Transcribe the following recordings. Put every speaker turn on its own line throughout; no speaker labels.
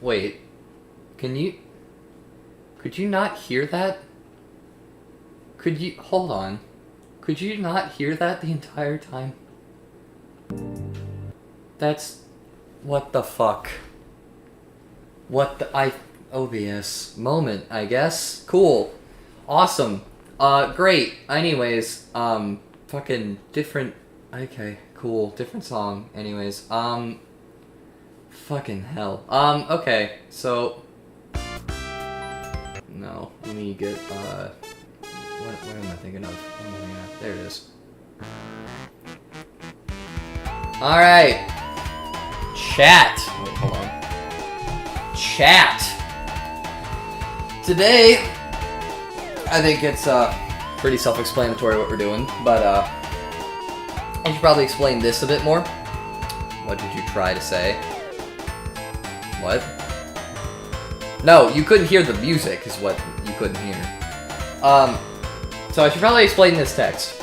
Wait. Could you not hear that? Hold on. Could you not hear that the entire time? That's... What the fuck? OBS moment, I guess? Cool. Awesome. Great. Anyways, fucking different... Okay, cool. Different song. Anyways, fucking hell. Okay, so... No, let me get, what am I thinking of? There it is. Alright. Chat. Wait, hold on. Chat. Today, I think it's, pretty self-explanatory what we're doing, but, I should probably explain this a bit more. What did you try to say? What? No, you couldn't hear the music, is what you couldn't hear. So I should probably explain this text.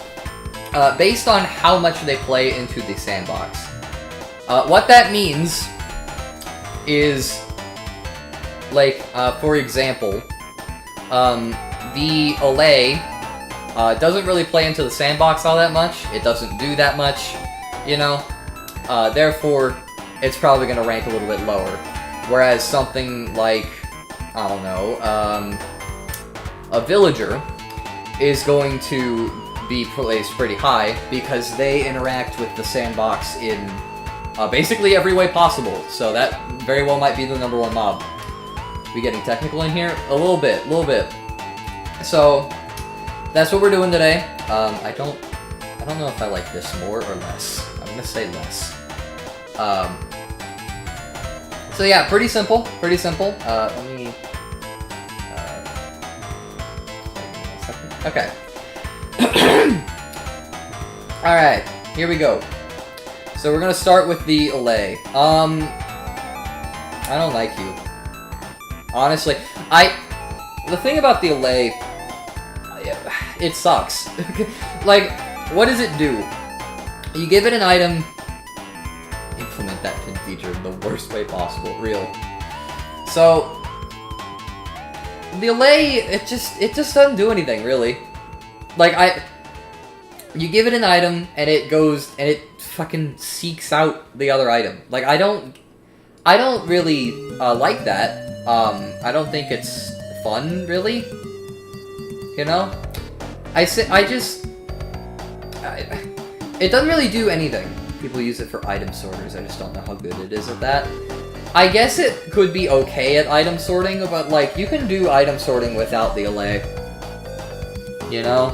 Based on how much they play into the sandbox. What that means is, like, for example, the Allay doesn't really play into the sandbox all that much. It doesn't do that much, you know? Therefore, it's probably going to rank a little bit lower. Whereas something like, I don't know, a Villager is going to be placed pretty high because they interact with the sandbox in basically every way possible. So that very well might be the #1 mob. We getting technical in here? A little bit. So that's what we're doing today. I don't know if I like this more or less. I'm gonna say less. So yeah, pretty simple. Let me. Okay. All right, here we go. So we're gonna start with the Allay. I don't like you. Honestly, the thing about the Allay, it sucks. Like, what does it do? You give it an item. Implement that pin feature in the worst way possible. Real. So the Allay, it just doesn't do anything really. Like you give it an item and it goes and it fucking seeks out the other item. Like I don't really like that. I don't think it's fun really. You know, it doesn't really do anything. People use it for item sorters. I just don't know how good it is at that. I guess it could be okay at item sorting, but like you can do item sorting without the Allay. You know?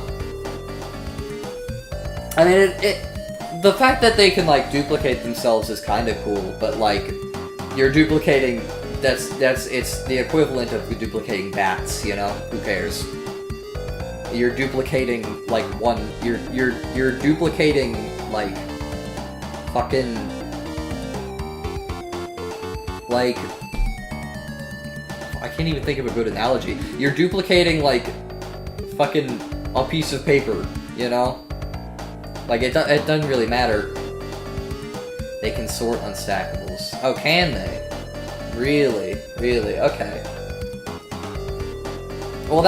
I mean, the fact that they can like duplicate themselves is kind of cool, but like you're duplicating. It's the equivalent of duplicating bats. You know? Who cares? You're duplicating like You're duplicating like fucking like I can't even think of a good analogy. You're duplicating like fucking a piece of paper, you know? Like it doesn't really matter. They can sort unstackables. Oh, can they? Really? Okay. Well,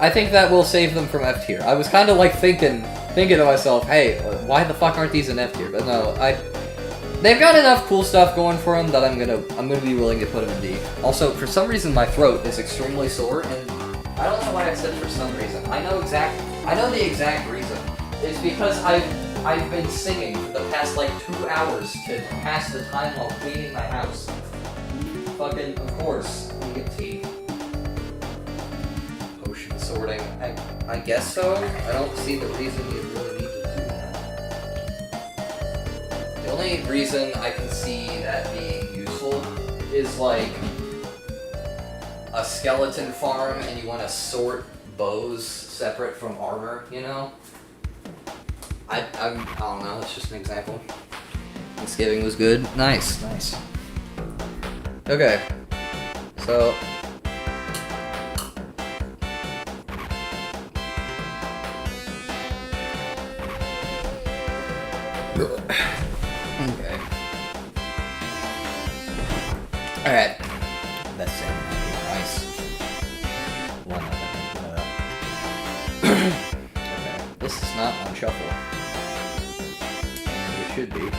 I think that will save them from F tier. I was kind of like thinking to myself, hey, why the fuck aren't these in F tier? But no, they've got enough cool stuff going for them that I'm gonna be willing to put them in D. Also, for some reason, my throat is extremely sore, and I don't know why I said for some reason. I know the exact reason. It's because I've been singing for the past like 2 hours to pass the time while cleaning my house. Fucking, of course, we get tea. Potion sorting. I guess so. I don't see the reason you really need to do that. The only reason I can see that being useful is like a skeleton farm and you want to sort bows separate from armor, you know? I don't know, that's just an example. Thanksgiving was good. Nice. Okay. So okay. Alright. shuffle. And it should be.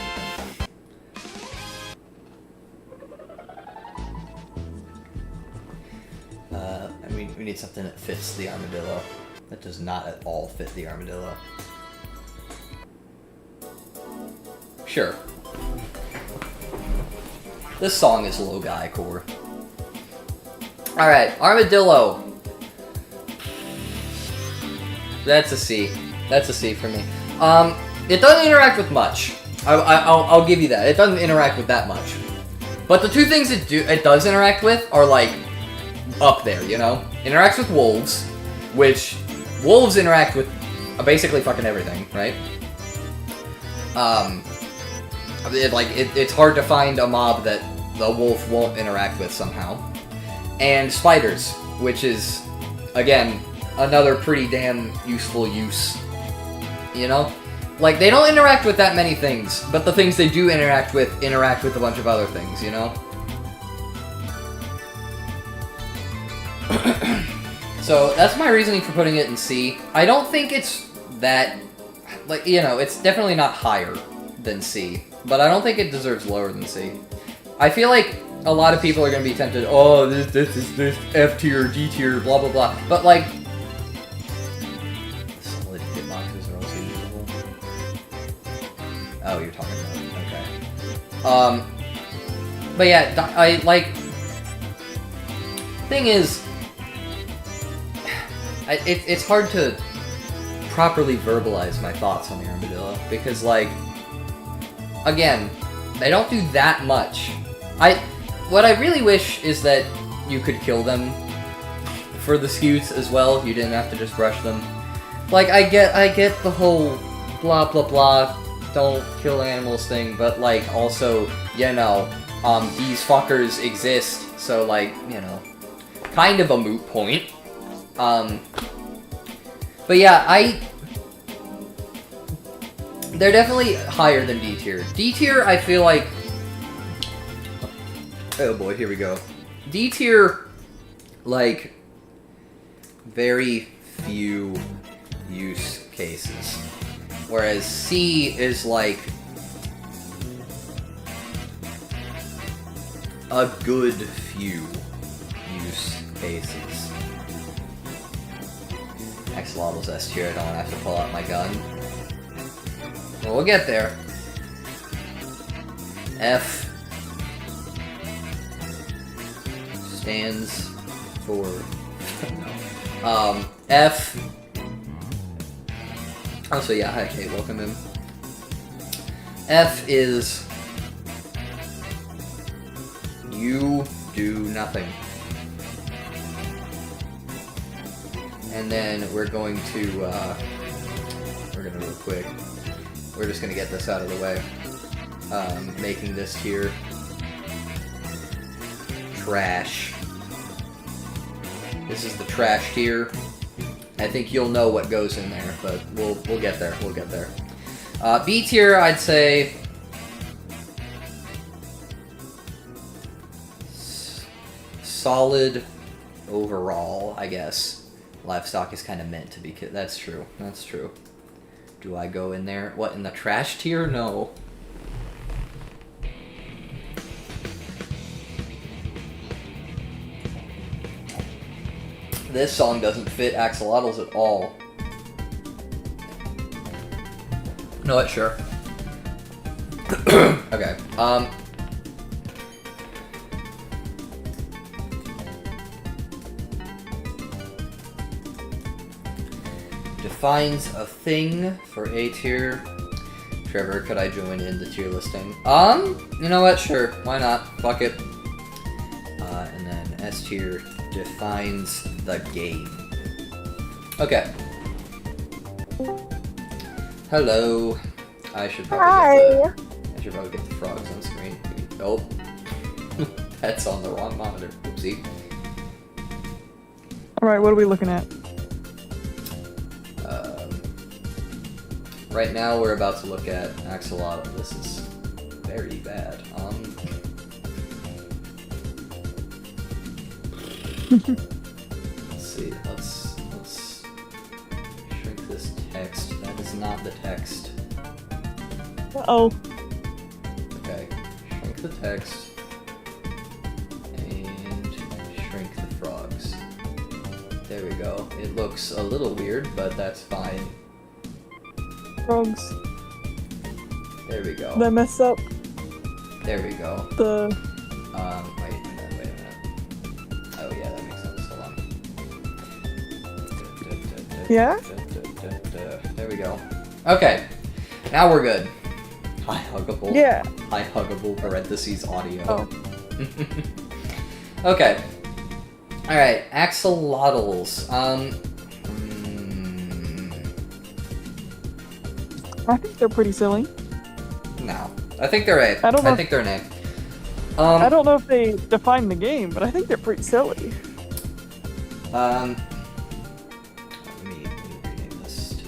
We need something that fits the armadillo. That does not at all fit the armadillo. Sure. This song is low guy core. Alright, armadillo. That's a C. That's a C for me. It doesn't interact with much. I'll give you that. It doesn't interact with that much. But the two things it does interact with are like up there, you know? Interacts with wolves, which wolves interact with basically fucking everything, right? It's hard to find a mob that the wolf won't interact with somehow. And spiders, which is, again, another pretty damn useful use, you know? Like, they don't interact with that many things, but the things they do interact with a bunch of other things, you know? So, that's my reasoning for putting it in C. I don't think it's that, like, you know, it's definitely not higher than C, but I don't think it deserves lower than C. I feel like a lot of people are going to be tempted, oh, this F tier, D tier, blah, blah, blah, but, like, solid hitboxes are also usable. Oh, you're talking about it, okay. But yeah, I, like, thing is, it's hard to properly verbalize my thoughts on the armadillo, because, like, again, they don't do that much. What I really wish is that you could kill them for the scutes as well. You didn't have to just brush them. Like, I get the whole blah blah blah, don't kill animals thing, but, like, also, you know, these fuckers exist, so, like, you know, kind of a moot point. But yeah, they're definitely higher than D tier. D tier, I feel like, oh boy, here we go. D tier, like, very few use cases. Whereas C is like a good few use cases. Axolotls S tier, I don't have to pull out my gun. Well, we'll get there. F stands for F. Oh, so yeah, hi Kate, welcome in. F is you do nothing. And then we're going to, real quick, we're just gonna get this out of the way. Making this here trash. This is the trash tier. I think you'll know what goes in there, but we'll get there. We'll get there. B tier, I'd say solid overall, I guess. Livestock is kind of meant to be. That's true. That's true. Do I go in there? What, in the trash tier? No. This song doesn't fit axolotls at all. No, what? Sure. Okay. Defines a thing for A tier. Trevor, could I join in the tier listing? You know what? Sure. Why not? Fuck it. And then S tier defines the game. Okay. Hello. I should probably get the frogs on screen. Nope. That's on the wrong monitor. Oopsie.
Alright, what are we looking at?
Right now we're about to look at axolotl. This is very bad. Let's see. Let's shrink this text. That is is not the text.
Uh-oh.
Okay, shrink the text. And shrink the frogs. There we go. It looks a little weird, but that's fine.
Frogs.
There we go.
Did I mess up
There we go.
the...
Wait a minute. Oh yeah, that makes sense. Hold on.
Yeah?
There we go. Okay. Now we're good. Hi, Huggable.
Yeah.
Hi, Huggable, parentheses, audio.
Oh.
Okay. Alright, axolotls.
I think they're pretty silly.
No. I think they're A.
I don't know
think they're an A.
I don't know if they define the game, but I think they're pretty silly.
Let me rename this to...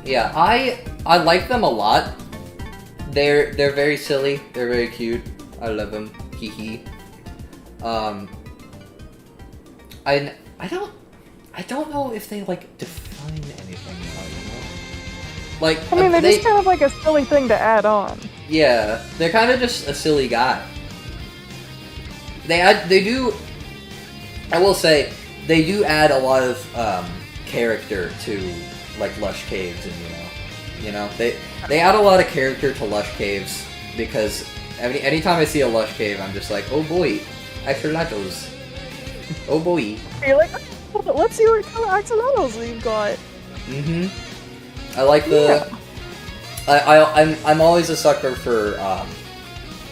Yeah, I like them a lot. They're very silly. They're very cute. I love them. Hee hee. I don't know if they like define anything now, you know? Like,
I mean, they're just kind of like a silly thing to add on.
Yeah, they're kind of just a silly guy. They do. I will say, they do add a lot of character to like Lush Caves, and you know, they add a lot of character to Lush Caves because anytime I see a Lush Cave, I'm just like, oh boy, axolotls. Oh boy.
You're like, oh, let's see what kind of axolotls we've got.
Mm-hmm. I like the. Yeah. I'm always a sucker for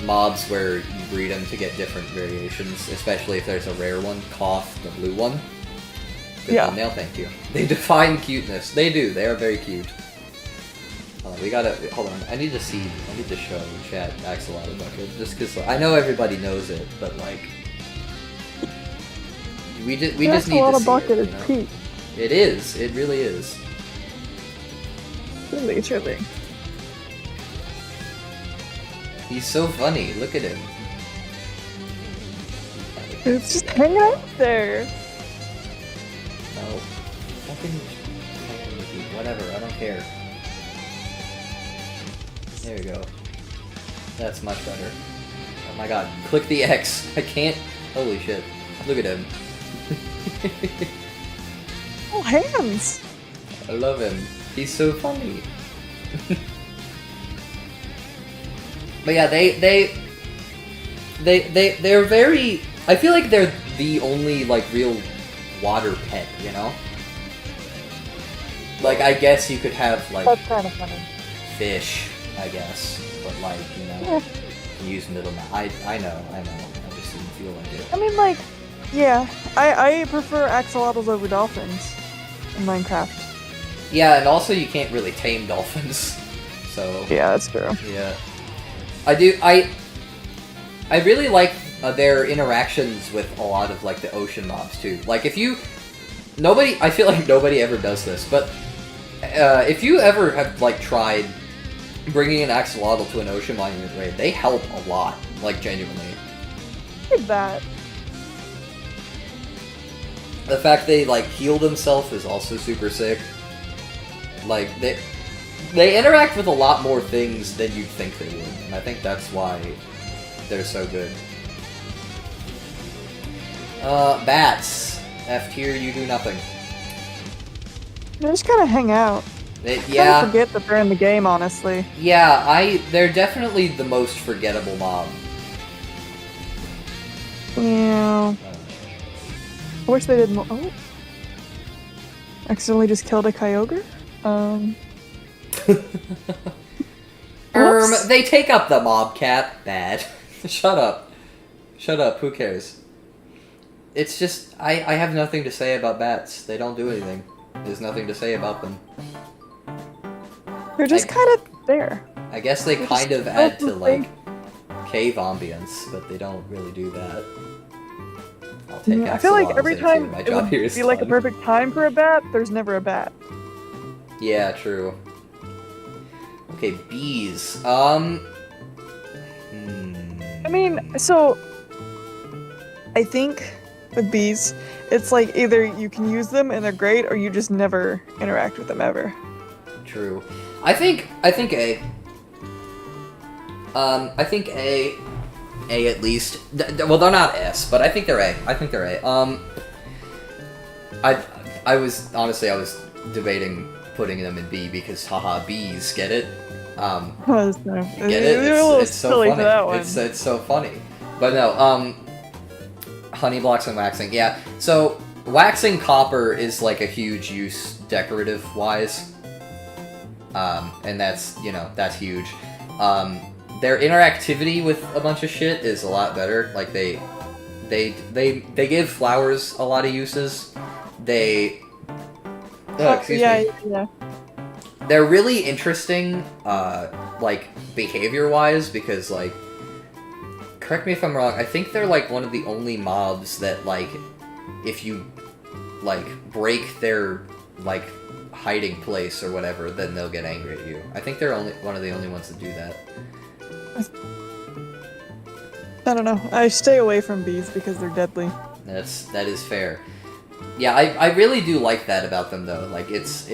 mobs where you breed them to get different variations, especially if there's a rare one. Cough, the blue one. Good thumbnail, thank you. They define cuteness. They do. They are very cute. We gotta hold on. I need to show chat axolotl bucket just because I know everybody knows it, but like we just need to see it.
Bucket is peak.
It is. It really is.
Truly.
He's so funny. Look at him.
It's just hanging out there.
No. Fucking whatever. I don't care. There we go. That's much better. Oh my god. Click the X. I can't. Holy shit. Look at him.
Oh, hands.
I love him. He's so funny. But yeah, they're very. I feel like they're the only like real water pet, you know. Like I guess you could have like
That's kind of funny.
fish, I guess, but like you know, use middleman. I know. I just didn't feel like it.
I mean, like, yeah, I prefer axolotls over dolphins in Minecraft.
Yeah, and also you can't really tame dolphins, so...
Yeah, that's true.
Yeah. I really like their interactions with a lot of, like, the ocean mobs, too. Like, if you... I feel like nobody ever does this, but if you ever have, like, tried bringing an axolotl to an ocean monument raid, they help a lot, like, genuinely.
Look at that.
The fact they, like, heal themselves is also super sick. Like, they interact with a lot more things than you'd think they would, and I think that's why they're so good. Bats. F tier, you do nothing.
They just kind of hang out.
Yeah.
I forget that they're in the game, honestly.
Yeah, they're definitely the most forgettable mob.
Yeah. I wish they did more. Oh. Accidentally just killed a Kyogre?
They take up the mob cat. Bad. Shut up. Shut up, who cares? It's just, I have nothing to say about bats. They don't do anything. There's nothing to say about them.
They're just kind of there.
I guess they kind of add to, like, cave ambience, but they don't really do that. I'll take
I feel like
axolotls
every
and
time
my
it
job
would
here is
be like a
done.
perfect time for a bat, there's never a bat.
Yeah, true. Okay, bees.
I mean, so I think with bees. It's like either you can use them and they're great, or you just never interact with them ever.
True. I think A. I think A at least. Well, they're not S, but I think they're A. I think they're A. I was debating putting them in B because haha bees, get it? You get it? It's so funny. It's so funny. But no, honey blocks and waxing. Yeah. So waxing copper is like a huge use decorative wise. And that's huge. Their interactivity with a bunch of shit is a lot better. Like they give flowers a lot of uses. Excuse me.
Yeah.
They're really interesting, like behavior-wise, because like, correct me if I'm wrong. I think they're like one of the only mobs that like, if you like break their like hiding place or whatever, then they'll get angry at you. I think they're one of the only ones that do that.
I don't know. I stay away from bees because they're deadly.
That is fair. Yeah, I really do like that about them though. Like it's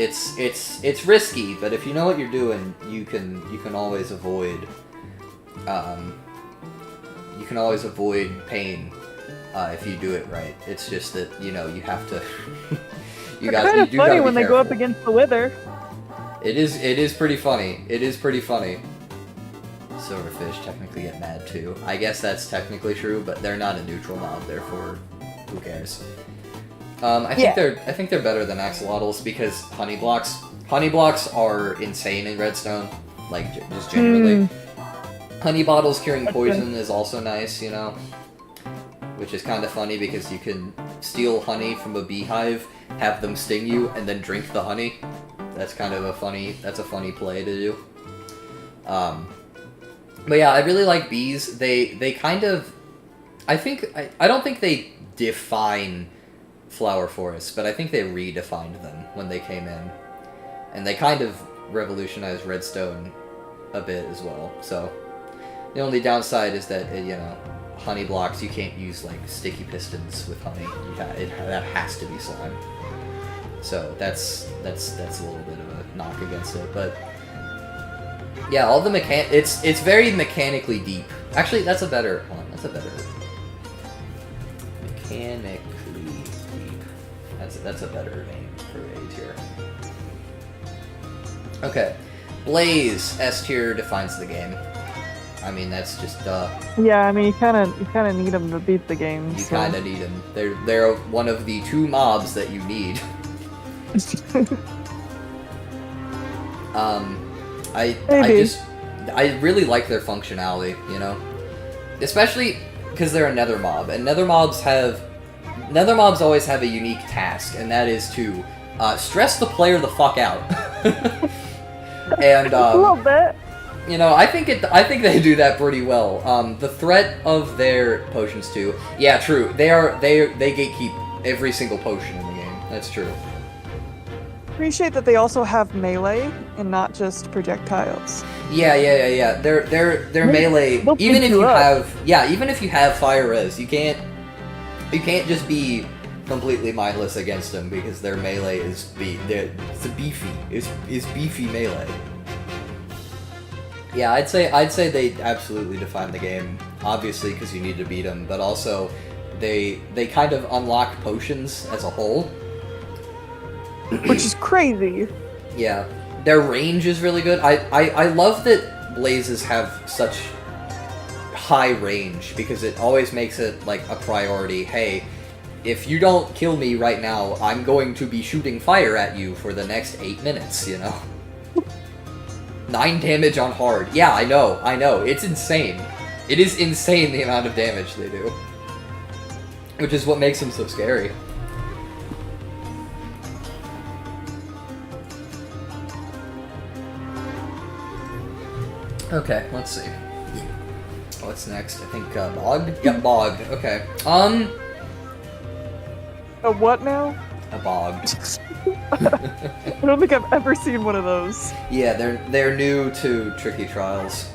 risky, but if you know what you're doing, you can always avoid pain if you do it right. It's just that you have to.
It's kind of funny when they go up against the wither.
It is pretty funny. It is pretty funny. Silverfish technically get mad too. I guess that's technically true, but they're not a neutral mob, therefore, who cares? I think they're better than axolotls because honey blocks are insane in Redstone, like just generally. Honey bottles curing poison is also nice, which is kind of funny because you can steal honey from a beehive, have them sting you, and then drink the honey. That's kind of a funny play to do. But yeah, I really like bees. They kind of, I don't think they define flower forests, but I think they redefined them when they came in, and they kind of revolutionized Redstone a bit as well. So the only downside is that honey blocks, you can't use like sticky pistons with honey. That has to be slime. So that's a little bit of a knock against it, but yeah, all the it's very mechanically deep. Actually, that's a better one. Mechanically deep. That's a better name for A tier. Okay, Blaze S tier defines the game. I mean, that's just
Yeah, I mean, you kind of need them to beat the game.
You kind of need them. They're one of the two mobs that you need. I really like their functionality, especially because they're a nether mob, and nether mobs always have a unique task, and that is to stress the player the fuck out. And
a little bit.
I think they do that pretty well. The threat of their potions too. Yeah, true. They gatekeep every single potion in the game. That's true.
Appreciate that they also have melee and not just projectiles.
Yeah. They're melee. Even if you have fire res, you can't just be completely mindless against them because their melee is beefy melee. Yeah, I'd say they absolutely define the game. Obviously, because you need to beat them, but also they kind of unlock potions as a whole,
which is crazy.
Yeah, their range is really good. I love that blazes have such high range because it always makes it like a priority. Hey, if you don't kill me right now, I'm going to be shooting fire at you for the next 8 minutes. 9 damage on hard. Yeah, I know. It's insane. It is insane the amount of damage they do. Which is what makes them so scary. Okay, let's see. What's next? I think, bogged? Yep, bogged. Okay.
A what now?
A bogged.
I don't think I've ever seen one of those.
Yeah, they're new to Tricky Trials.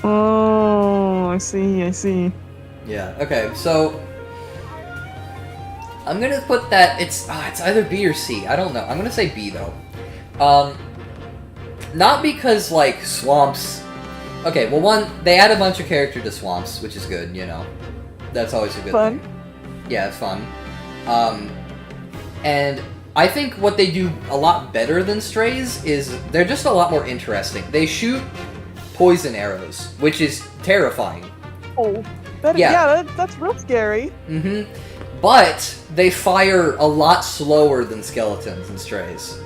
Oh, I see.
Yeah, okay, so I'm gonna put that. It's either B or C. I don't know. I'm gonna say B though. Not because like swamps. Okay, well, one, they add a bunch of character to swamps, which is good. You know, that's always a good
Fun.
thing. Yeah, it's fun. And I think what they do a lot better than strays is they're just a lot more interesting. They shoot poison arrows, which is terrifying.
Oh, that's real scary.
Mm-hmm. But they fire a lot slower than skeletons and strays.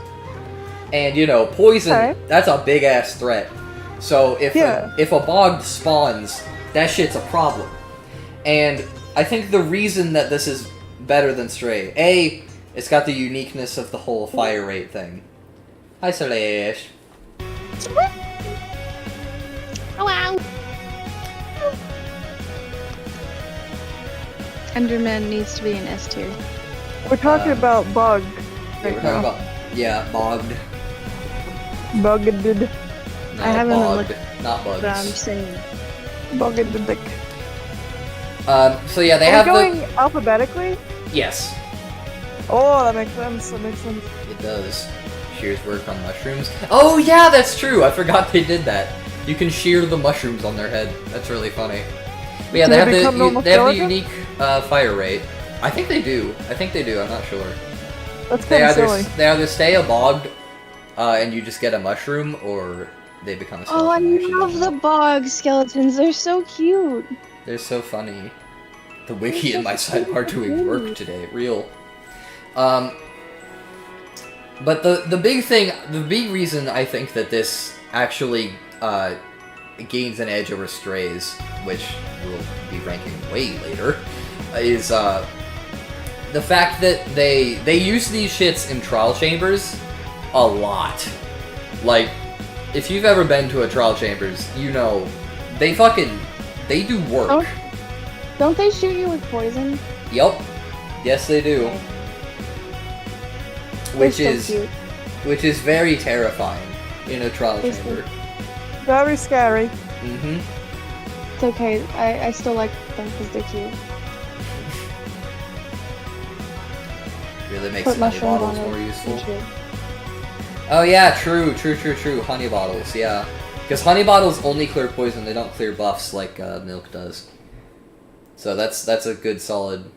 And, you know, poison, that's a big-ass threat. So if a bog spawns, that shit's a problem. And I think the reason that this is better than stray, A, it's got the uniqueness of the whole fire rate thing. Hi, Celeste.
Hello. Enderman needs to be an S tier.
We're talking about bug
We're
right
talking
now.
about, bogged.
Bugged.
No,
I haven't
bogged,
looked,
not bugs.
but I'm saying.
Bugged the dick.
So yeah, they
Are
have
we going alphabetically?
Yes,
Oh, that makes sense. That makes sense.
it does. Shears work on mushrooms. Oh yeah, that's true. I forgot they did that. You can shear the mushrooms on their head. That's really funny. But yeah,
Do
they
they
have
become normal
they have the
skeleton?
unique fire rate. I think they do. I'm not sure.
That's
They
kind of
either
silly.
they either stay a bogged, and you just get a mushroom, or they become a skeleton.
Oh, I
actually.
love the bog skeletons. They're so cute.
They're so funny. The wiki and my sidebar doing work today, real. But the big thing, the big reason I think that this actually gains an edge over strays, which we'll be ranking way later, is the fact that they use these shits in trial chambers a lot. Like, if you've ever been to a trial chambers, you know they do work.
Don't they shoot you with poison?
Yup. Yes, they do. Which
They're
is
so cute.
which is very terrifying in a trial
They're so
chamber.
Very scary.
Mm-hmm.
It's okay. I still like them because they're cute.
Really makes
Put
honey
mushrooms
bottles
on it.
more useful.
It's good.
Oh yeah, true. Honey bottles, yeah. Because honey bottles only clear poison; they don't clear buffs like milk does. So that's a good solid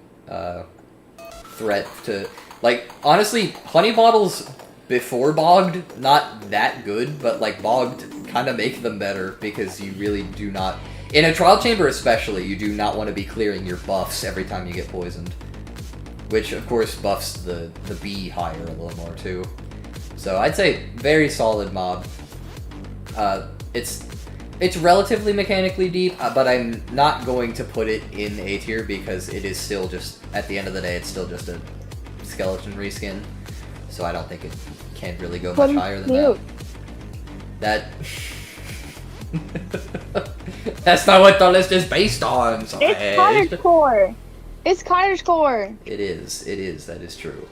threat to. Like, honestly, honey bottles before bogged, not that good, but like bogged kind of make them better because you really do not, in a trial chamber especially, you do not want to be clearing your buffs every time you get poisoned. Which, of course, buffs the bee higher a little more, too. So I'd say very solid mob. It's relatively mechanically deep, but I'm not going to put it in A tier because it is still just, at the end of the day, it's still just a skeleton reskin, so I don't think it can really go much higher than that. That's not what the list is based on.
It's cottage core. It's cottage core.
It is. That is true.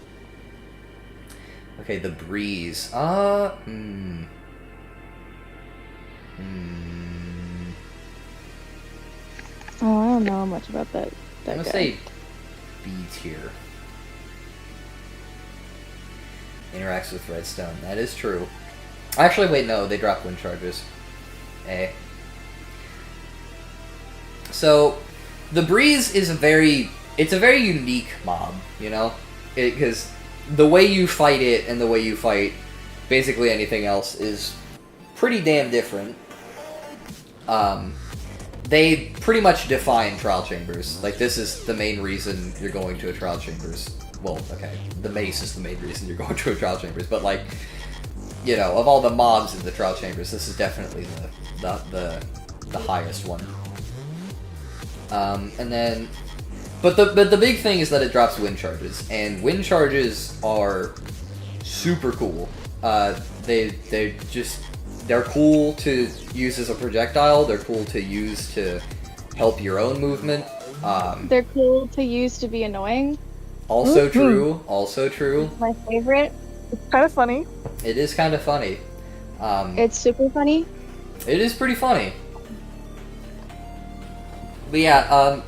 Okay, the breeze.
Oh, I don't know much about that.
I'm gonna say B tier. Interacts with redstone. That is true. Actually, wait, no, they drop wind charges. A. So, the breeze is a very unique mob, you know? Because the way you fight it and the way you fight basically anything else is pretty damn different. They pretty much define trial chambers. Like, this is the main reason you're going to a trial chambers. Well, okay, the mace is the main reason you're going to a trial chambers, but like, you know, of all the mobs in the trial chambers, this is definitely the highest one. And then, but the big thing is that it drops wind charges, and wind charges are super cool. They're cool to use as a projectile. They're cool to use to help your own movement.
They're cool to use to be annoying.
Also true. Also true.
My favorite.
It's kind of funny.
It is kind of funny.
It's super funny.
It is pretty funny. But yeah,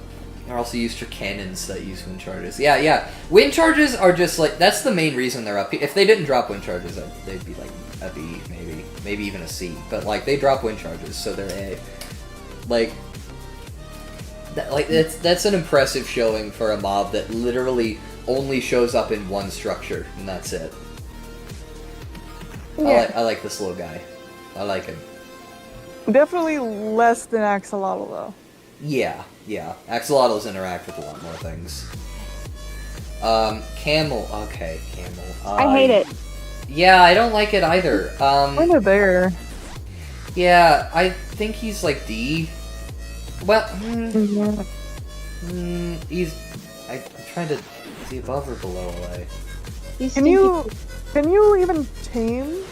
They're also used for cannons that use wind charges. Yeah. Wind charges are just like, that's the main reason they're up. If they didn't drop wind charges, they'd be like a B, maybe even a C. But like they drop wind charges, so they're A. Like that's an impressive showing for a mob that literally only shows up in one structure, and that's it.
Yeah.
I like this little guy. I like him.
Definitely less than Axolotl, though.
Yeah. Axolotls interact with a lot more things. Camel. Okay, camel.
I hate it.
Yeah, I don't like it either.
Kind of there.
Yeah, I think he's like D. Well, he's. I'm trying to. Is he above or below A?
Can you even tame?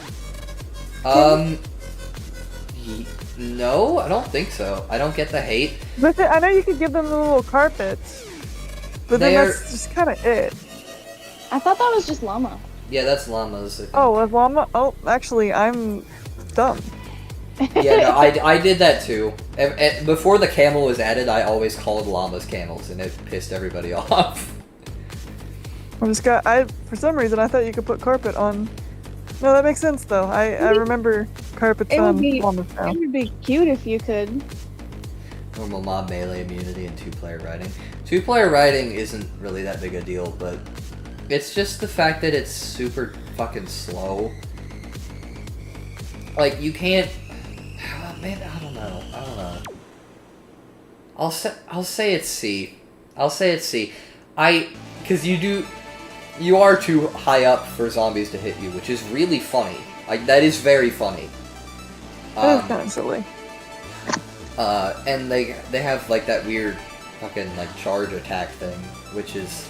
No, I don't think so. I don't get the hate.
But I know you could give them the little carpets, but then that's just kind of it.
I thought that was just llama.
Yeah, that's llamas. I think.
Oh, with llama? Oh, actually, I'm dumb.
Yeah, no, I did that too. Before the camel was added, I always called llamas camels, and it pissed everybody off.
For some reason, I thought you could put carpet on. No, that makes sense though. I remember carpets on llamas now.
It would be cute if you could.
Normal mob melee immunity and 2-player riding. 2-player riding isn't really that big a deal, but it's just the fact that it's super fucking slow. Like, you can't... Maybe, I don't know. I'll say it's C. Because you are too high up for zombies to hit you, which is really funny. Like, that is very funny.
That is kind of silly.
And they have, like, that weird fucking, like, charge attack thing, which is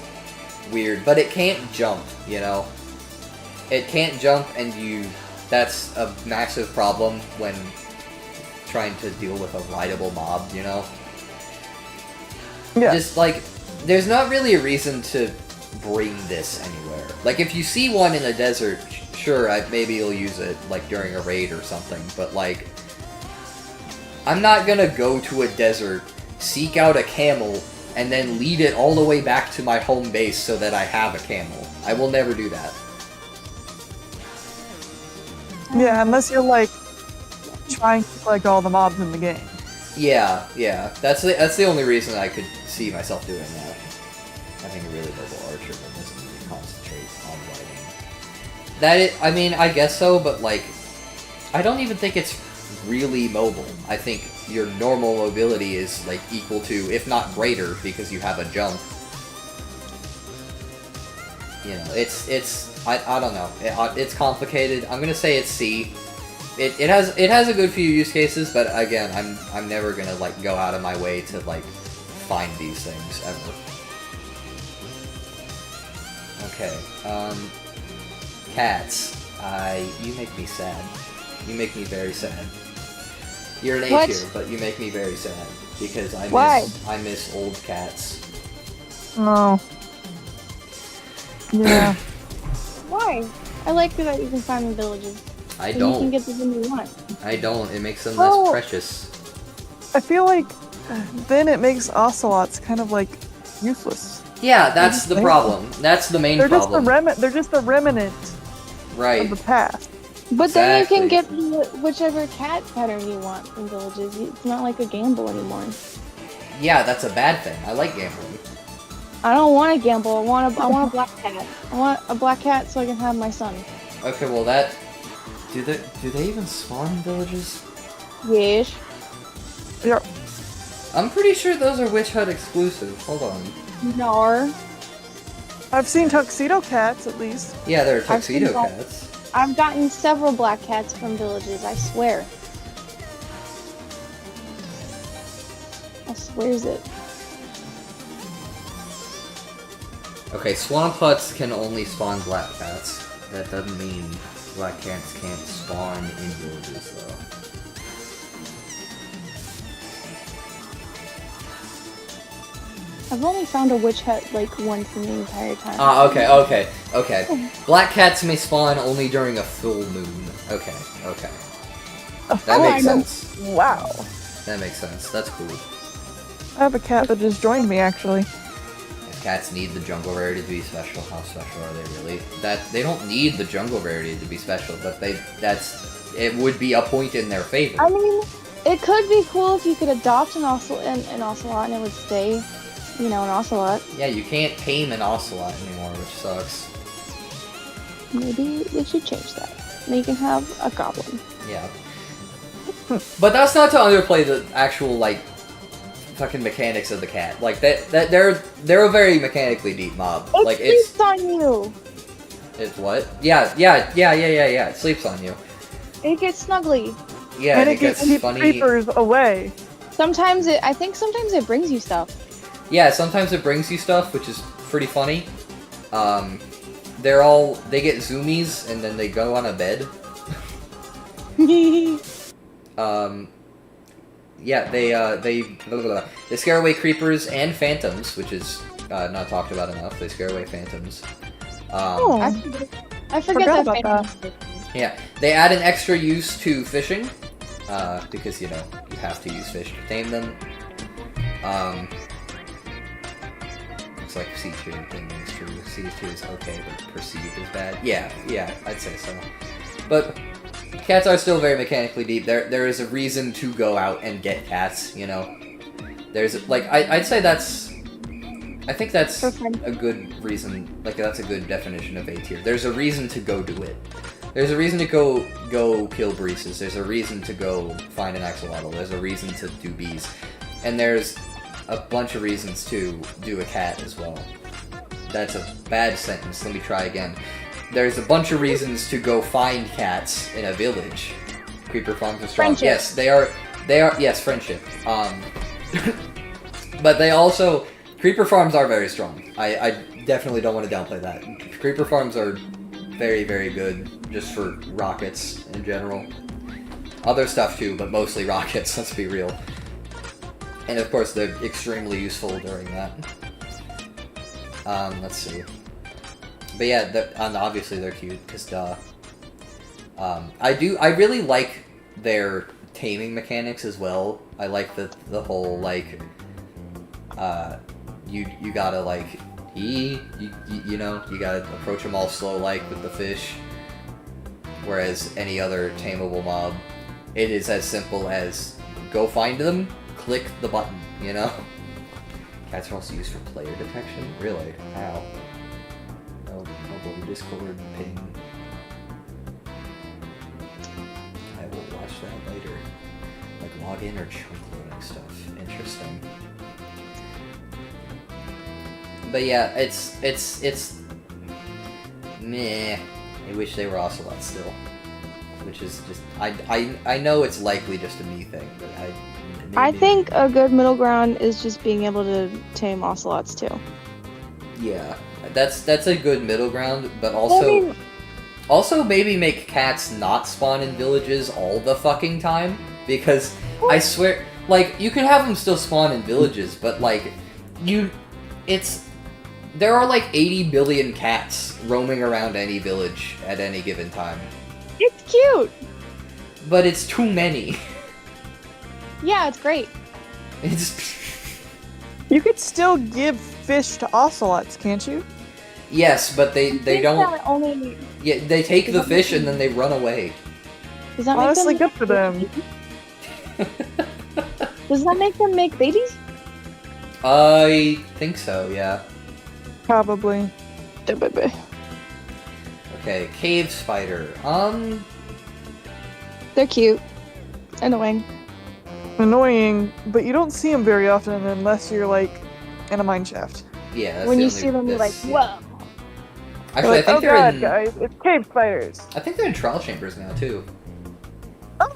weird. But it can't jump, you know? It can't jump, and that's a massive problem when trying to deal with a rideable mob, you know?
Yeah.
Just, like, there's not really a reason to bring this anywhere. Like, if you see one in a desert, sure, maybe you'll use it, like, during a raid or something, but, like, I'm not gonna go to a desert, seek out a camel, and then lead it all the way back to my home base so that I have a camel. I will never do that.
Yeah, unless you're, like, trying to collect all the mobs in the game.
Yeah. That's the only reason I could see myself doing that. I think a really noble archer that doesn't really concentrate on riding. I mean, I guess so, but, like, I don't even think it's really mobile. I think your normal mobility is, like, equal to, if not greater, because you have a jump. You know, I don't know. It's complicated. I'm gonna say it's C. It has a good few use cases, but again, I'm never gonna, like, go out of my way to, like, find these things ever. Okay, cats. You make me sad. You make me very sad. You're an A tier, but you make me very sad because I miss old cats.
Oh. Yeah.
Why? I like that you can find in villages.
I
So
don't.
you can get the one you want.
I don't. It makes them
Oh.
less precious.
I feel like then it makes ocelots kind of like useless.
Yeah, that's the problem. That's the main
They're
problem.
they're just a remnant
Right.
of the past.
But then you can
Exactly.
get whichever cat pattern you want in villages. It's not like a gamble anymore.
Yeah, that's a bad thing. I like gambling.
I don't want to gamble. I want a black cat. I want a black cat so I can have my son.
Okay, well that... Do they even spawn in villages?
Yes.
Yeah.
I'm pretty sure those are Witch Hut exclusive. Hold on.
No.
I've seen tuxedo cats at least.
Yeah, they're
I've seen
tuxedo
that.
cats.
I've gotten several black cats from villages, I swear. I swears it.
Okay, swamp huts can only spawn black cats. That doesn't mean black cats can't spawn in villages, though.
I've only found a witch hut like once in the entire time.
Ah, okay. Black cats may spawn only during a full moon. Okay. That makes sense.
Wow.
That makes sense. That's cool.
I have a cat that just joined me, actually.
If cats need the jungle rarity to be special, how special are they really? They don't need the jungle rarity to be special, but it would be a point in their favor.
I mean, it could be cool if you could adopt an ocelot and it would stay, you know, an ocelot.
Yeah, you can't tame an ocelot anymore, which sucks.
Maybe they should change that. Then you can have a goblin.
Yeah. But that's not to underplay the actual, like, fucking mechanics of the cat. Like, they're a very mechanically deep mob.
It
Like,
sleeps on you!
It's what? Yeah. It sleeps on you.
It gets snuggly.
Yeah,
And
it gets
keeps
funny.
creepers away.
I think sometimes it brings you stuff.
Yeah, sometimes it brings you stuff, which is pretty funny. They get zoomies, and then they go on a bed. Yeah, they scare away creepers and phantoms, which is not talked about enough. They scare away phantoms.
Oh,
I forget
about
that.
Yeah, they add an extra use to fishing, because, you know, you have to use fish to tame them. Looks like C2 thing is true. C2 is okay, but perceived is bad. Yeah, I'd say so. But cats are still very mechanically deep. There is a reason to go out and get cats, you know? There's, like, I'd say I think that's a good reason, like, that's a good definition of A tier. There's a reason to go do it. There's a reason to go kill Breezes. There's a reason to go find an axolotl. There's a reason to do bees. And there's a bunch of reasons to do a cat as well. That's a bad sentence. Let me try again. There's a bunch of reasons to go find cats in a village. Creeper farms are strong.
Friendship.
Yes, they are. Yes, friendship. But they also, creeper farms are very strong. I definitely don't want to downplay that. Creeper farms are very, very good just for rockets in general. Other stuff too, but mostly rockets. Let's be real. And of course, they're extremely useful during that. Let's see. But yeah, and obviously they're cute, because duh. I really like their taming mechanics as well. I like the whole, like, you gotta, like, you know, you gotta approach them all slow-like with the fish. Whereas any other tameable mob, it is as simple as go find them, click the button, you know? Cats are also used for player detection? Really? How? Oh, mobile Discord ping. I will watch that later. Like login or chunk loading stuff. Interesting. But yeah, it's meh. I wish they were ocelots still. Which is just I know it's likely just a me thing, but
I think a good middle ground is just being able to tame ocelots too.
Yeah, that's a good middle ground, but also also maybe make cats not spawn in villages all the fucking time, because I swear, like, you can have them still spawn in villages, but like there are like 80 billion cats roaming around any village at any given time.
It's cute.
But it's too many.
Yeah, it's great.
It's
You could still give fish to ocelots, can't you?
yes, but they don't.
That only
Yeah, they take the fish and then they run away.
does that
Honestly,
make them
good for them.
Does that make them make babies?
I think so. Yeah.
Probably.
Okay, cave spider.
They're cute. Annoying.
Annoying, but you don't see them very often unless you're, like, in a mine shaft.
Yeah. That's
When
the
you
only-
see them, you're like,
yeah.
whoa.
Actually,
Like,
I think
oh
they're
god,
in.
guys, it's cave spiders.
I think they're in trial chambers now too.
Oh,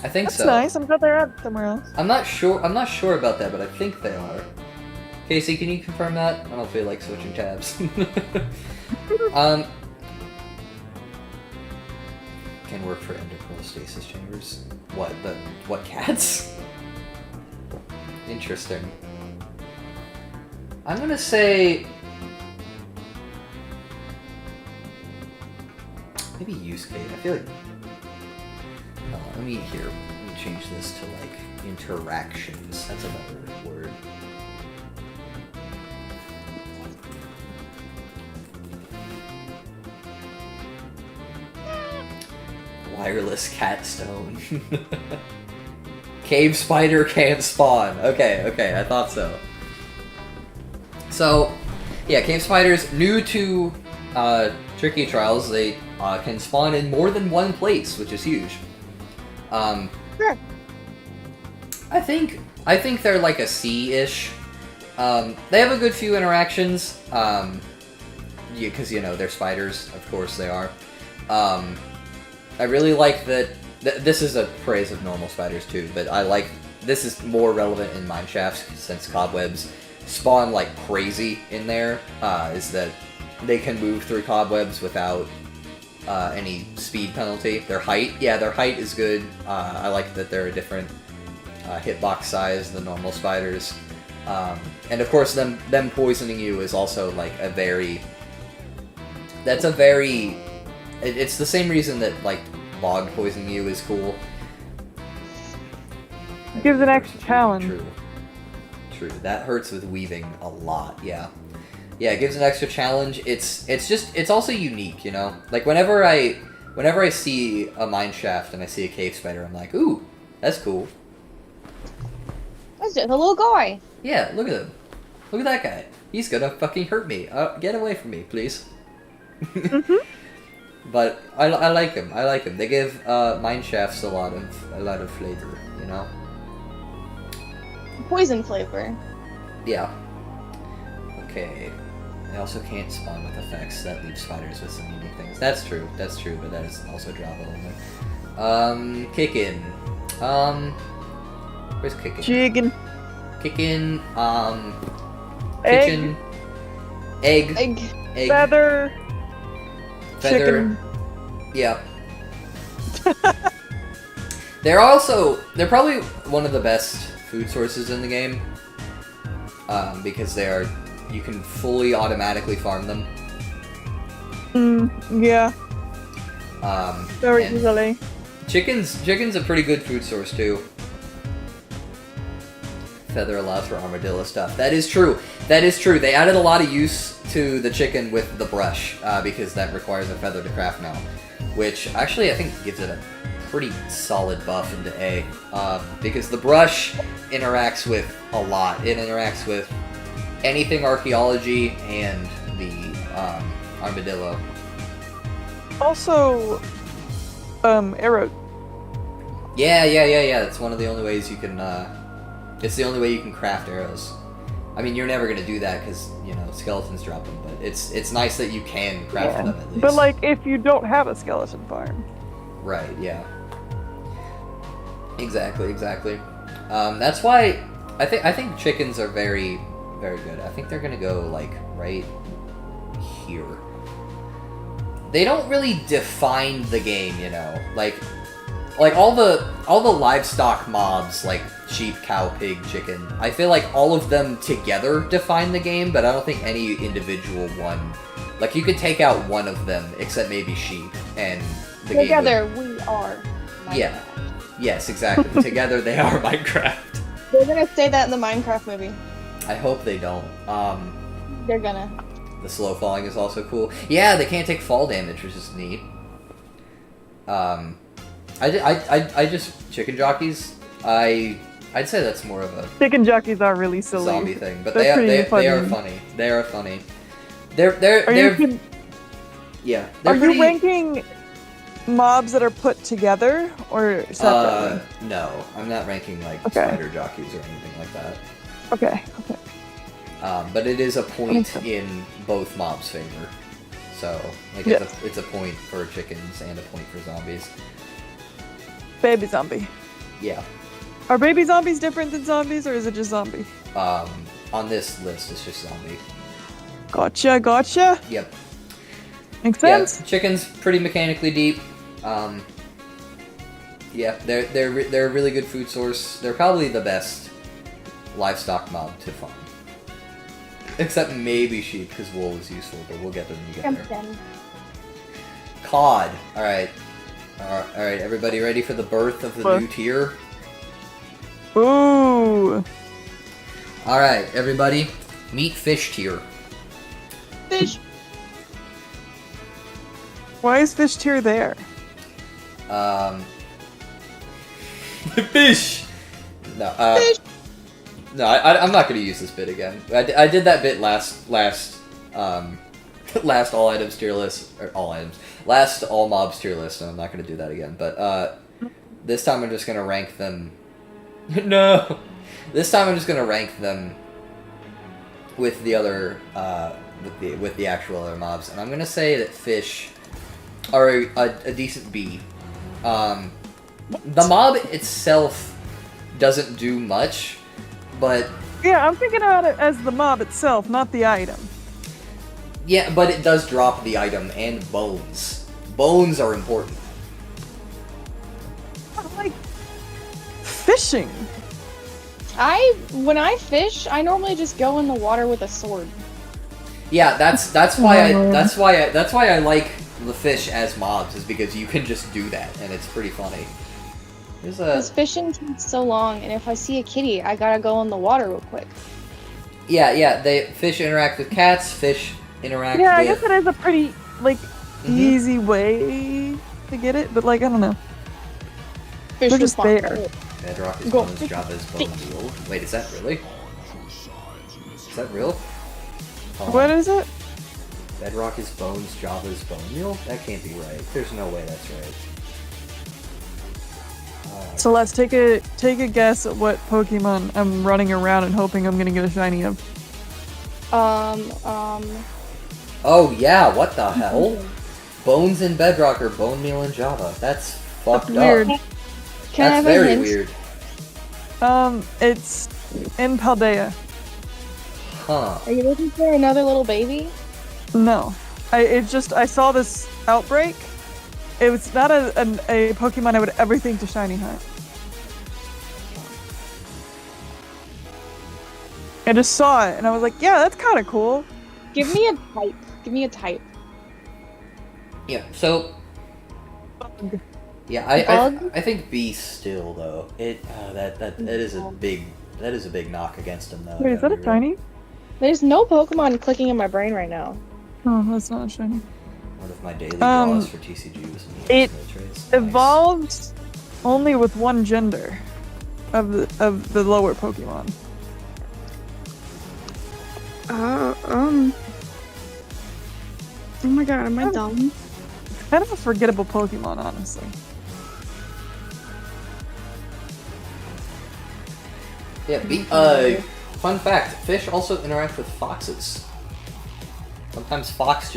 I think
that's
so.
nice. I'm glad they're out somewhere else.
I'm not sure about that, but I think they are. Casey, can you confirm that? I don't feel like switching tabs. Can work for endocrine stasis chambers. What cats? Interesting. I'm gonna say maybe use cave. I feel like let me can change this to like interactions. That's a better word. Wireless cat stone. Cave spider can't spawn. Okay, I thought so. So, yeah, cave spiders, new to Tricky Trials, they can spawn in more than one place, which is huge.
Sure.
I think they're like a C-ish. They have a good few interactions. Because they're spiders, of course they are. I really like that. This is a praise of normal spiders too, but I like this is more relevant in mineshafts since cobwebs spawn like crazy in there. Is that they can move through cobwebs without any speed penalty. Their height is good. I like that they're a different hitbox size than normal spiders. And of course, them poisoning you is also like a very. It's the same reason that like log poisoning you is cool.
Gives an extra challenge.
True. That hurts with weaving a lot. Yeah, it gives an extra challenge. It's also unique, Like whenever I see a mineshaft and I see a cave spider, I'm like, ooh, that's cool.
That's just a little guy.
Yeah, look at him. Look at that guy. He's gonna fucking hurt me. Get away from me, please.
Mm-hmm.
But I like them. They give mineshafts a lot of flavor,
Poison flavor.
Yeah. Okay. They also can't spawn with effects that leave spiders with some unique things. That's true, but that is also Java only. Kickin'. Where's Kickin'?
Chicken.
Kickin',
Egg.
kitchen. Egg.
Feather.
Feather. Yeah. They're probably one of the best food sources in the game. Because you can fully automatically farm them.
Yeah. Very
and
easily.
Chicken's a pretty good food source too. Feather allows for armadillo stuff. That is true. They added a lot of use to the chicken with the brush, because that requires a feather to craft now. Which actually I think gives it a pretty solid buff into A. Because the brush interacts with a lot. It interacts with anything archaeology and the armadillo.
Also, arrow.
Yeah. It's one of the only ways you can. It's the only way you can craft arrows. I mean, you're never gonna do that because skeletons drop them, but it's nice that you can craft them at least.
But like, if you don't have a skeleton farm.
Right. Yeah. Exactly. That's why I think chickens are very, very good. I think they're gonna go like right here. They don't really define the game, like all the livestock mobs like sheep, cow, pig, chicken. I feel like all of them together define the game, but I don't think any individual one. Like you could take out one of them, except maybe sheep, and the
Together
game would...
we are Minecraft.
Yeah. Yes, exactly. Together they are Minecraft.
They're gonna say that in the Minecraft movie.
I hope they don't.
They're gonna.
The slow falling is also cool. Yeah, they can't take fall damage, which is neat. I just chicken jockeys. I'd say that's more of a
Chicken jockeys are really silly.
zombie thing, but
They're
they are
pretty
funny. They are funny.
Are
They're pretty...
you ranking mobs that are put together or separately?
No, I'm not ranking like
Okay.
spider jockeys or anything like that.
Okay.
But it is a point in both mobs' favor. So, like, it's a point for chickens and a point for zombies.
Baby zombie.
Yeah.
Are baby zombies different than zombies, or is it just zombie?
On this list, it's just zombie.
Gotcha.
Yep.
Makes sense.
Yeah, chicken's pretty mechanically deep. Yeah, they're a really good food source. They're probably the best livestock mob to farm. Except maybe sheep, because wool is useful, but we'll get there when you get there. Cod. Alright. Alright, everybody ready for the birth of the new tier?
Ooh.
Alright, everybody, meet fish tier.
Fish.
Why is fish tier there?
Fish! No,
Fish.
No, I'm not gonna use this bit again. I did that bit last all items tier list, or all items, last all mobs tier list, and I'm not gonna do that again, but, this time I'm just gonna rank them. No! This time I'm just gonna rank them with the other, with the actual other mobs, and I'm gonna say that fish are a decent B. The mob itself doesn't do much, but...
Yeah, I'm thinking about it as the mob itself, not the item.
Yeah, but it does drop the item and bones. Bones are important.
I like fishing.
When I fish, I normally just go in the water with a sword.
Yeah, that's why I like the fish as mobs, is because you can just do that, and it's pretty funny.
Because fishing takes so long, and if I see a kitty, I gotta go in the water real quick.
Yeah, fish interact with cats, fish interact with...
Yeah, I guess it is a pretty, like, easy way to get it, but, like, I don't know.
Fish
They're just there.
Bedrock is
Go.
bones, Java is bone meal. Wait, is that really? Is that real? Hold on.
What is it?
Bedrock is bones, Java is bone meal? That can't be right. There's no way that's right.
So let's take a guess at what Pokemon I'm running around and hoping I'm gonna get a shiny of.
Oh yeah, what the hell? Bones in Bedrock or bone meal in Java. That's fucked
Weird.
up.
Can I
That's
have
very
a hint?
weird.
It's in Paldea.
Huh.
Are you looking for another little baby?
No. I saw this outbreak. It was not a Pokemon I would ever think to shiny hunt. I just saw it and I was like, yeah, that's kind of cool.
Give me a type. Give me a type.
Yeah, so...
Bug.
Yeah, I think B still though. That is a big knock against him though.
Wait, is that a shiny?
There's no Pokemon clicking in my brain right now.
Oh, that's not a shiny.
One of my daily draws for TCG was
It
nice.
evolves only with one gender of the lower Pokemon.
Oh my god, am I dumb?
It's kind of a forgettable Pokemon, honestly.
Yeah, fun fact, fish also interact with foxes. Sometimes foxes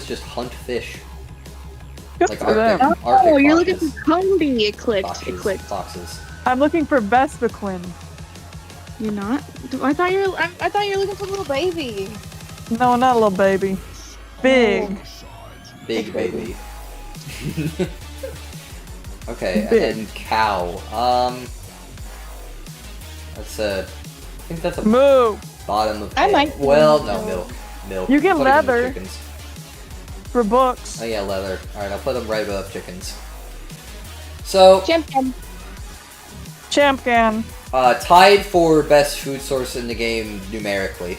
just hunt fish.
Good
Like
for them.
Arctic
Oh, you're
foxes.
looking for Combi. It clicked.
Foxes,
It clicked.
Foxes.
I'm looking for Vespiquen.
You're not? I thought you were looking for a little baby.
No, not a little baby. Big.
Big baby. Okay,
Big.
and then cow. That's I think that's a
Moo.
bottom of.
I might-
Well, no, milk.
You get
Put it in the
leather.
chickens.
For books.
Oh yeah, leather. All right, I'll put them right above chickens. So,
Champion.
Champcan.
tied for best food source in the game numerically.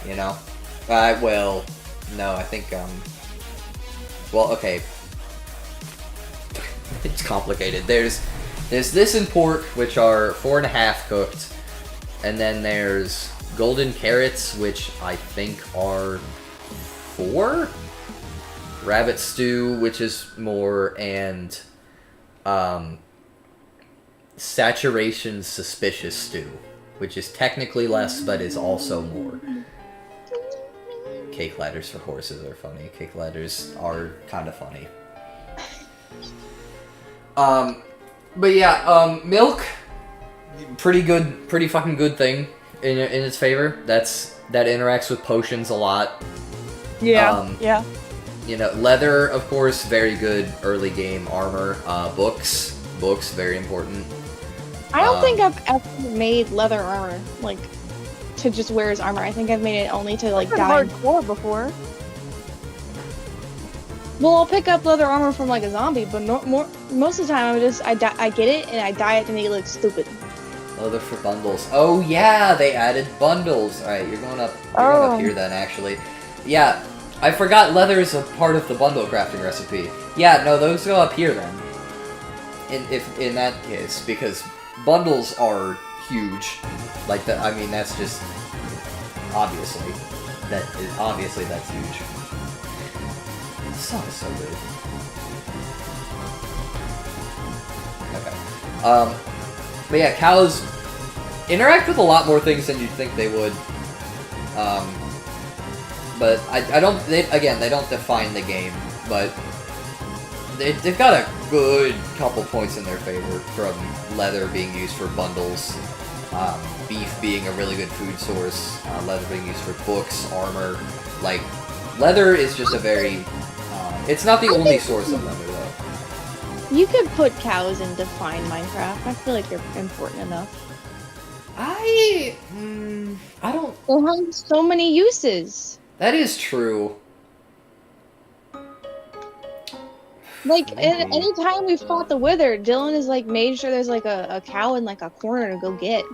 You know. Well, no, I think Well, okay. It's complicated. There's this and pork, which are 4.5 cooked, and then there's golden carrots, which I think are 4. Rabbit stew, which is more, and saturation suspicious stew, which is technically less, but is also more. Cake ladders for horses are funny. Cake ladders are kind of funny. But yeah, milk, pretty fucking good thing in its favor. That interacts with potions a lot.
Yeah. Yeah.
You know, leather, of course, very good early game armor. Books, very important.
I don't think I've ever made leather armor, like, to just wear as armor. I think I've made it only to, like,
I've been
die.
hardcore before.
Well, I'll pick up leather armor from like a zombie, but most of the time I get it and I dye it to make it look stupid.
Leather for bundles. Oh yeah, they added bundles. Alright, you're going up here then, actually. Yeah, I forgot leather is a part of the bundle crafting recipe. Yeah, no, those go up here then. In that case, because bundles are huge. Like that, I mean, that's just obviously that's huge. This song is so good. Okay. But yeah, cows interact with a lot more things than you'd think they would. But I don't. They don't define the game, but they've got a good couple points in their favor from leather being used for bundles, beef being a really good food source, leather being used for books, armor. Like, leather is just a very. It's not the only source of leather, though.
You could put cows in Define Minecraft. I feel like they're important enough.
I don't.
They have so many uses.
That is true.
Like, anytime we fought the Wither, Dylan has, like, made sure there's, like, a cow in, like, a corner to go get.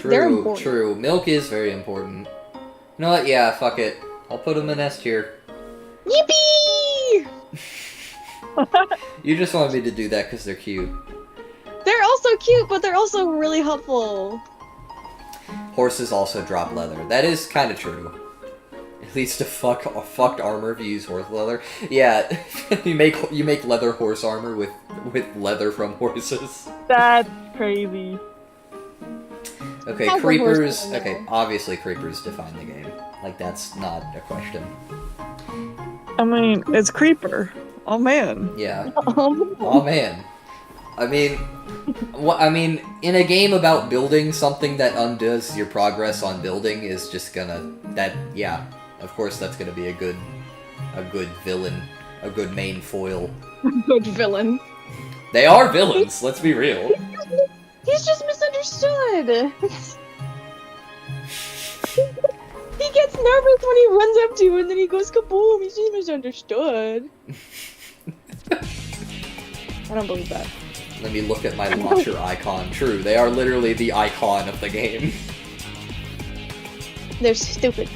They're important.
True. Milk is very important. You know what? Yeah, fuck it. I'll put them in S tier.
Yippee!
You just wanted me to do that because they're cute.
They're also cute, but they're also really helpful.
Horses also drop leather. That is kind of true. It leads to fucked armor if you use horse leather. Yeah, you make leather horse armor with leather from horses.
That's crazy.
Okay, creepers. Okay, obviously creepers define the game. Like, that's not a question.
I mean, it's creeper. Oh man.
Yeah. Oh man. I mean, in a game about building, something that undoes your progress on building is just gonna yeah. Of course, that's gonna be a good villain, a good main foil.
Good villain.
They are villains. Let's be real.
He's just misunderstood. He gets nervous when he runs up to you, and then he goes kaboom. He's just misunderstood. I don't believe that.
Let me look at my launcher icon. True, they are literally the icon of the game.
They're stupid.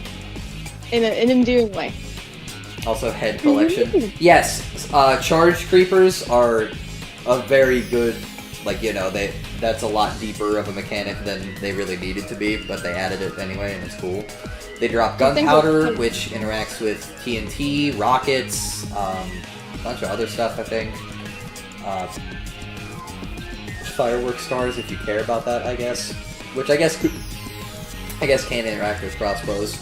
In an endearing way.
Also, head collection. Yes, charged creepers are a very good, like, you know, that's a lot deeper of a mechanic than they really needed to be, but they added it anyway, and it's cool. They drop gunpowder, which interacts with TNT, rockets, a bunch of other stuff, I think. Firework stars, if you care about that, I guess. Which I guess can interact with crossbows.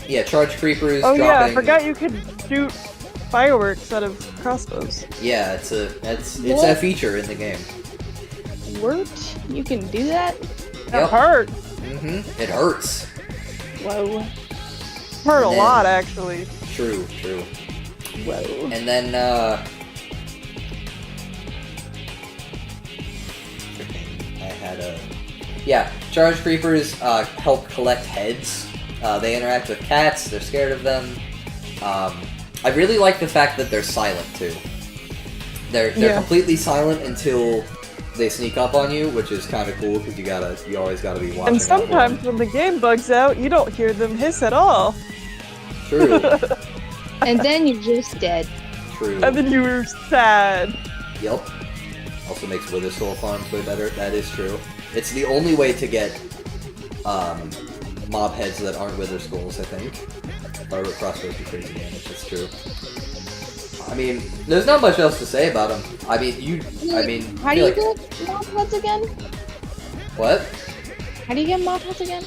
Yeah, charged creepers.
Oh
dropping...
yeah, I forgot you could shoot fireworks out of crossbows.
Yeah, it's a feature in the game.
Word? You can do that?
It hurt.
Mm-hmm. It hurts.
Whoa.
Hurt a lot, actually.
True.
Whoa.
And then, yeah, charged creepers help collect heads. They interact with cats, they're scared of them. I really like the fact that they're silent, too. They're completely silent until they sneak up on you, which is kind of cool, because you always gotta be watching.
And sometimes when the game bugs out, you don't hear them hiss at all.
True.
And then you're just dead.
True.
And then you were sad.
Yep. Also makes Wither Soul farms way better. That is true. It's the only way to get mob heads that aren't Wither Skulls, I think. Firework crossbows do crazy damage, that's true. I mean, there's not much else to say about them. How do you
get mob heads again?
What?
How do you get mob heads again?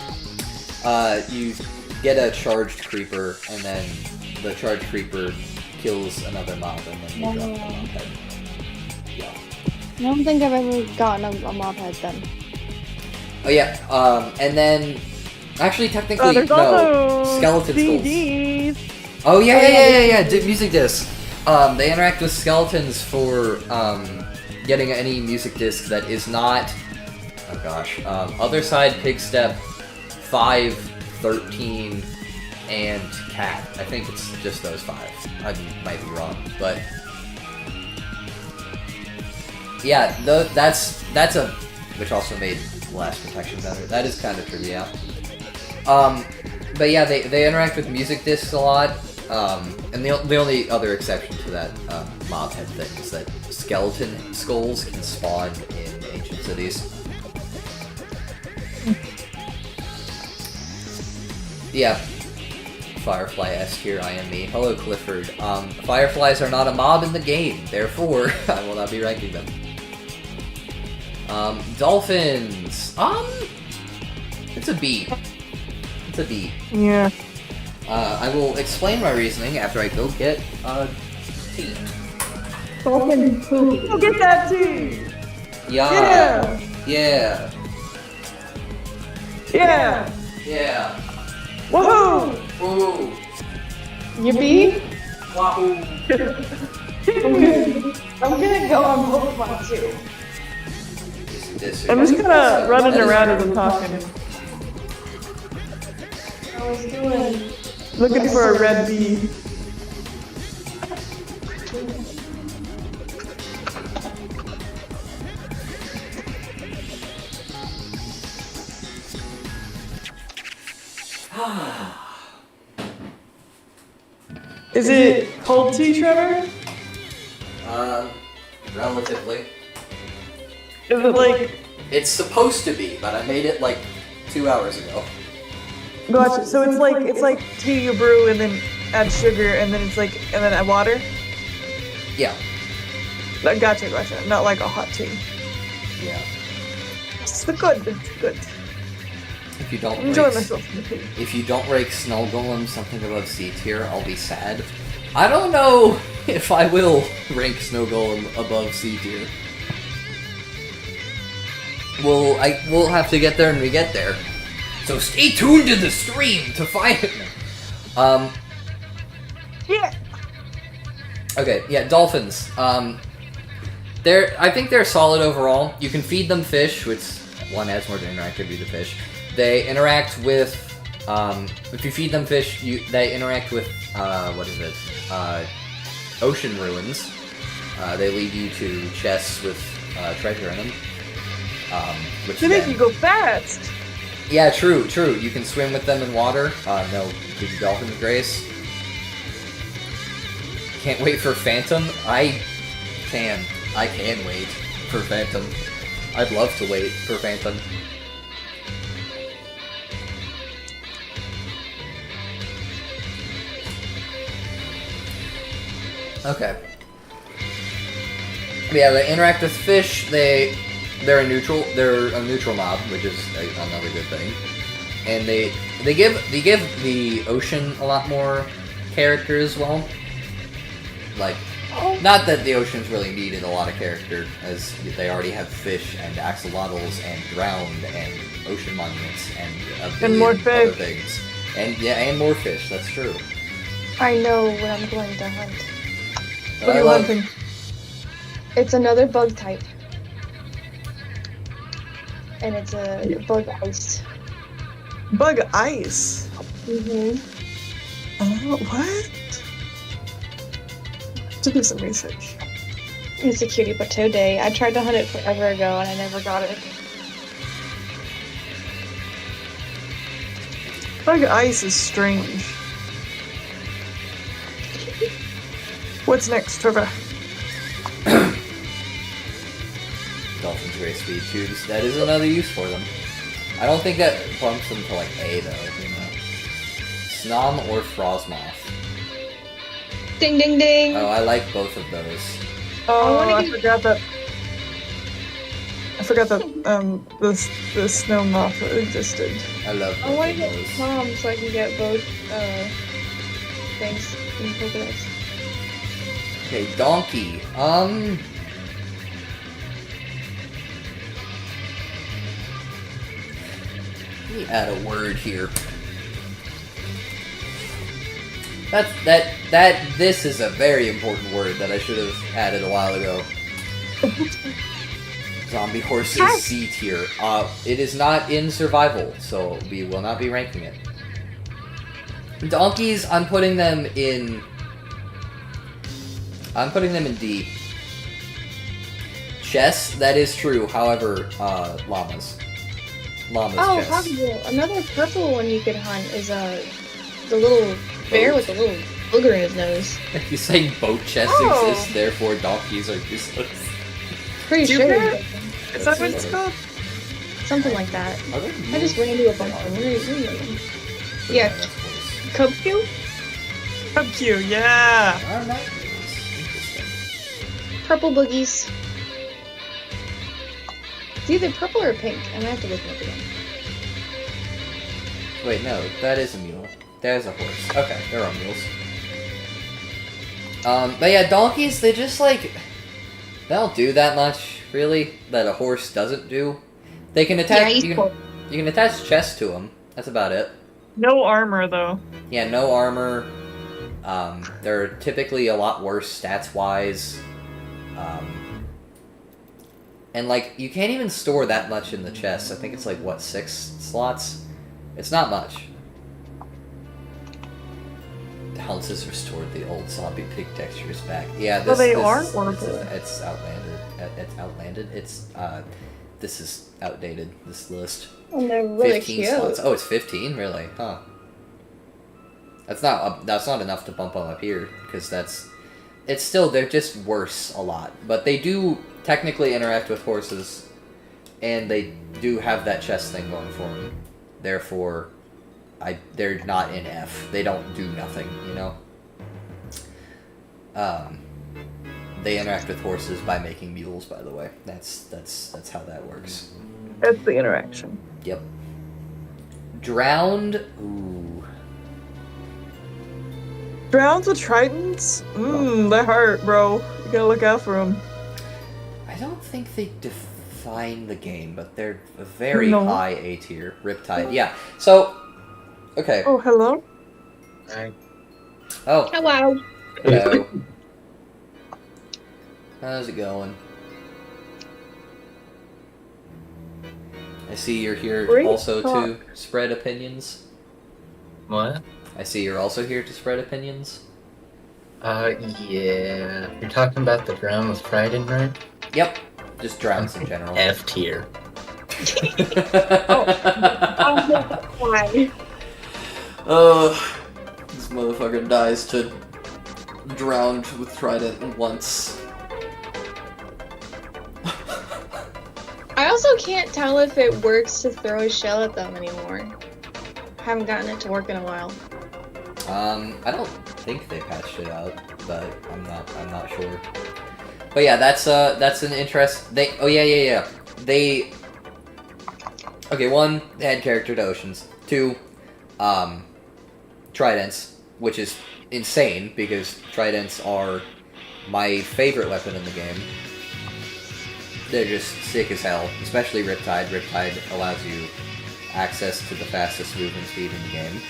You get a charged creeper, and then the charged creeper kills another mob, and then you drop the mob head. Yeah.
I don't think I've ever gotten a mob head then.
Oh yeah, and then actually technically
there's
no,
also
skeleton
CDs.
skulls. Oh yeah, music discs. They interact with skeletons for getting any music disc that is not. Oh gosh, Other Side, Pig Step, 5, 13, and cat. I think it's just those 5. I might be wrong, but yeah, that's a which also made Last Protection better. That is kind of trivia. But yeah, they interact with music discs a lot. And the only other exception to that mob head thing is that skeleton skulls can spawn in ancient cities. Yeah. Firefly-esque here, I am me. Hello, Clifford. Fireflies are not a mob in the game, therefore I will not be ranking them. Dolphins. It's a B. It's a B.
Yeah.
I will explain my reasoning after I go get tea.
Dolphin poop.
Go get that tea!
Yeah.
Yeah!
Yeah.
Yeah!
Yeah.
Woohoo!
Ooh.
Yippee!
Wahoo.
I'm gonna go on Pokemon too.
I'm just kinda running around as I'm talking.
I was doing.
Looking for a red bee. Is it cold tea, Trevor?
Relatively.
Is it like...
It's supposed to be, but I made it like 2 hours ago.
Gotcha. So it's like tea you brew and then add sugar and then add water?
Yeah.
Gotcha. Not like a hot tea.
Yeah.
It's good.
If you don't
Enjoy
rank,
myself in the tea.
if you don't rank Snow Golem something above C tier, I'll be sad. I don't know if I will rank Snow Golem above C tier. We'll have to get there when we get there. So stay tuned to the stream to find it.
Yeah.
Okay, yeah, dolphins. I think they're solid overall. You can feed them fish, which one adds more interactivity to fish. They interact with if you feed them fish, they interact with ocean ruins. They lead you to chests with treasure in them. Which
They make you go fast.
Yeah, true. You can swim with them in water. No, give you dolphin's grace. Can't wait for Phantom. I can wait for Phantom. I'd love to wait for Phantom. Okay. Yeah, they interact with fish. They're a neutral mob, which is another good thing. And they give the ocean a lot more character as well. Like, not that the ocean's really needed a lot of character, as they already have fish and axolotls and drowned and ocean monuments and a billion
more
other
fish.
things. And more fish. That's true.
I know what I'm going to hunt.
What are you hunting?
It's another bug type. And it's a bug ice.
Bug ice.
Mm-hmm.
Oh, what? To do some research.
It's a cutie patootie day. I tried to hunt it forever ago and I never got it.
Bug ice is strange. What's next, Trevor?
Dolphin's Grace Speed Tubes. That is another use for them. I don't think that bumps them to like A though, you know. Snom or Frostmoth.
Ding ding ding!
Oh, I like both of those.
Oh,
I wanna
I
get-
forgot that the snow moth existed.
I love
I
both
want
of
to get
those.
Tom so I can get both things in Pokedex.
Okay, Donkey. Let me add a word here. This is a very important word that I should have added a while ago. Zombie horses C tier. It is not in survival, so we will not be ranking it. Donkeys, I'm putting them in D. Chess, that is true. However, llamas. Llamas
Oh,
chess.
Huggable. Another purple one you could hunt is the little bear with the little booger in his nose.
You're saying boat chess
Oh.
exists, therefore donkeys are useless.
Pretty
Do you
sure.
care?
it's
Is that what it's called?
something like that.
Are there
I just ran into a bunch of them. Where are you? Yeah.
that's close.
Cubcue?
Cubcue, yeah.
There are not mules. Interesting.
Purple boogies. It's either purple or pink. I might have to look them up again.
Wait, no, that is a mule. There's a horse. Okay, there are mules. But yeah, donkeys, they just like... They don't do that much, really, that a horse doesn't do. They can attach...
Yeah,
you can attach chest to them. That's about it.
No armor, though.
Yeah, no armor. They're typically a lot worse stats-wise. And, like, you can't even store that much in the chest. I think it's like, what, 6 slots? It's not much. Hounds has restored the old zombie pig textures back. Yeah, this,
they
this
are
it's,
horrible.
it's outlanded. It's outlanded. It's, this is outdated, this list.
And they're really
15
cute.
slots. Oh, it's 15? Really? Huh. That's not enough to bump them up here, because it's still, they're just worse a lot. But they do technically interact with horses, and they do have that chest thing going for them. Therefore, they're not in F. They don't do nothing, you know? They interact with horses by making mules, by the way. That's how that works.
That's the interaction.
Yep. Drowned? Ooh.
Drowns with tritons? They hurt, bro. You gotta look out for them.
I don't think they define the game, but they're a very
No.
high A tier. Riptide. Yeah. So, okay.
Oh, hello?
Oh,
Hello.
hello. How's it going? I see you're here
Great
also to
talk.
spread opinions.
What?
I see you're also here to spread opinions.
Yeah. You're talking about the drown with Trident, right?
Yep. Just drowns in general.
F tier.
Why?
This motherfucker dies to drowned with trident once.
I also can't tell if it works to throw a shell at them anymore. I haven't gotten it to work in a while.
I don't think they patched it out, but I'm not sure. But yeah, that's an interest. They okay, one, they had character to oceans. Two, tridents, which is insane because tridents are my favorite weapon in the game. They're just sick as hell, especially Riptide. Riptide allows you access to the fastest movement speed in the game.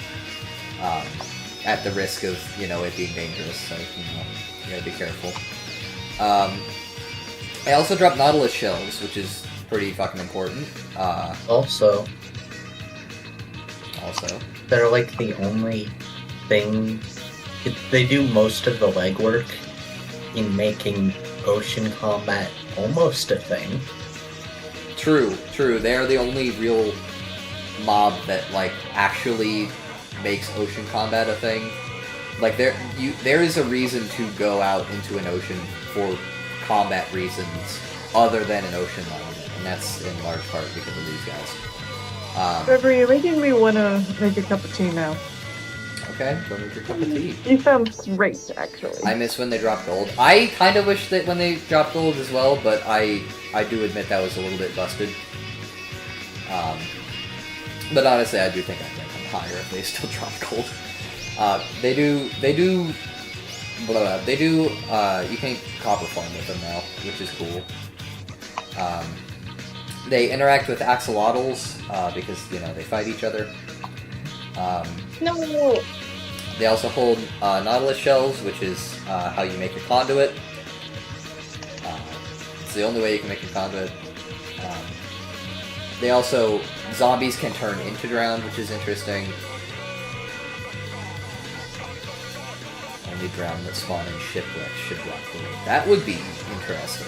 At the risk of, it being dangerous, so, you gotta be careful. I also dropped Nautilus shells, which is pretty fucking important.
Also,
Also.
they're like the only thing. They do most of the legwork in making ocean combat almost a thing.
True. They're the only real mob that, actually makes ocean combat a thing. There is a reason to go out into an ocean for combat reasons other than an ocean element, and that's in large part because of these guys.
Trevor, you're making me want to make a cup of tea now.
Okay, go make your cup of tea.
You sound great, actually.
I miss when they dropped gold. I kind of wish that when they dropped gold as well, but I do admit that was a little bit busted. But honestly, I do think I'd rank them higher if they still drop gold. You can copper farm with them now, which is cool. They interact with axolotls, because, they fight each other.
No.
They also hold Nautilus shells, which is how you make your conduit. It's the only way you can make your conduit. Zombies can turn into drowned, which is interesting. only drown that spawn in shipwrecks should block the way. That would be interesting.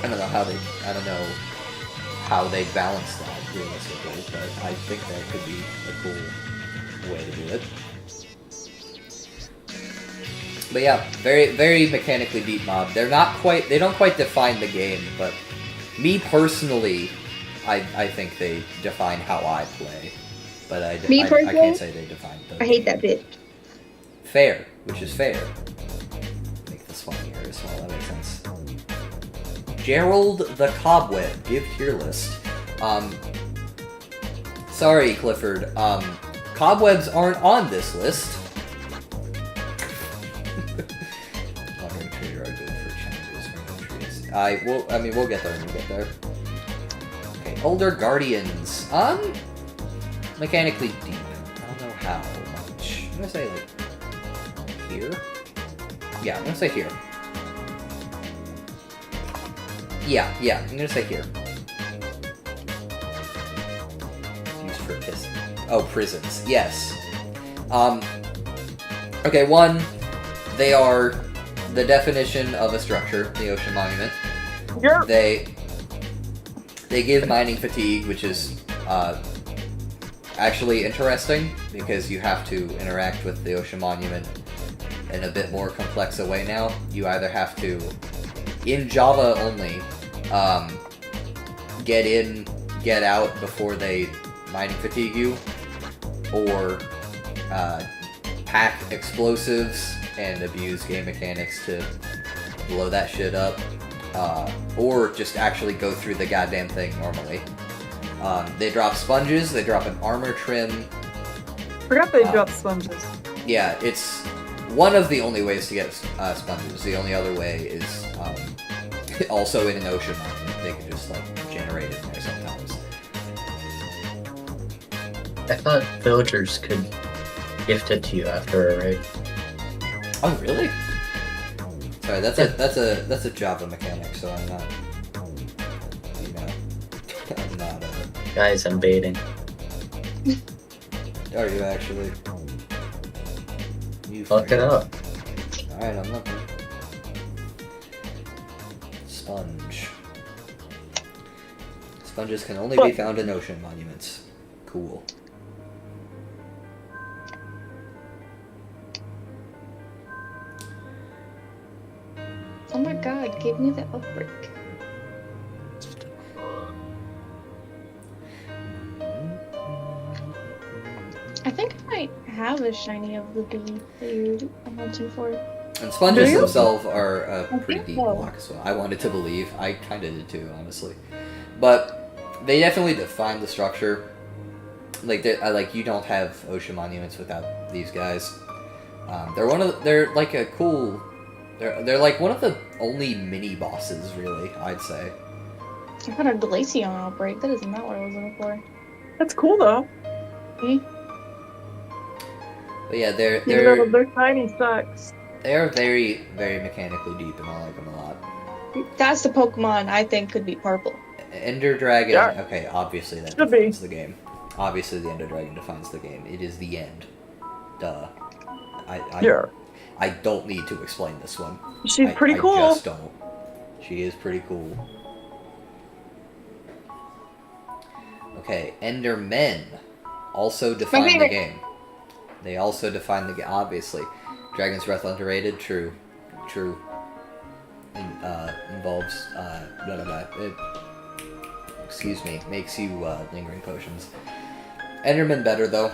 I don't know how they balance that realistically, but I think that could be a cool way to do it. But yeah, very, very mechanically deep mob. They don't quite define the game, but me personally, I think they define how I play. But I can't say they define the
I hate that bit.
Fair, which is fair. Make this funnier as well, that makes sense. Gerald the Cobweb, give tier list. Sorry, Clifford. Cobwebs aren't on this list. Wandering tree are good for challenges from trees. We'll get there when we get there. Okay, Older Guardians. Mechanically deep. I don't know how much. I'm gonna say, like, here? Yeah, I'm gonna say here. Yeah, I'm gonna say here. Used for prisons. Yes. Okay, one, they are the definition of a structure, the Ocean Monument.
Yep.
They give mining fatigue, which is, actually interesting, because you have to interact with the Ocean Monument in a bit more complex a way now. You either have to, in Java only, get in, get out before they mining fatigue you, or pack explosives and abuse game mechanics to blow that shit up, or just actually go through the goddamn thing normally. They drop sponges, they drop an armor trim.
Forgot they dropped sponges.
Yeah, it's one of the only ways to get sponges. The only other way is also in an ocean monument. They can just, like, generate it in there sometimes.
I thought villagers could gift it to you after a raid.
Oh, really? Sorry, that's a Java mechanic, so I'm not, I'm not.
Guys, I'm baiting.
Are you actually? You
Fuck it up.
Alright, I'm looking. Sponge. Sponges can only be found in ocean monuments. Cool.
Oh my god, give me the outbreak. I think I might have a shiny of the bee that you're hunting for.
And sponges
Do you?
themselves are a pretty
think
deep
so.
block as well. I wanted to believe. I kind of did too, honestly. But they definitely define the structure. Like, you don't have ocean monuments without these guys. They're like a cool. They're like one of the only mini bosses, really. I'd say.
I got a Glaceon outbreak. That is not what I was looking for.
That's cool though.
But yeah,
Even though their tiny sucks.
they are very, very mechanically deep, and I like them a lot.
That's the Pokemon I think could be purple.
Ender Dragon.
Yeah.
Okay, obviously that
Should be.
defines the game. Obviously, the Ender Dragon defines the game. It is the end. Duh. I don't need to explain this one.
She's pretty
I
cool.
just don't. She is pretty cool. Okay, Endermen also define the
favorite.
game. They also define the game, obviously. Dragon's Breath underrated, true. Involves, blah, blah, blah. It, excuse me, makes you, lingering potions. Endermen better, though.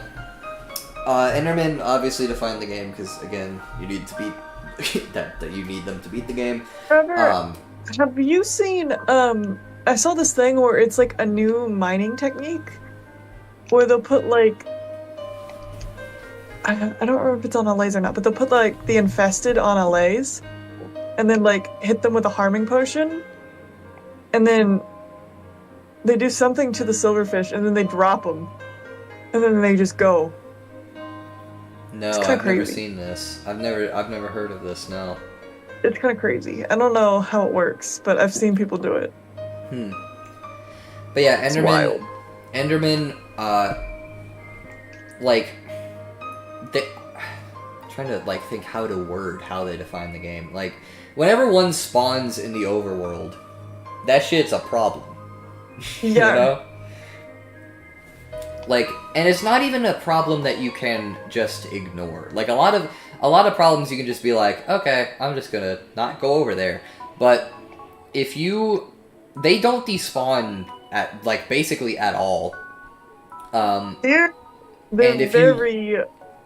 Endermen obviously define the game, because, again, you need to beat, that you need them to beat the game.
Trevor, have you seen, I saw this thing where it's like a new mining technique where they'll put like, I don't remember if it's on allays or not, but they'll put like the infested on allays and then like hit them with a harming potion and then they do something to the silverfish and then they drop them and then they just go.
No,
It's kinda
I've never
crazy.
seen this. I've never heard of this, no.
It's kind of crazy. I don't know how it works, but I've seen people do it.
But yeah,
It's wild.
Enderman, like, I'm trying to like think how they define the game. Like, whenever one spawns in the overworld, that shit's a problem.
Yeah.
You know? Like, and it's not even a problem that you can just ignore. Like, a lot of problems you can just be like, okay, I'm just gonna not go over there. But if they don't despawn at, like, basically at all.
They're
and if
very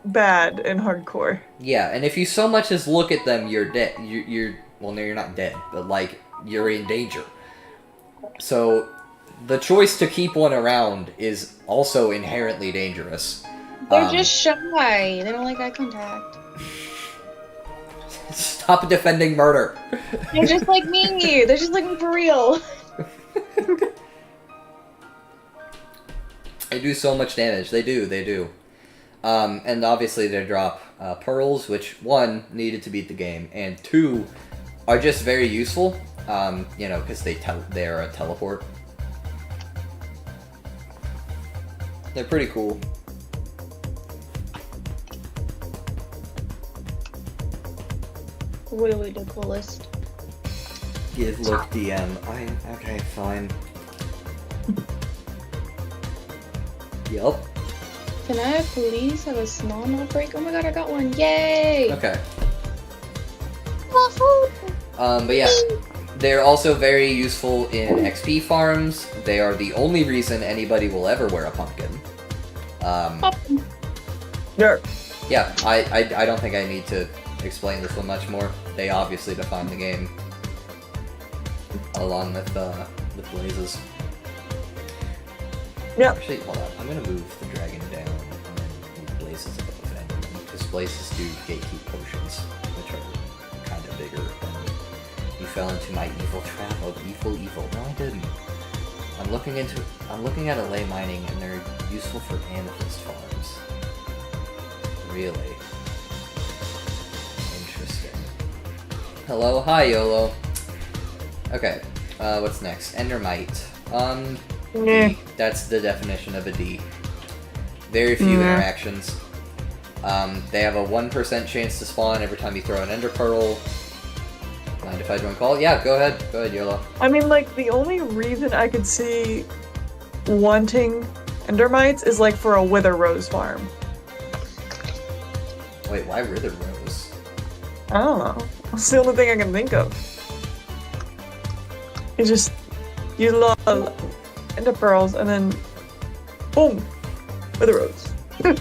bad in hardcore.
Yeah, and if you so much as look at them, you're dead. Well, no, you're not dead, but, like, you're in danger. So, the choice to keep one around is also inherently dangerous.
They're just shy. They don't like eye contact.
Stop defending murder.
They're just like me. They're just looking for real.
They do so much damage. They do. And obviously they drop pearls, which, 1, needed to beat the game, and 2, are just very useful, you know, because they're a teleport. They're pretty cool.
What do we do, coolest?
Give look DM. Okay, fine. Yup.
Can I please have a small break? Oh my god, I got one! Yay!
Okay. But yeah, they're also very useful in XP farms. They are the only reason anybody will ever wear a pumpkin. Yeah, I don't think I need to explain this one much more. They obviously define the game, along with blazes.
Yeah.
Actually, hold on. I'm gonna move the dragon down and then move blazes above it, because blazes do gatekeep potions, which are kind of bigger. You fell into my evil trap of evil. No, I didn't. I'm looking at allay mining, and they're useful for amethyst farms. Really? Interesting. Hello, hi, YOLO. Okay, what's next? Endermite. D. That's the definition of a D. Very few interactions. They have a 1% chance to spawn every time you throw an ender pearl. Mind if I join call? Yeah, go ahead. Go ahead, YOLO.
I mean, like, the only reason I could see wanting endermites is, like, for a wither rose farm.
Wait, why wither rose?
I don't know. It's the only thing I can think of. You love ender pearls, and then boom, wither rose.
This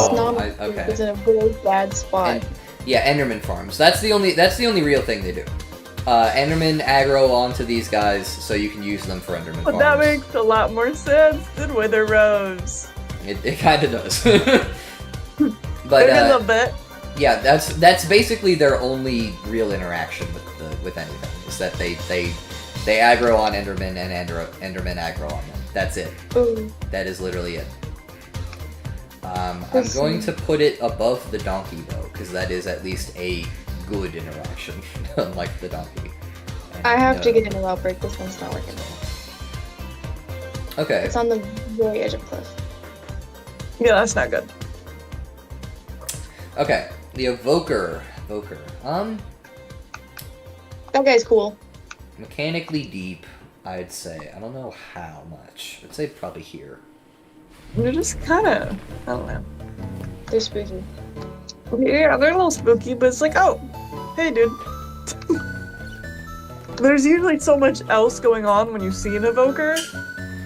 okay.
is in a really bad spot.
Yeah, Enderman farms. That's the only real thing they do. Enderman aggro onto these guys, so you can use them for Enderman
But
farms.
that makes a lot more sense than wither rose.
It kind of does. But
Maybe a little bit.
yeah, that's basically their only real interaction with anything. Is that they aggro on Enderman and Enderman aggro on them. That's it.
Ooh.
That is literally it. I'm going to put it above the donkey though, because that is at least a good interaction, unlike the donkey. And,
I have to get an outbreak. This one's not working.
Okay.
It's on the very edge of the cliff.
Yeah, that's not good.
Okay. The Evoker.
That guy's cool.
Mechanically deep, I'd say. I don't know how much. I'd say probably here.
They're just kind of, I don't know.
They're spooky.
Yeah, they're a little spooky, but it's like, oh, hey, dude. There's usually so much else going on when you see an evoker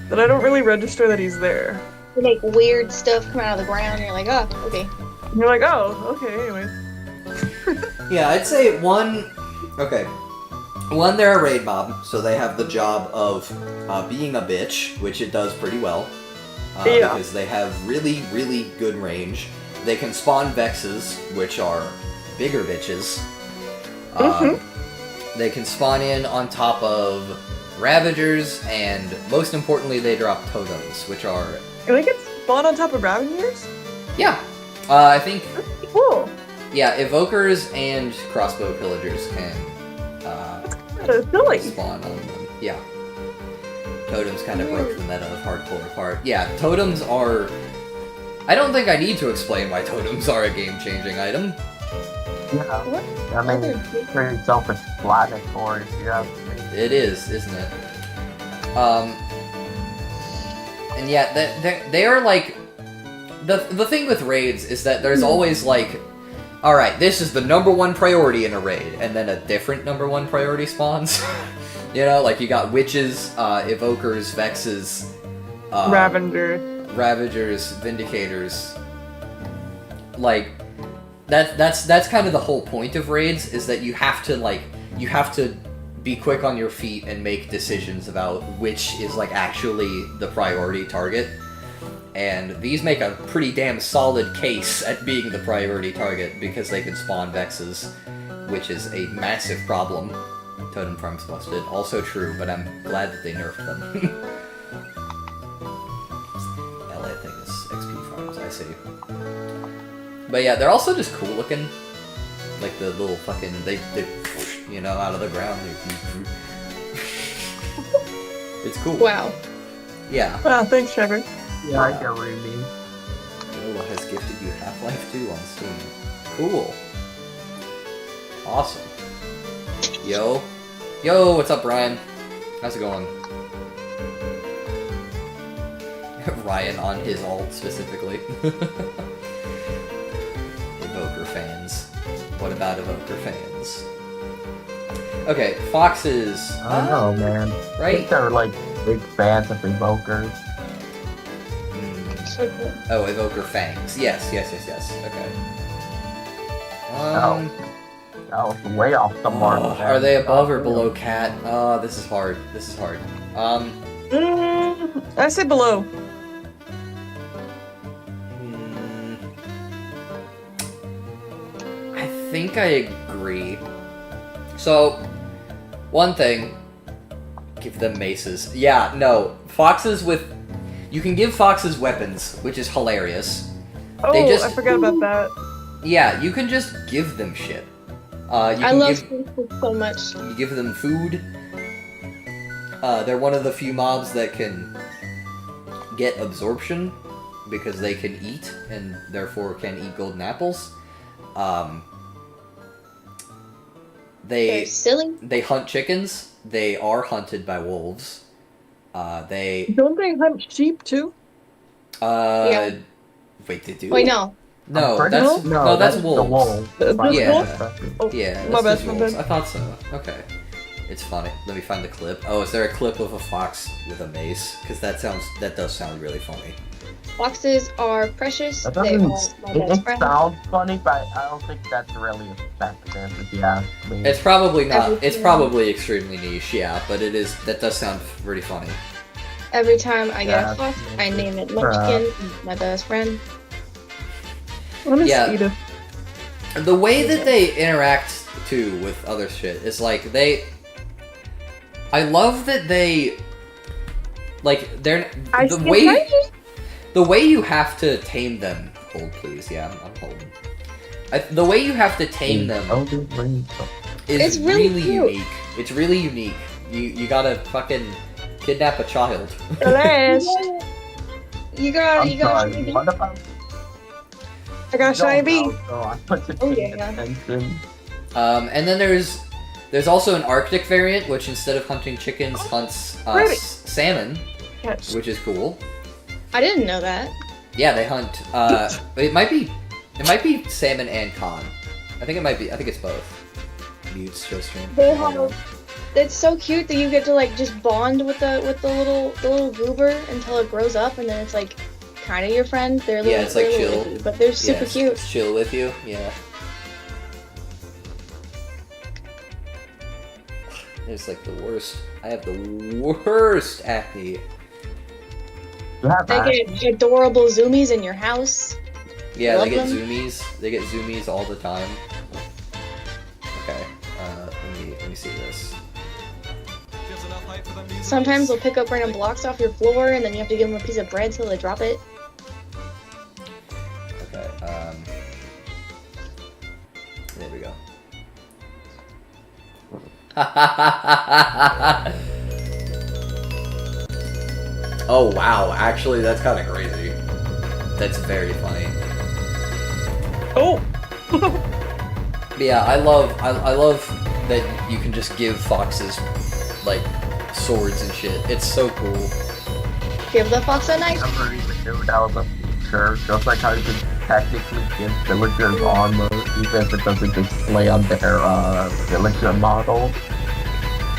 that I don't really register that he's there.
They make weird stuff come out of the ground, and you're like, oh, okay.
And you're like, oh, okay, anyways.
Yeah, I'd say one... Okay. One, they're a raid mob, so they have the job of being a bitch, which it does pretty well.
Yeah.
Because they have really, really good range. They can spawn Vexes, which are bigger bitches. They can spawn in on top of Ravagers, and most importantly, they drop Totems, which are...
Can they get spawned on top of Ravagers?
Yeah. I think...
That's pretty cool.
Yeah, Evokers and Crossbow Pillagers can
Silly.
spawn on them. Yeah. Totems kind of broke the meta of hardcore apart. Yeah, totems are I don't think I need to explain why totems are a game-changing item.
Yeah.
What
I mean,
other
it's pretty self-explanatory, if you ask me.
It is, isn't it? And yeah, they are like... The thing with raids is that there's always like... Alright, this is the #1 priority in a raid, and then a different #1 priority spawns. You know, like you got witches, evokers, vexes, ravagers, vindicators. Like, that's kind of the whole point of raids, is that you have to be quick on your feet and make decisions about which is like actually the priority target. And these make a pretty damn solid case at being the priority target because they can spawn vexes, which is a massive problem. Totem farms busted. Also true, but I'm glad that they nerfed them. LA thing is XP farms, I see. But yeah, they're also just cool looking. Like the little fucking, they you know, out of the ground. It's cool.
Wow.
Yeah.
Wow, thanks, Trevor.
Yeah, I get what you mean.
Noah has gifted you Half-Life 2 on Steam. Cool. Awesome. Yo. Yo, what's up, Ryan? How's it going? Ryan on his alt, specifically. Evoker fans. What about Evoker fans? Okay, foxes.
I don't know, man. I
Right?
think they're like big fans of Evokers.
So cool.
Oh, Evoker fangs. Yes. Okay.
That was way off the mark. man.
Are they above or below cat? Oh, this is hard.
I say below.
I think I agree. So, one thing, give them maces. Yeah, no, foxes with... You can give foxes weapons, which is hilarious.
Oh,
They just-
I forgot about that.
Yeah, you can just give them shit.
I love food so much.
You give them food. They're one of the few mobs that can get absorption because they can eat and therefore can eat golden apples.
They're silly.
They hunt chickens. They are hunted by wolves.
Don't they hunt sheep too?
Yeah.
Wait, they do?
Wait, no.
No,
I'm
that's
pretty-
that's
the
wolves.
wolves.
Yeah.
Oh,
Yeah,
my
that's
bad,
just
my
wolves.
bad.
I thought so. Okay. It's funny. Let me find the clip. Oh, is there a clip of a fox with a mace? Because that does sound really funny.
Foxes are precious.
That
They are
doesn't.
my
It,
best
it
friend.
sounds funny, but I don't think that's really effective. If you ask me.
It's probably not.
Everything.
It's probably extremely niche, yeah, but it is. That does sound pretty funny.
Every time I get
Yeah.
a fox, I name it Munchkin, my best friend.
What is
Yeah.
Edith?
The way that they interact too with other shit is like they. I love that they. Like they're the way. The way you have to tame them. Hold, please. Yeah, I'm holding. The way you have to tame them is
It's really
really
cute.
unique. It's really unique. You gotta fucking kidnap a child.
Celeste,
You got
I'm
you got
sorry. What about?
I got a shiny bee.
I'm paying
Oh, yeah.
attention.
And then there's also an Arctic variant, which instead of hunting chickens, hunts
Really?
salmon,
Yes.
which is cool.
I didn't know that.
Yeah, they hunt. It might be salmon and cod. I think it's both. Mutes show stream.
They have. It's so cute that you get to like just bond with the little goober until it grows up, and then it's like kind of your friend. They're little,
Yeah, it's, like,
they're little
chill.
iffy, but they're super
Yes,
cute.
chill with you. Yeah. It's like the worst. I have the worst acne.
You have that.
They get adorable zoomies in your house.
Yeah,
Love
they get
them.
zoomies. They get zoomies all the time. Okay. Let me see this.
Sometimes they'll pick up random blocks off your floor, and then you have to give them a piece of bread till they drop it.
Okay. There we go. Oh wow! Actually, that's kind of crazy. that's very funny.
Oh!
But yeah, I love that you can just give foxes like swords and shit. It's so cool.
Give the fox a knife.
Never even knew that was a feature. Just like how you can technically give villagers armor, even if it doesn't display on their villager model.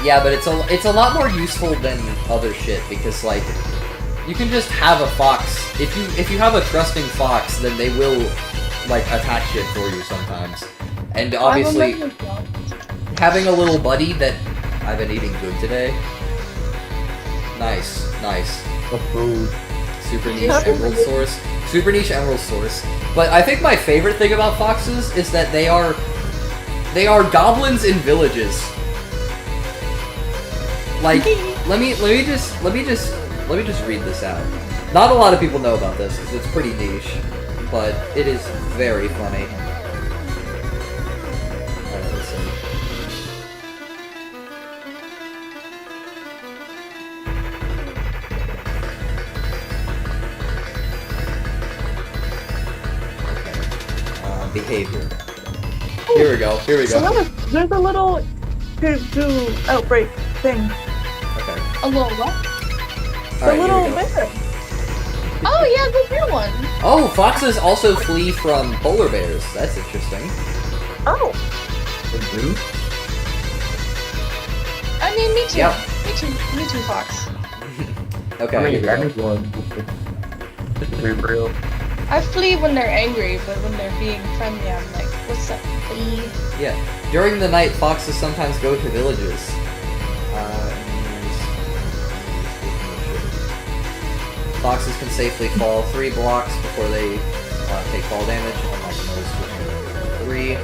Yeah, but it's a lot more useful than other shit because like you can just have a fox. If you have a trusting fox, then they will like attack shit for you sometimes. And obviously having a little buddy that I've been eating good today. Nice.
The food.
Super niche emerald source. Super niche emerald source. But I think my favorite thing about foxes is that they are goblins in villages. Like, let me just read this out. Not a lot of people know about this because it's pretty niche, but it is very funny. Alright, let's see. Behavior. Here we go.
So there's a little do outbreak thing.
Okay.
A little what?
The
Alright, here
little
we go.
bear.
Oh yeah, the real one.
Oh, foxes also flee from polar bears. That's interesting.
Oh!
The zoo?
I mean, me too.
Yep.
Me too, fox.
Okay,
I
here
mean,
we go.
anyone. To be real.
I flee when they're angry, but when they're being friendly, I'm like, what's up, flee?
Yeah. During the night, foxes sometimes go to villages. Foxes can safely fall 3 blocks before they take fall damage, unlike most 3.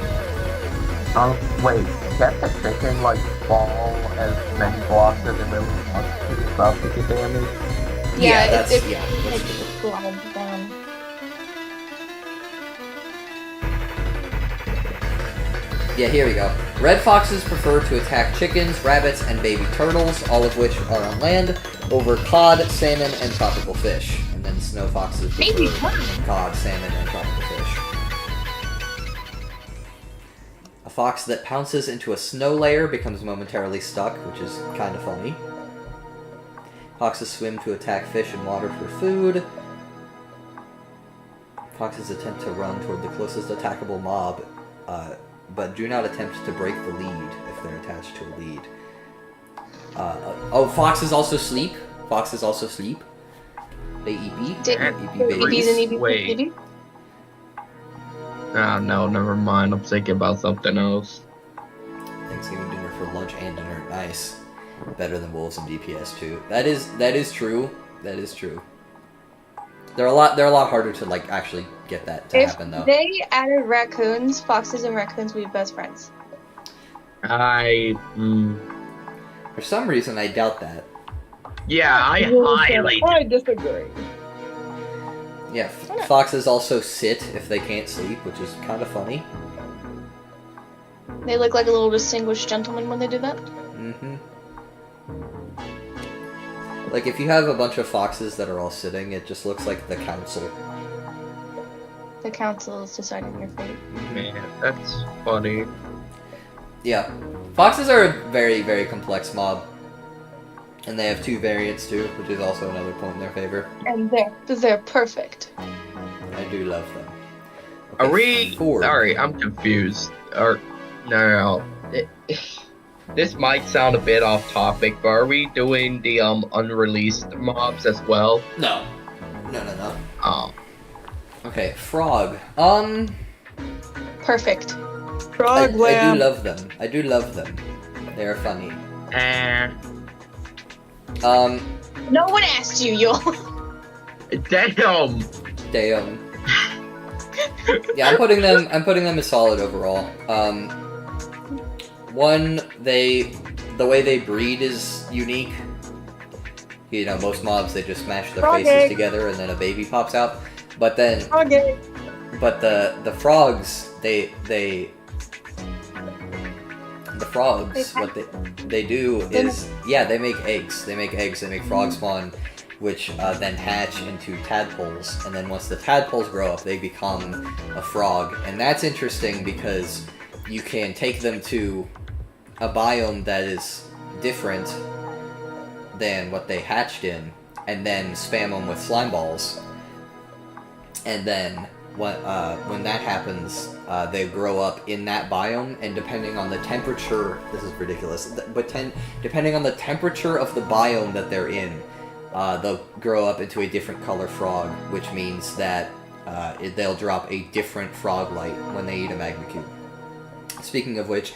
Wait, can't the chicken like fall as many blocks as it really wants to without taking damage?
Yeah,
that's
that's true.
glide down.
Yeah, here we go. Red foxes prefer to attack chickens, rabbits, and baby turtles, all of which are on land, over cod, salmon, and tropical fish. And then snow foxes
Baby
prefer
turtle.
cod, salmon, and tropical fish. A fox that pounces into a snow layer becomes momentarily stuck, which is kind of funny. Foxes swim to attack fish and water for food. Foxes attempt to run toward the closest attackable mob, but do not attempt to break the lead if they're attached to a lead. Oh, foxes also sleep. Foxes also sleep. They eat meat.
Did-
Eat
EBs and EBs.
Wait.
EBs?
Ah, no, never mind. I'm thinking about something else.
Thanksgiving dinner for lunch and dinner. Nice. Better than wolves and DPS too. That is true. That is true. They're a lot harder to like actually get that to
If
happen though.
they added raccoons, foxes and raccoons would be best friends.
For some reason, I doubt that.
Yeah,
I disagree.
Yeah, foxes also sit if they can't sleep, which is kind of funny.
They look like a little distinguished gentleman when they do that.
Mm-hmm. Like, if you have a bunch of foxes that are all sitting, it just looks like the council.
The council is deciding your fate.
Man, that's funny.
Yeah. Foxes are a very, very complex mob. And they have 2 variants, too, which is also another point in their favor.
And they're perfect.
I do love them.
Are
Okay,
we...
4.
Sorry, I'm confused. No. This might sound a bit off topic, but are we doing the unreleased mobs as well?
No. No.
Oh.
Okay, frog.
Perfect.
Frog
I do
lamb.
love them. I do love them. They are funny.
No one asked you, yo.
Damn!
Damn. Yeah, I'm putting them as solid overall. One, the way they breed is unique. You know, most mobs, they just smash their
Frog
faces
egg.
together and then a baby pops out. But then,
Okay.
but the frogs, the frogs, what they do is, yeah, they make eggs. They make frog spawn, which then hatch into tadpoles. And then once the tadpoles grow up, they become a frog. And that's interesting because you can take them to a biome that is different than what they hatched in, and then spam them with slime balls. And then when that happens, they grow up in that biome, and depending on the temperature, this is ridiculous, but depending on the temperature of the biome that they're in, they'll grow up into a different color frog, which means that they'll drop a different frog light when they eat a magma cube. Speaking of which,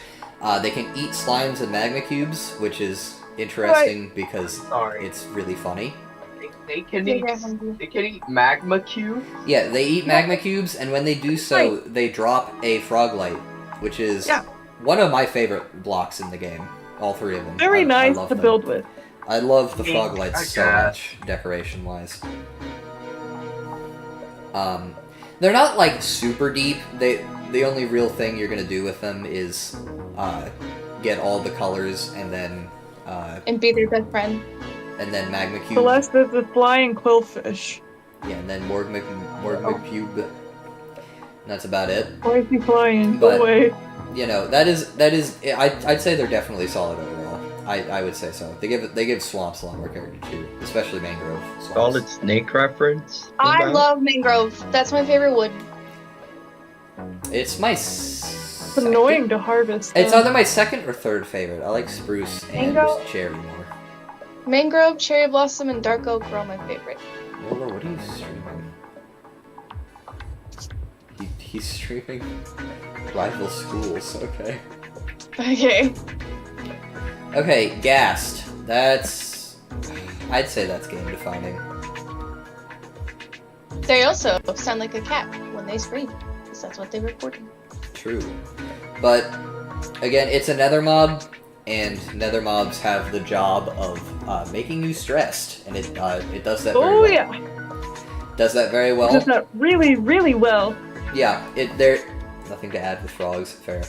they can eat slimes and magma cubes, which is interesting because it's really funny.
They can eat magma cube.
Yeah, they eat magma cubes, and when they do so, they drop a frog light, which is one of my favorite blocks in the game. All three of them.
Very nice to build with.
I love the frog lights so much, decoration-wise. They're not like super deep. The only real thing you're gonna do with them is get all the colors and then
and be their best friend.
And then magma cube.
Celeste is the flying quillfish.
Yeah, and then magma cube. And that's about it.
Why is he flying?
But,
Go away.
You know, that is. I'd say they're definitely solid overall. I would say so. They give swamps a lot more character too, especially mangrove swamps.
Solid snake reference.
I love mangrove. That's my favorite wood.
It's my.
It's annoying to harvest.
It's either my second or third favorite. I like spruce and cherry more.
Mangrove, cherry blossom, and dark oak are all my favorite.
Lola, what are you streaming? He's streaming rival schools. Okay.
Okay.
Okay, Ghast. That's... I'd say that's game defining.
They also sound like a cat when they scream, because that's what they recorded.
True. But, again, it's a nether mob, and nether mobs have the job of making you stressed, and it does that very well.
Oh, yeah.
Does that very well.
It does that really, really well.
Yeah, nothing to add with frogs, fair.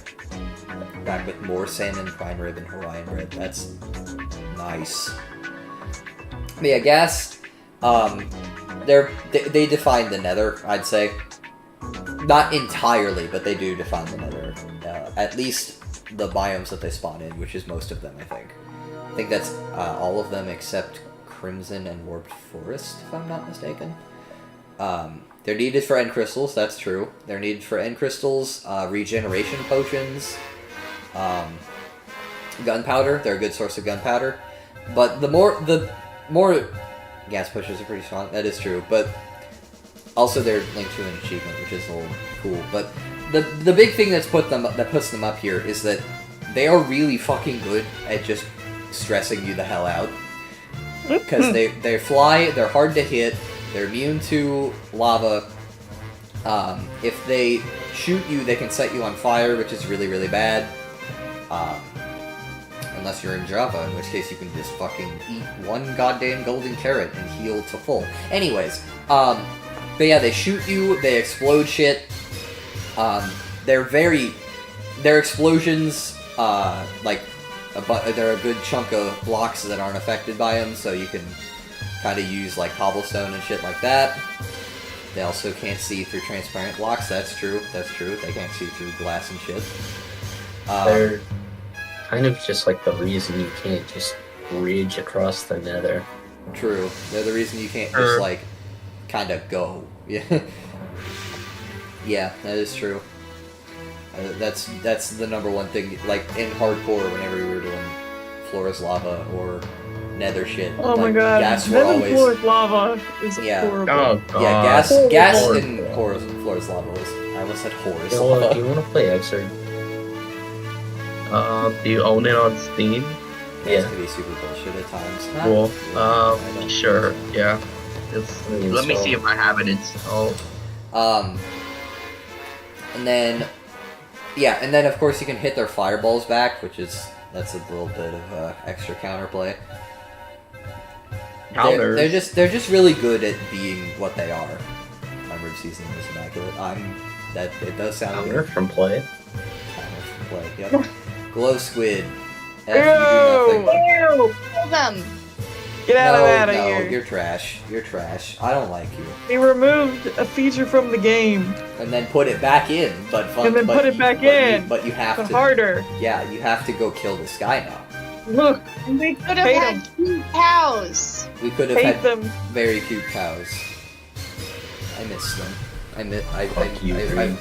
Back with more salmon, prime rib, and Hawaiian bread. That's nice. But yeah, Ghast, they define the nether, I'd say. Not entirely, but they do define the nether. At least the biomes that they spawn in, which is most of them, I think. I think that's all of them except Crimson and Warped Forest, if I'm not mistaken. They're needed for end crystals, that's true. They're needed for end crystals, regeneration potions, gunpowder. They're a good source of gunpowder. But the more gas pushes are pretty strong, that is true, but also they're linked to an achievement, which is a little cool. But the big thing that puts them up here is that they are really fucking good at just stressing you the hell out. Because they fly, they're hard to hit, they're immune to lava. If they shoot you, they can set you on fire, which is really, really bad. Unless you're in Java, in which case you can just fucking eat one goddamn golden carrot and heal to full. Anyways, but yeah, they shoot you, they explode shit. Their explosions, they're a good chunk of blocks that aren't affected by them, so you can kind of use like cobblestone and shit like that. They also can't see through transparent blocks. That's true. They can't see through glass and shit.
They're kind of just like the reason you can't just bridge across the nether.
True. They're the reason you can't just like kind of go. Yeah. Yeah, that is true. That's the number one thing. Like in hardcore, whenever we were doing Flora's lava or Nether shit.
Oh my
like,
god,
gas were
Nether
always...
Flora's lava is
Yeah.
horrible.
Oh god.
Yeah, gas in Flora's lava was... I almost said Horus lava.
Do you want to play Exert?
Do you own it on Steam?
It can be super bullshit at times.
Cool. Sure. Yeah. Let me see if I have it installed.
And then... Yeah, and then of course you can hit their fireballs back, that's a little bit of extra counterplay. They're just really good at being what they are. Armored seasoning is immaculate. It does sound
Counter from play.
Counter from play. Yep. Glow squid. F, you do nothing.
Ew! Kill them!
Get out of
no,
here.
you're trash. You're trash. I don't like you.
They removed a feature from the game.
And then put it back in, but
And then put it back in.
But you have
But
to.
harder.
Yeah, you have to go kill this guy now.
Look,
And we could have
Hate
had 2 cows.
We could have
hate
had
them.
very cute cows. I miss them.
Fuck you, Green.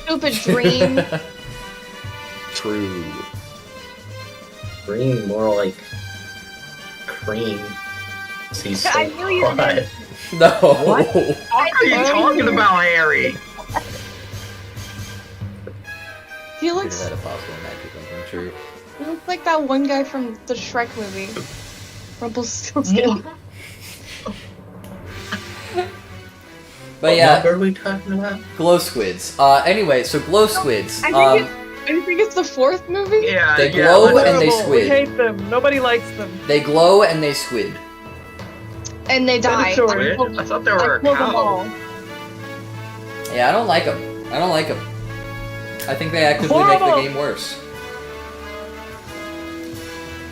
Stupid dream.
True.
Green, more like cream. See, so
I knew you were gonna-
hot.
No.
What are you talking about, Harry?
He
Could have
looks,
had a possible magic come true.
he looks like that one guy from the Shrek movie. Rumpelstiltskin.
But yeah,
What are we talking about?
glow squids. Anyway, so glow squids.
I think it's the 4th movie.
Yeah,
They
yeah,
glow
let's-
and they
Horrible. We
squid.
hate them. Nobody likes them.
They glow and they squid.
And they die.
Dinosaurs.
I thought they were
I
a
killed them
cow.
all.
Yeah, I don't like them. I don't like them. I think they actively make the
Horrible.
game worse.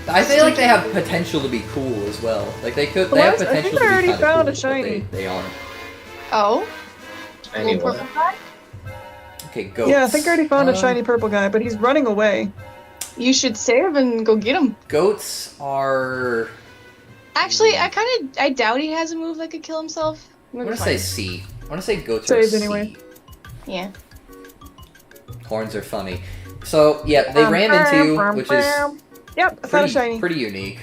I feel like they have potential to be cool as well. Like they have
Celeste, I
potential
think
to be
I already
kinda
found
cool,
a
but
shiny.
They aren't.
Oh?
Anyway,
Little purple guy?
Okay, goats.
Yeah, I think I already found a
Um,
shiny purple guy, but he's running away.
You should save and go get him.
Goats are.
Actually, I doubt he has a move that could kill himself.
I want to say C. I want to say goats
Saved
are C.
anyway.
Yeah.
Horns are funny. So yeah, they ran into, which is
Yep, I found a shiny.
pretty unique.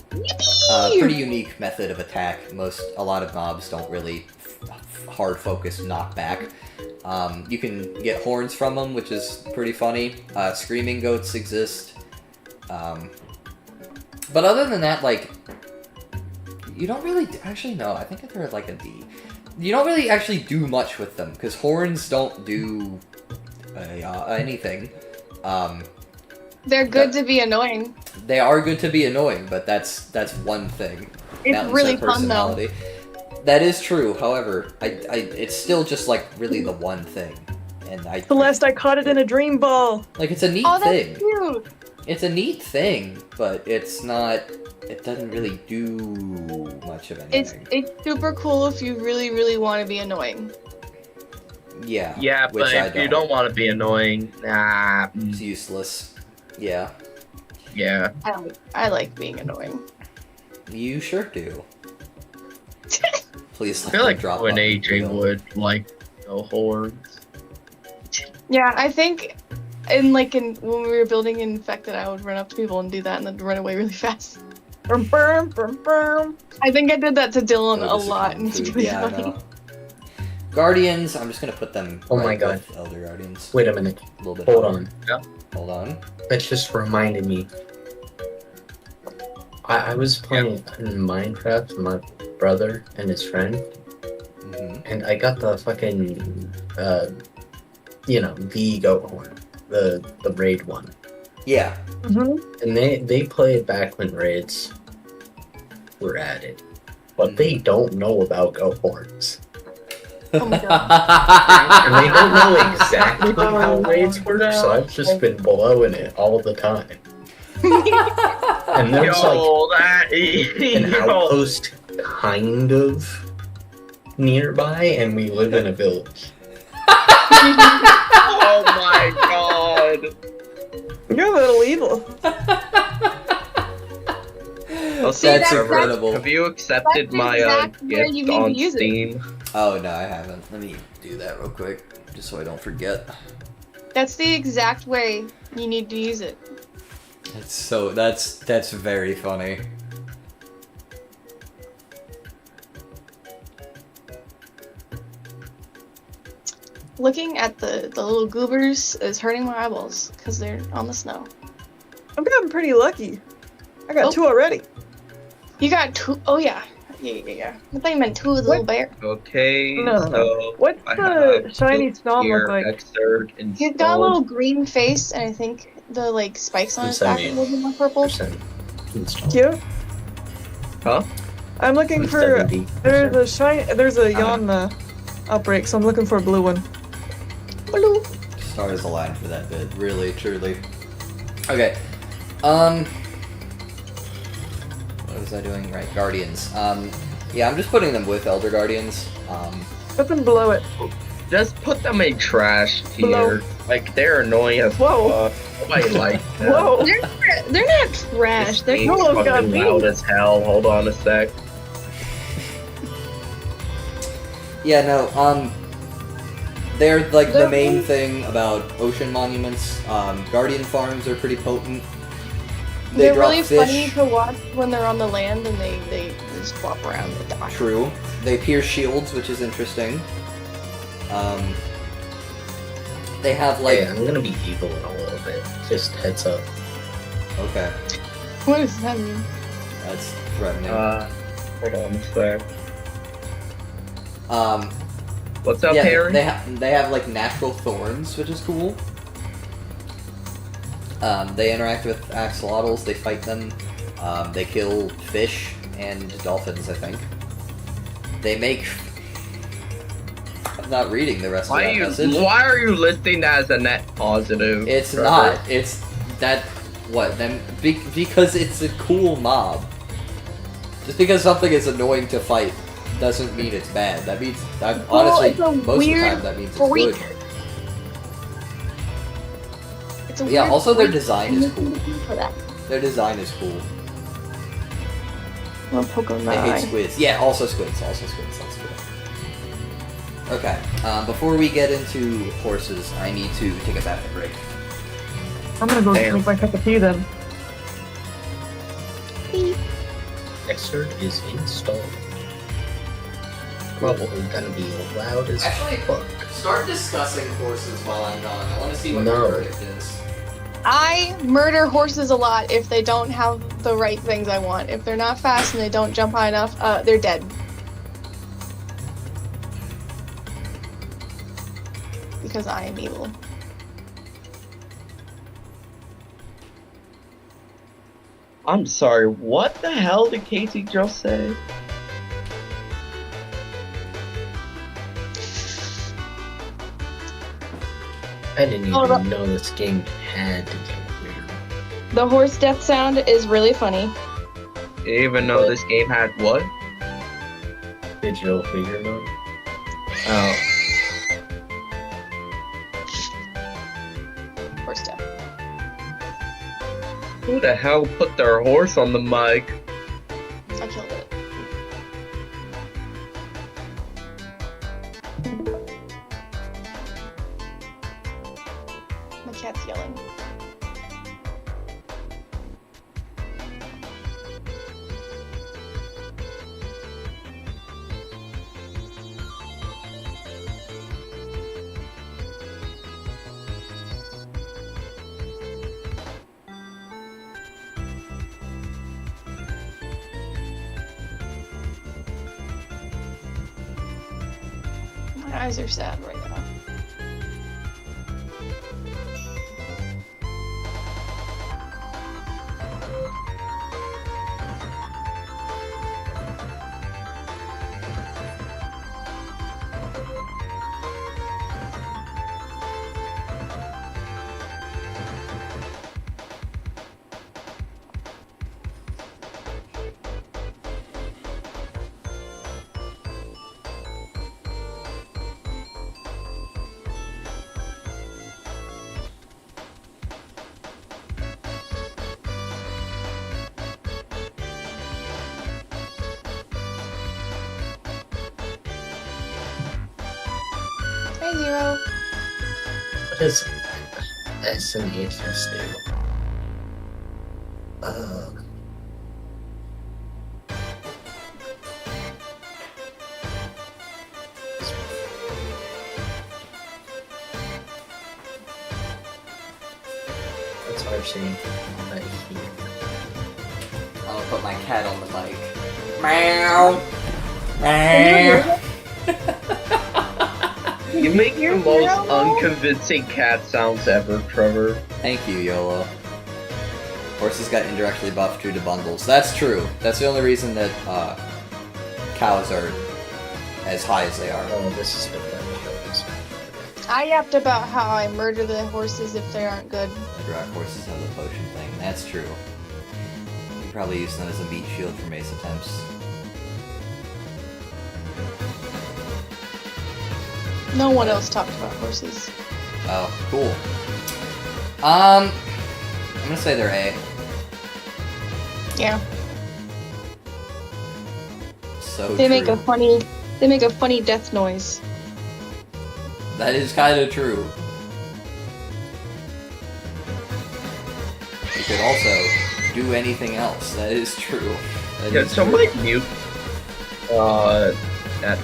Yippee!
Pretty unique method of attack. A lot of mobs don't really hard focus knockback. You can get horns from them, which is pretty funny. Screaming goats exist. But other than that, like, you don't really actually no. I think they're like a D. You don't really actually do much with them because horns don't do anything.
They're good to be annoying.
They are good to be annoying, but that's one thing.
It's
Mountains
really
have
fun though.
personality. That is true. However, it's still just like really the one thing, and
Celeste, I caught it in a dream ball.
like it's a neat
Oh, that's
thing.
cute.
It's a neat thing, but it's not. It doesn't really do much of anything.
It's super cool if you really want to be annoying.
Yeah.
Yeah,
which
but
I
if you don't want to be annoying, nah.
It's useless. Yeah.
Yeah.
I like being annoying.
You sure do. Please
I
let
feel
me
like
drop
when
on the
AJ
field.
would like no horns.
Yeah, I think when we were building Infected, I would run up to people and do that and then run away really fast.
Brum, brum, brum, brum.
I think I did that to Dylan
Oh,
a
this is
lot,
common
and it's
food.
really
Yeah, I
funny.
know. Guardians, I'm just gonna put them
Oh my
right
God.
with Elder Guardians.
Wait a minute.
A little bit
Hold
higher.
on.
Hold on.
That just reminded me. I was playing in Minecraft with my brother and his friend,
hmm
and I got the fucking, the goat horn, the raid one,
Yeah.
Mhm.
and they played back when raids were added, but they don't know about goat horns,
Oh my god.
and they don't know exactly how raids work. So I've just been blowing it all the time, and there's like
Yo, that
an
yo.
outpost kind of nearby, and we live in a village.
Oh my god.
You're a little evil.
Also,
That's
that's-
incredible.
Have you accepted
That's
my
exactly where you
gift
need to
on
use it.
Steam?
Oh no, I haven't. Let me do that real quick, just so I don't forget.
That's the exact way you need to use it.
That's very funny.
Looking at the little goobers is hurting my eyeballs because they're on the snow.
I've gotten pretty lucky. I got
Oh.
2 already.
You got 2? Oh yeah. Yeah. I thought you meant 2 of the little bear.
Okay,
No.
so
What's
I
the
have
shiny
two
snom
here,
look like?
excerpt
He's got a
installed.
little green face, and I think the spikes on his back are a little bit more purple.
Percent installed.
Cute.
Huh?
I'm looking for.
70%.
There's a yawn outbreak, so I'm looking for a blue one.
Blue.
Stars aligned for that bit, really, truly. Okay. What was was I doing? Right, Guardians. Yeah, I'm just putting them with Elder Guardians.
Put them below it.
Just put them in trash
Below.
tier. Like, they're annoying as
Whoa.
fuck. Nobody like them.
Whoa.
They're not trash. They're
It's
Yolo got
fucking
me.
loud as hell. Hold on a sec.
Yeah, no, they're like the
They're
main
really-
thing about ocean monuments. Guardian farms are pretty potent. They
They're
drop
really
fish.
funny to watch when they're on the land and they just flop around with the eye.
True. They pierce shields, which is interesting. They have like
Hey, I'm gonna be evil in a little bit. Just heads up.
okay,
What does that mean?
that's threatening.
Hold on a sec. What's up,
yeah,
Harry?
they have like natural thorns, which is cool. They interact with axolotls. They fight them. They kill fish and dolphins, I think. They make. I'm not reading the rest of that message.
Why are you listing that as a net positive?
It's
Trevor?
not. It's that. What? Then because it's a cool mob. Just because something is annoying to fight doesn't mean it's bad. That means honestly
it's a
most of the
weird
time that means it's
freak.
good.
It's a
Yeah.
weird
Also, their
freak
design is cool.
for that.
Their design is cool.
Well, poke 'em in the
I hate
eye.
squids. Yeah, also squids. Also squids. That's good. Okay. Before we get into horses, I need to take a bathroom break.
I'm gonna go
Damn.
make my cup of tea then.
Mixer is installed. Probably gonna be loud as
Actually,
fuck.
start discussing horses while I'm gone. I want to see what
No.
your verdict is.
I murder horses a lot if they don't have the right things I want. If they're not fast and they don't jump high enough, they're dead. Because I am evil.
I'm sorry, what the hell did Casey just say?
I didn't
Hold
even know this game had to get weird.
The horse death sound is really funny.
You even know this game had what?
Digital figure mode.
Oh.
Horse death.
Who the hell put their horse on the mic?
I killed it. My cat's yelling. My eyes are sad right now. Hey, Zero.
What does S and HS do? That's RC. Right here.
I'm gonna put my cat on the mic. Meow. Meow.
You make the
You're
most
terrible.
unconvincing cat sounds ever, Trevor.
Thank you, YOLO. Horses got indirectly buffed due to bundles. That's true. That's the only reason that cows are as high as they are.
Oh, this has been done.
I yapped about how I murder the horses if they aren't good.
The drag horses have the potion thing. That's true. can probably use them as a meat shield for mace attempts.
No one else talked about horses.
Oh, cool. I'm gonna say they're A.
Yeah.
So
They
true.
make a funny death noise.
That is kind of true. You could also do anything else. That is true. That
Yeah,
is
somebody
true.
mute that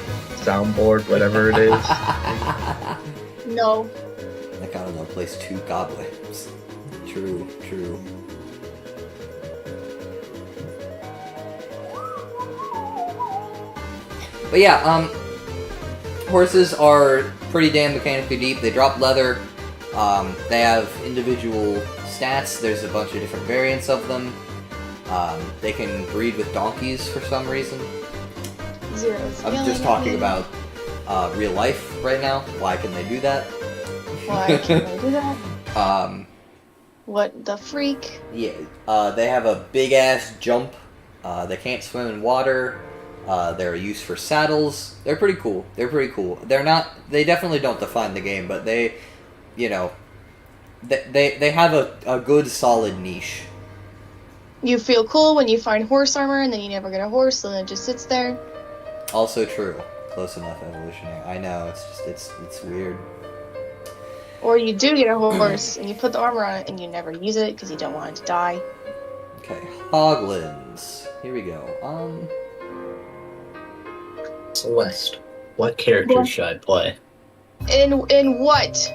soundboard, whatever it is.
No.
Like, I don't know, place 2 goblins. True, true. But yeah, horses are pretty damn mechanically deep. They drop leather. They have individual stats. There's a bunch of different variants of them. They can breed with donkeys for some reason.
Zero's
I'm
yelling
just
at
talking
me.
about real life right now. Why can they do that?
Why can they do that? What the freak?
Yeah, they have a big ass jump. They can't swim in water. They're used for saddles. They're pretty cool. They're pretty cool. They're not. They definitely don't define the game, but they, you know, they have a good solid niche.
You feel cool when you find horse armor and then you never get a horse, so then it just sits there.
Also true. Close enough evolutionary. I know. It's just it's weird.
Or you do get a horse and you put the armor on it and you never use it because you don't want it to die.
Okay, Hoglins. Here we go.
Celeste, what character
What?
should I play?
In what?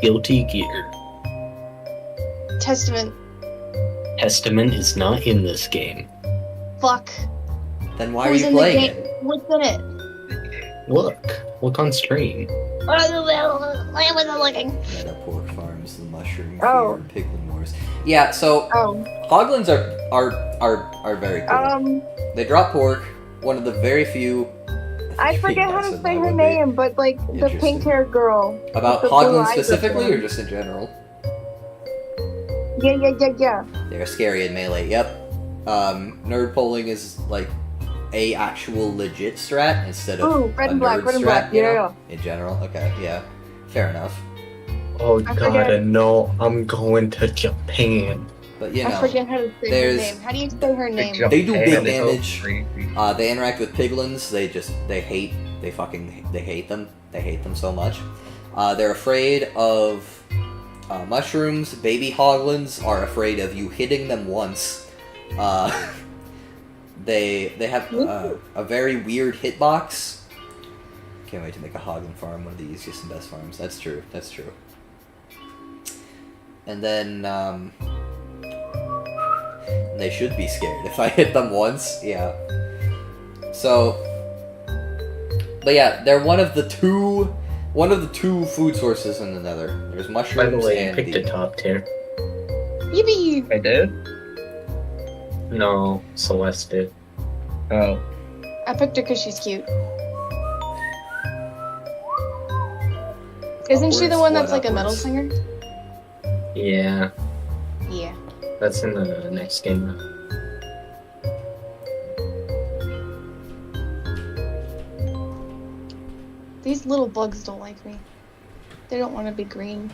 Guilty Gear.
Testament.
Testament is not in this game.
Fuck.
Then why
Who's
are you
in the
playing
game?
it?
What's in it?
Look on stream.
I wasn't looking.
Meta Pork Farms, the Mushroom
Oh.
Fear, Piglin Wars. Yeah, so
Oh.
Hoglins are very cool. They drop pork. One of the very few.
I forget how
Yes,
to
and
say
that
her
would be
name, but like the
interesting.
pink-haired girl.
About
with the blue
Hoglins
eyes
specifically,
up
or
there.
just in general?
Yeah.
They're scary in melee. Yep. Nerd polling is like a actual legit strat instead of
Ooh, red
a
and black,
nerd
red and
strat.
black.
You
Yeah,
know? In general, okay, yeah, fair enough.
Oh
I forget.
no, I'm going to Japan.
But you
I
know,
forget how to say her
there's-
name. How do you say her name?
They do big
Japan,
damage.
creepy.
they interact with piglins. They hate them. They hate them so much. They're afraid of mushrooms. Baby hoglins are afraid of you hitting them once. They have a very weird hitbox. Can't wait to make a hoglin farm, one of the easiest and best farms. That's true. That's true. And then they should be scared if I hit them once. Yeah. So, but yeah, they're one of the two food sources in the Nether. There's mushrooms
By the way, you
and
picked a top tier.
Yippee!
I did?
No, Celeste did.
Oh.
I picked her because she's cute. Isn't she the
Upwards,
one that's
what
like a metal
upwards?
singer?
Yeah,
Yeah.
that's in the next game.
These little bugs don't like me. They don't want to be green.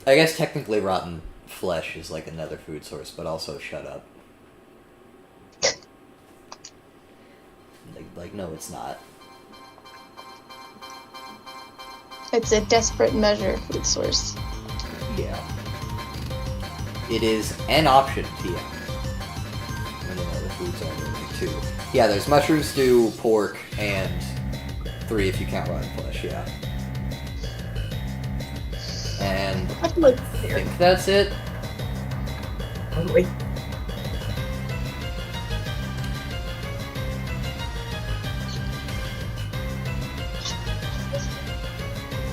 I guess technically rotten flesh is like another food source, but also shut up. Like no, it's not.
It's a desperate measure food source.
Yeah. It is an option, TM. And then other foods are really too. Yeah, there's mushroom stew, pork, and 3 if you count rotten flesh, yeah. And
I feel like
I think that's it.
Oh, wait.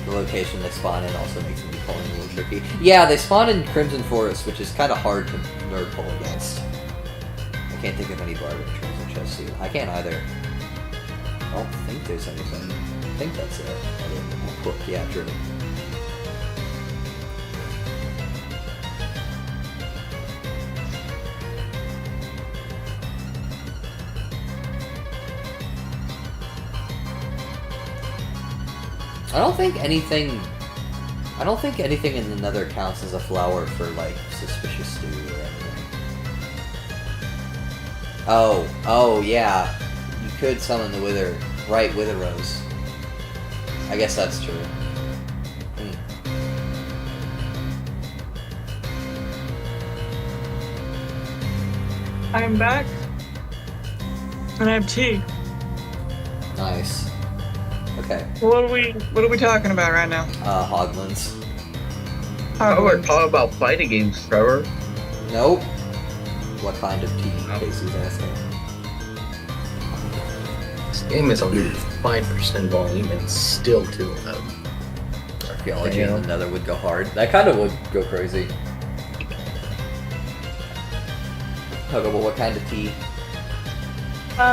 The location they spawn in also makes me pulling a little tricky. Yeah, they spawn in Crimson Forest, which is kind of hard to nerd pull against. I can't think of any bargain trees in chest seal. I can't either. I don't think there's anything. I think that's it. Other than the book, yeah, true. I don't think anything in the Nether counts as a flower for like suspicious stew or anything. Oh yeah, you could summon the Wither Rose. I guess that's true.
I'm back. And I have tea.
Nice. Okay.
What are we talking about right now?
Hoglins.
Oh, we're talking about fighting games, Trevor.
Nope. What kind of tea? Casey's asking.
This game is only 5% volume and still too loud.
Archaeology in the Nether would go hard. That kind of would go crazy. Huggable, what kind of tea?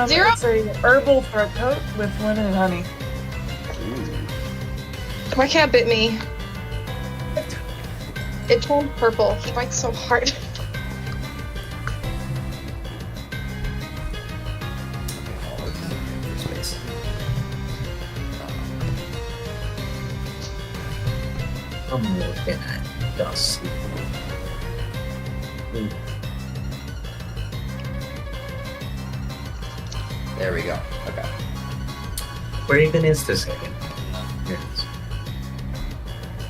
Zero?
It's a herbal throat coat with lemon and honey.
My cat bit me. It turned purple. He bites so hard.
I'm looking at dust.
There we go. Okay.
Where even is this again? Here it is.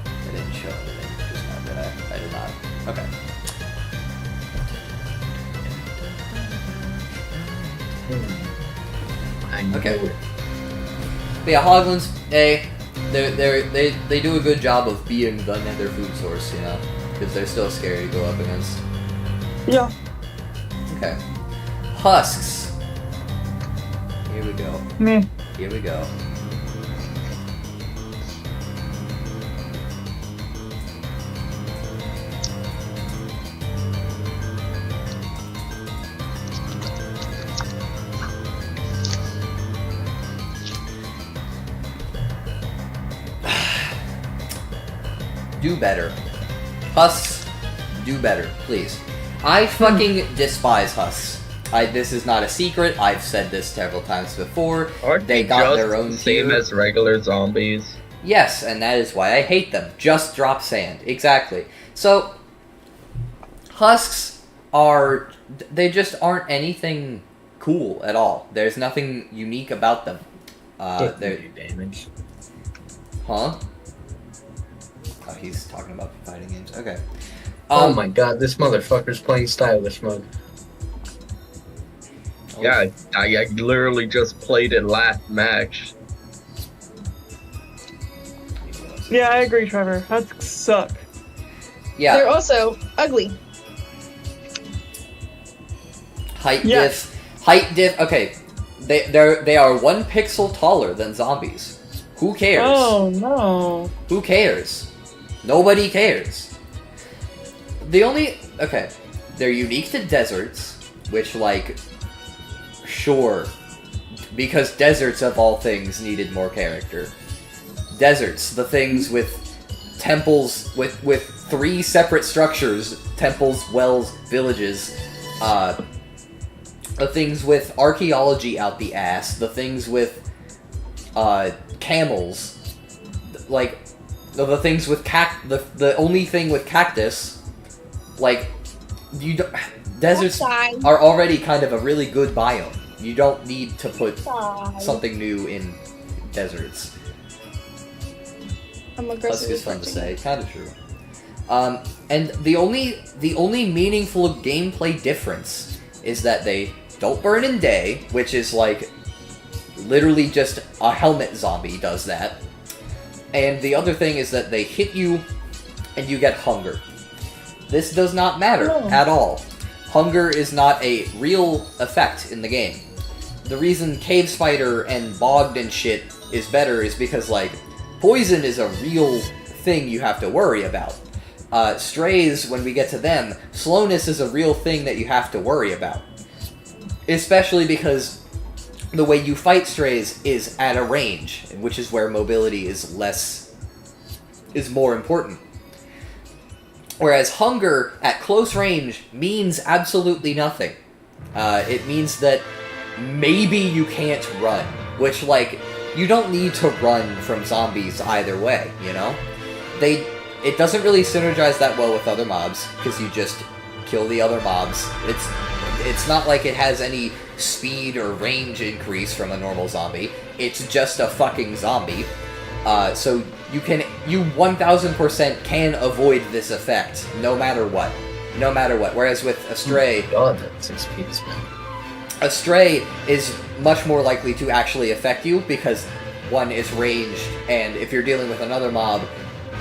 I didn't show anything just now, did I? I did not. Okay.
I know
Okay.
it.
But yeah, Hoglins, they do a good job of being the Nether food source, you know, because they're still scary to go up against.
Yeah.
Okay. Husks. Here we go.
Me.
Here we go. Do better. Husks, do better, please. I fucking despise husks. This is not a secret. I've said this several times before.
Aren't
They got
just
their own
the same
tier.
as regular zombies?
Yes, and that is why I hate them. Just drop sand. Exactly. So, husks are... They just aren't anything cool at all. There's nothing unique about them.
Didn't
They're...
do damage.
Huh? Oh, he's talking about fighting games. Okay.
Oh my god, this motherfucker's playing stylish mode.
Yeah, I literally just played it last match.
Yeah, I agree, Trevor. Husks suck.
Yeah.
They're also ugly.
Height
Yes.
diff. Height diff. Okay, they are 1 pixel taller than zombies. Who cares?
Oh no.
Who cares? Nobody cares. Okay, they're unique to deserts, which like, sure, because deserts of all things needed more character. Deserts, the things with temples with 3 separate structures, temples, wells, villages, the things with archaeology out the ass, the things with camels, like the things with the only thing with cactus, like deserts
Outside.
are already kind of a really good biome. You don't need to put
Outside.
something new in deserts.
I'm
Husk
aggressively
is fun to
pushing
say,
it.
kind of true. And the only meaningful gameplay difference is that they don't burn in day, which is like literally just a helmet zombie does that. And the other thing is that they hit you and you get hunger. This does not matter at all. Hunger is not a real effect in the game. The reason Cave Spider and Bogged and shit is better is because, like, poison is a real thing you have to worry about. Strays, when we get to them, slowness is a real thing that you have to worry about. Especially because the way you fight strays is at a range, which is where mobility is more important. Whereas hunger at close range means absolutely nothing. It means that maybe you can't run, which, like, you don't need to run from zombies either way, you know? It doesn't really synergize that well with other mobs, because you just kill the other mobs. It's not like it has any speed or range increase from a normal zombie. It's just a fucking zombie. So you 1000% can avoid this effect, no matter what. No matter what. Whereas with Astray...
Oh god, that's XP spent.
Astray is much more likely to actually affect you, because one is ranged, and if you're dealing with another mob,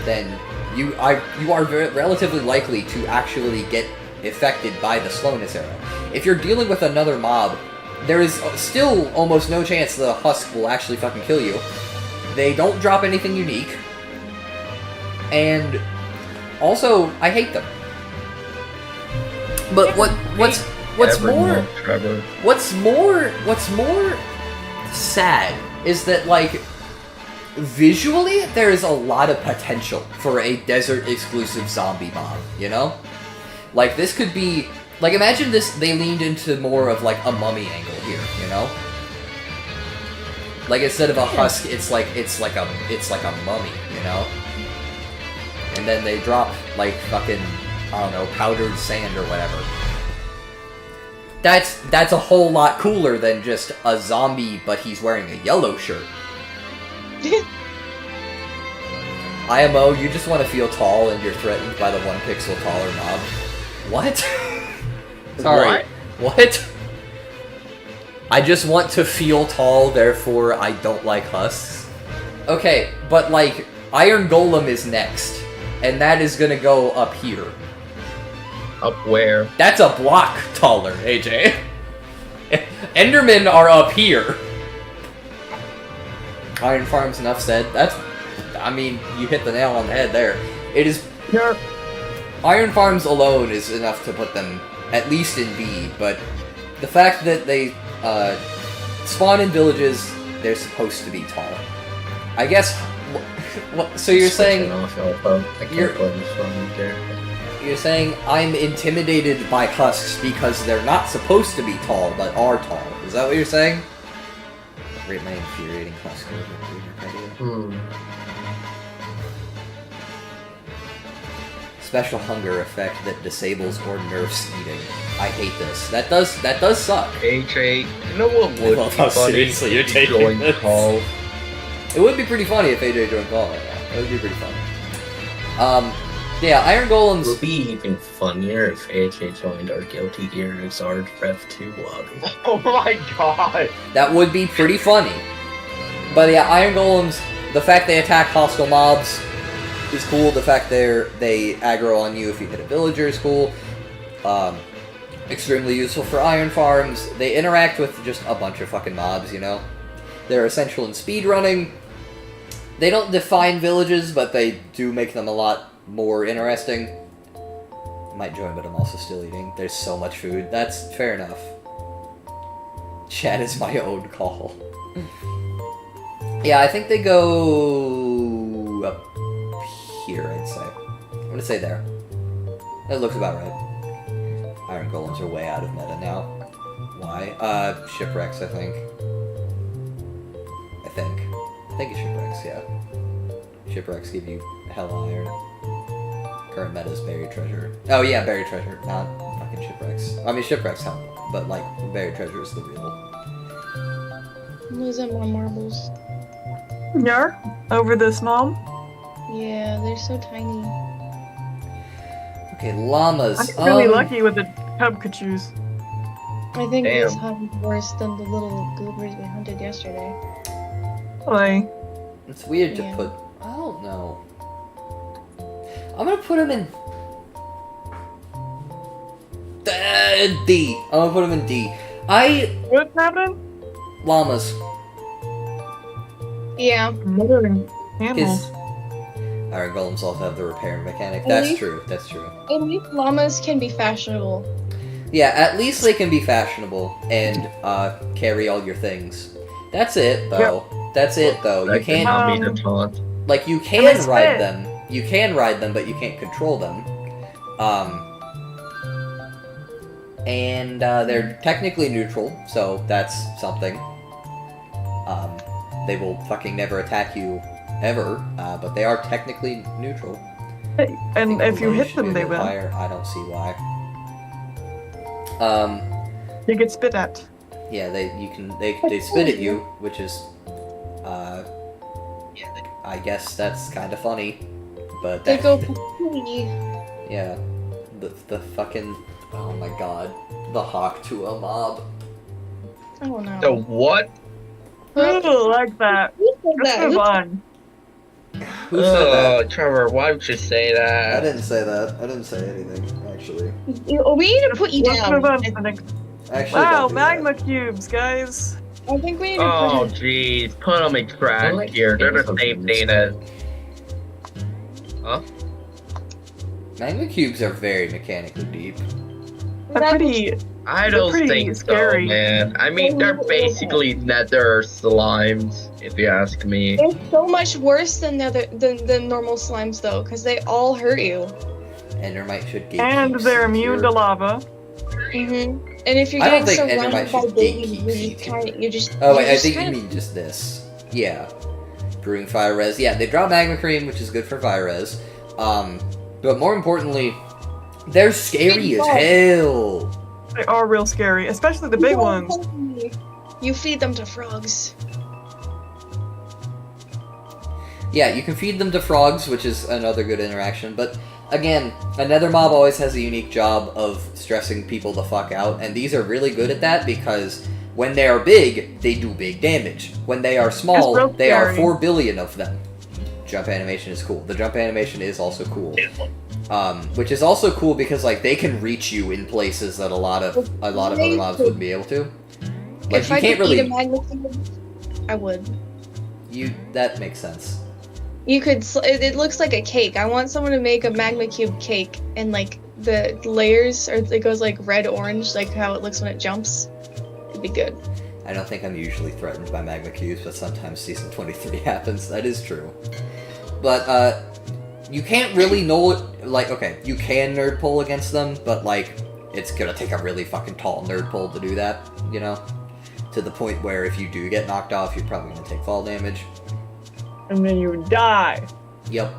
then you are relatively likely to actually get affected by the slowness arrow. If you're dealing with another mob, there is still almost no chance the husk will actually fucking kill you. They don't drop anything unique, and also I hate them. But what's more sad is that, like, visually there is a lot of potential for a desert exclusive zombie mob, you know? Like, this could be, like, imagine they leaned into more of like a mummy angle here, you know? Like, instead of a husk, it's like a mummy, you know? And then they drop like fucking, I don't know, powdered sand or whatever. That's a whole lot cooler than just a zombie, but he's wearing a yellow shirt. IMO, you just want to feel tall and you're threatened by the 1 pixel taller mob. What? Sorry. What? I just want to feel tall, therefore I don't like husks. Okay, but like, Iron Golem is next, and that is gonna go up here.
Up where?
That's a block taller, AJ. Endermen are up here. Iron Farms, enough said. I mean, you hit the nail on the head there. It is...
Yep.
Iron Farms alone is enough to put them at least in B, but the fact that they spawn in villages, they're supposed to be tall. I guess... So you're saying... You're saying I'm intimidated by husks because they're not supposed to be tall, but are tall. Is that what you're saying? Rate my infuriating husk over Special hunger effect that disables or nerfs eating. I hate this. That does suck.
AJ, you know what would
Well,
be
how
funny?
seriously you're taking
Join
this.
call.
It would be pretty funny if AJ joined call right now. It would be pretty funny. Yeah, Iron
It
Golems...
would be even funnier if AJ joined our Guilty Gear Exard Rev 2 lobby.
Oh my god!
That would be pretty funny. But yeah, Iron Golems, the fact they attack hostile mobs is cool. The fact they aggro on you if you hit a villager is cool. Extremely useful for Iron Farms. They interact with just a bunch of fucking mobs, you know? They're essential in speedrunning. They don't define villages, but they do make them a lot more interesting. I might join, but I'm also still eating. There's so much food. That's fair enough. Chat is my own call. Yeah, I think they go up here, I'd say. I'm gonna say there. That looks about right. Iron Golems are way out of meta now. Why? Shipwrecks, I think. I think it's shipwrecks, yeah. Shipwrecks give you hella iron. Current meta is buried treasure. Oh yeah, buried treasure, not fucking shipwrecks. I mean, shipwrecks help, but like, buried treasure is the real.
I'm losing more marbles.
Yeah, over this mom.
Yeah, they're so tiny.
Okay, llamas.
I'm really lucky with the cubcachus.
I think
Damn.
this hunt is worse than the little goobers we hunted yesterday.
Like,
It's weird to
Yeah.
put. I don't know. I'm gonna put him in D. I'm gonna put him in D.
what's happening?
Llamas.
Yeah.
Murdering
His
animals.
Iron Golems also have the repair mechanic.
At
That's
least-
true. That's true.
At least llamas can be fashionable.
Yeah, at least they can be fashionable and carry all your things. That's it, though. That's it, though. You
That
can't
cannot be the taunt.
like you
And
can
it's
ride
fit.
them. You can ride them, but you can't control them. And they're technically neutral, so that's something. they will fucking never attack you ever, but they are technically neutral.
And if you hit them, they will.
Higher. I don't see why.
You get spit at.
Yeah, they spit at you, which is, I guess that's kind of funny, but
They
that,
go pee.
yeah, the fucking, oh my god, the hawk to a mob.
Oh no.
So what?
Ooh, like that.
Who said
Let's
that?
move on.
Who said that?
Trevor, why would you say
I
that?
didn't say that. I didn't say anything, actually.
We need to put you
Let's move on
down.
to the next.
Actually,
Wow,
don't do that.
magma cubes, guys.
I think we need to
Oh
put
jeez, put them in trash here. They're the same thing as. Huh?
Magma cubes are very mechanically deep.
They're pretty.
I
They're
don't
pretty
think
scary.
so, man. I mean, they're basically nether slimes, if you ask me.
It's so much worse than normal slimes though, because they all hurt you.
Endermite should gatekeep.
And they're immune to
your-
lava.
Mm-hmm. And if you're
I don't
getting
think
surrounded
Endermite
by
should
babies,
gatekeep
you just
Oh
you
wait, I
just
think you
kind of-
mean just this. Yeah. Brewing fire res. Yeah, they drop magma cream, which is good for fire res. But more importantly, they're scary as hell.
They are real scary, especially the big ones.
You feed them to frogs.
Yeah, you can feed them to frogs, which is another good interaction, but again, a nether mob always has a unique job of stressing people the fuck out, and these are really good at that because when they are big, they do big damage. When they are small,
real
they are
scary.
4 billion of them. Jump animation is cool. The jump animation is also cool. Which is also cool because like they can reach you in places that a lot of other mobs wouldn't be able to. Like
If
you
I
can't
could eat a
really
magma cube, I would.
that makes sense.
You could. It looks like a cake. I want someone to make a magma cube cake, and like the layers, or it goes like red, orange, like how it looks when it jumps. It'd be good.
I don't think I'm usually threatened by magma cubes, but sometimes season 23 happens. That is true. But you can't really know, like, okay, you can nerd pull against them, but like it's gonna take a really fucking tall nerd pull to do that, you know? To the point where if you do get knocked off, you're probably gonna take fall damage.
And then you die.
Yep.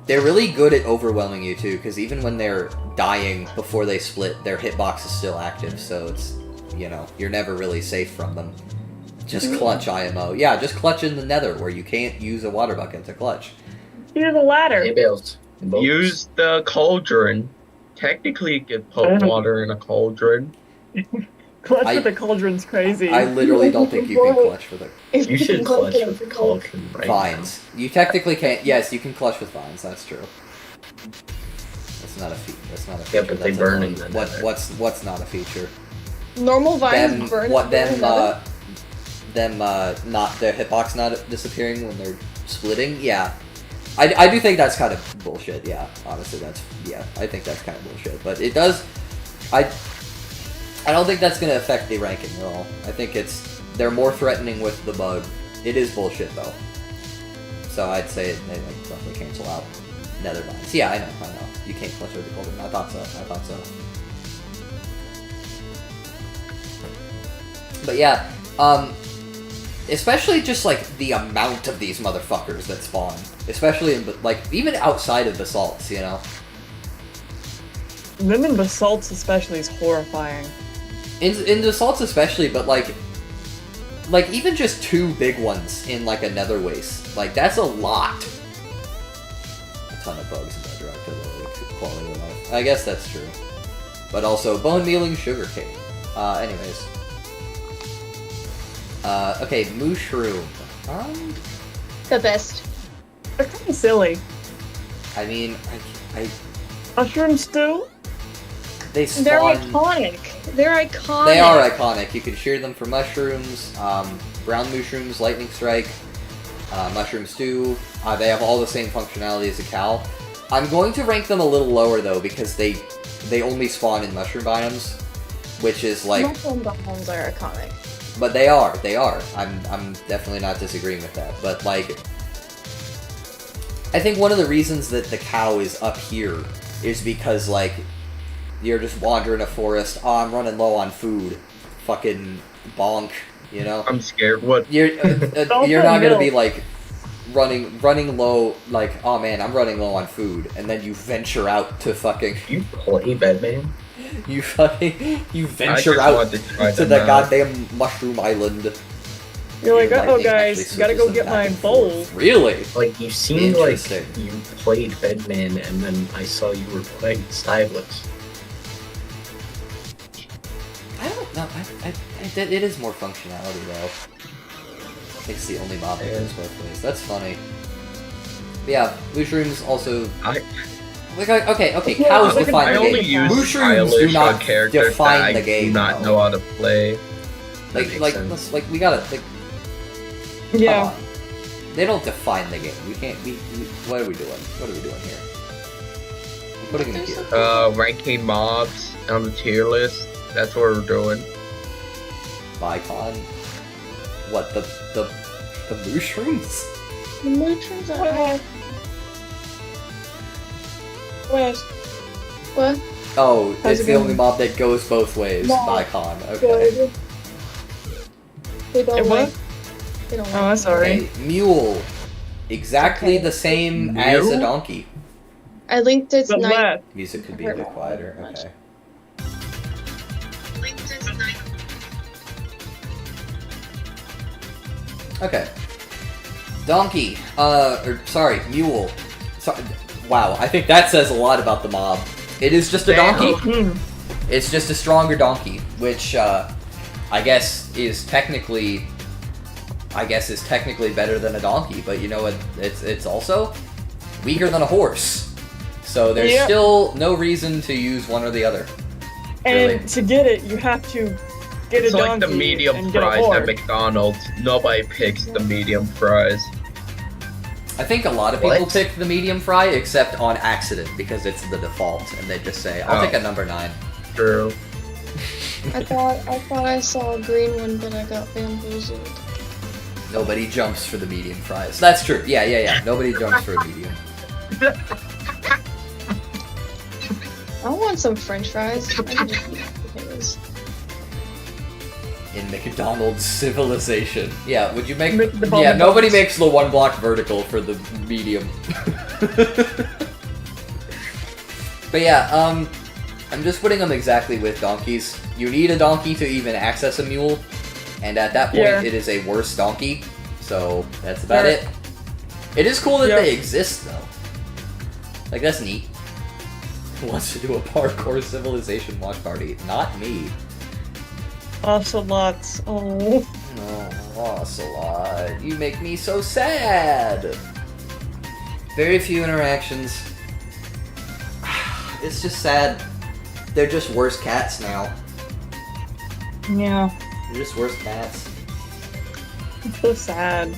They're really good at overwhelming you too, because even when they're dying before they split, their hitbox is still active, so it's, you know, you're never really safe from them. Just clutch IMO. Yeah, just clutch in the nether where you can't use a water bucket to clutch.
Use a ladder.
Hey, Bills.
Use the cauldron. Technically, you could put water in a cauldron.
Clutch with the cauldron's crazy.
I literally don't think you can clutch with it.
You should clutch with the cauldron right
Vines. You technically can't. Yes, you can clutch with vines. That's true. That's not a feature. That's not a feature.
Yeah, but they
That's
burn
annoying.
in the nether.
What's not a feature?
Normal vines burn.
Not their hitbox not disappearing when they're splitting. Yeah, I do think that's kind of bullshit. Yeah, honestly, I think that's kind of bullshit. But it does. I don't think that's gonna affect the ranking at all. I think they're more threatening with the bug. It is bullshit though. So I'd say they like roughly cancel out nether vines. Yeah, I know. You can't clutch with the golden. I thought so. But yeah, especially just like the amount of these motherfuckers that spawn, especially in like even outside of basalts, you know.
Them in basalts especially is horrifying.
In basalts especially, but like even just 2 big ones in like a nether waste, like that's a lot. A ton of bugs in that direct to the quality of life. I guess that's true. But also bone mealing sugarcane. Anyways. Okay, mushroom.
The best.
They're kind of silly.
I mean, I
Mushroom stew?
they spawn.
They're iconic. They're iconic.
They are iconic. You can shear them for mushrooms, brown mushrooms, lightning strike, mushroom stew. They have all the same functionality as a cow. I'm going to rank them a little lower though because they only spawn in mushroom biomes, which is like.
Mushroom bombs are iconic.
But they are. I'm definitely not disagreeing with that. But like, I think one of the reasons that the cow is up here is because like. You're just wandering a forest. Oh, I'm running low on food. Fucking bonk. You know,
I'm scared. What?
you're
Don't
you're
put
not gonna be
milk.
like running low. Like, oh man, I'm running low on food, and then you venture out to fucking
You play Batman?
you
I
venture
just
out
wanted to try
to
them
the
out.
goddamn mushroom island.
You're like,
Your
uh-oh,
lightning actually
guys, gotta go
switches
get
them
my
back and
bowl.
forth. Really?
Like, you seemed like
Interesting.
you played Batman, and then I saw you were playing Stylus.
I don't know. It is more functionality though. I think it's the only mob that goes both ways. That's funny. But yeah, mushrooms also. Like, okay,
Yeah,
cows
like
define
I
the
only
game.
use
Mushrooms do
stylish on
not
characters
define
that
the
I
game.
do not
though.
know how to play.
That makes sense.
We gotta, like,
Yeah.
come on. They don't define the game. We can't, what are we doing? What are we doing here? I'm putting it here.
Ranking mobs on the tier list. That's what we're doing.
Bicon. What, the mushrooms?
The mushrooms are high.
West.
What?
Oh,
How's
it's
it
the
going?
only mob that goes both ways.
No.
Bicon. Okay.
Good.
They don't
It
like.
what?
They don't
Oh,
like.
I'm sorry.
Okay, mule. Exactly the same as a
Mule?
donkey.
I linked its
But
night.
left.
Music could be a bit quieter. Okay. Okay. Donkey. Sorry, mule. Wow, I think that says a lot about the mob. It is just a
Damn.
donkey.
Hmm.
It's just a stronger donkey, which I guess is technically better than a donkey. But you know what? It's also weaker than a horse. So there's
Yep.
still no reason to use one or the other.
And
Really?
to get it, you have to get
It's
a
like
donkey
the medium
and get a
fries at
horse.
McDonald's. Nobody picks the medium fries.
I think a lot of people
What?
pick the medium fry, except on accident because it's the default, and they just say, "I'll
Oh.
take a number 9."
True.
I thought I saw a green one, but I got bamboozled.
Nobody jumps for the medium fries. That's true. Yeah. Nobody jumps for a medium.
I want some French fries. I can just eat potatoes.
In McDonald's civilization. Yeah, would you make...
Make the
Yeah,
bomb
nobody
box.
makes the one block vertical for the medium. But yeah, I'm just putting them exactly with donkeys. You need a donkey to even access a mule, and at that point
Yeah.
it is a worse donkey, so that's about
Yeah.
it. It is cool that
Yeah.
they exist, though. Like, that's neat. Who wants to do a parkour civilization watch party? Not me.
Ocelots. Oh.
Oh, Ocelot, you make me so sad. Very few interactions. It's just sad. They're just worse cats now.
Yeah.
They're just worse cats.
It's so sad.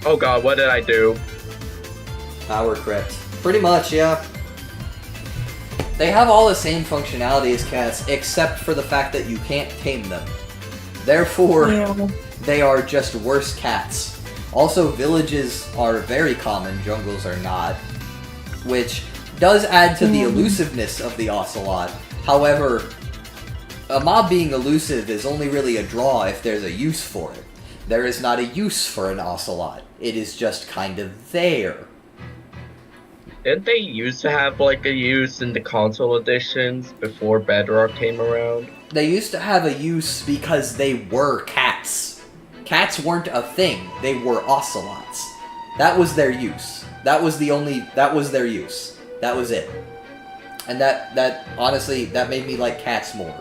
Oh god, what did I do?
Power crit. Pretty much, yeah. They have all the same functionality as cats, except for the fact that you can't tame them. Therefore,
Yeah.
they are just worse cats. Also, villages are very common, jungles are not, which does add to the elusiveness of the ocelot. However, a mob being elusive is only really a draw if there's a use for it. There is not a use for an ocelot. It is just kind of there.
Didn't they used to have like a use in the console editions before Bedrock came around?
They used to have a use because they were cats. Cats weren't a thing. They were ocelots. That was their use. That was their use. That was it. And that honestly, that made me like cats more.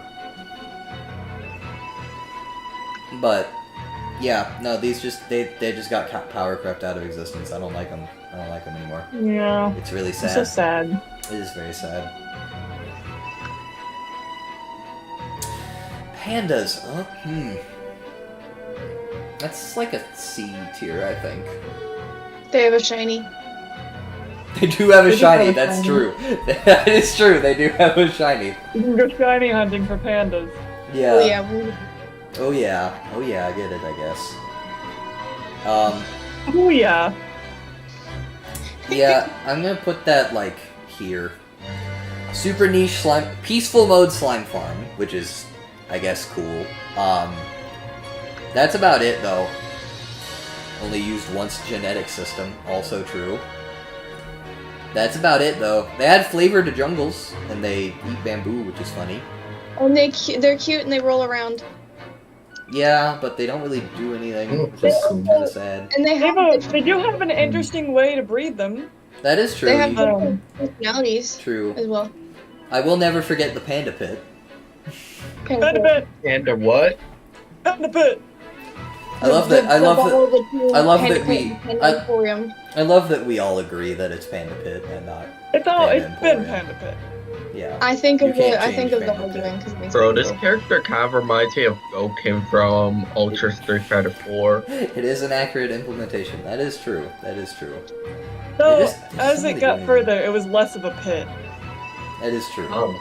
But yeah, no, these just they just got power crept out of existence. I don't like them. I don't like them anymore.
Yeah.
It's really
It's
sad.
so sad.
It is very sad. Pandas. That's like a C tier, I think.
They have a shiny.
They do have a
They do have
shiny,
a
that's
shiny.
true. That is true, they do have a shiny.
You can go shiny hunting for pandas.
Yeah.
Oh yeah. we-
Oh yeah. Oh yeah, I get it, I guess.
Oh yeah.
Yeah, I'm gonna put that, like, here. Super niche slime... Peaceful mode slime farm, which is, I guess, cool. That's about it, though. Only used once genetic system, also true. That's about it, though. They add flavor to jungles, and they eat bamboo, which is funny.
And they're cute and they roll around.
Yeah, but they don't really do anything,
Mm,
which is
that's
kind of sad.
And they have
They do have an interesting way to breed them.
That is true.
they have
you-
different personalities
True.
as well.
I will never forget the panda pit.
Panda pit!
And what?
Panda pit!
I love that. I love that. I love that we-
Emporium.
I love that we all agree that it's panda pit and not.
It's been
Emporium.
Panda pit.
Yeah.
I think
You
of
can't
the I
change
think of the
Panda Pit.
argument because it makes
Bro,
me
this
cool.
character kind of reminds me of Gokin from Ultra Street Fighter 4.
It is an accurate implementation. That is true. That is true.
So,
They just
as
don't
it got
really-
further, it was less of a pit.
That is true.
Oh,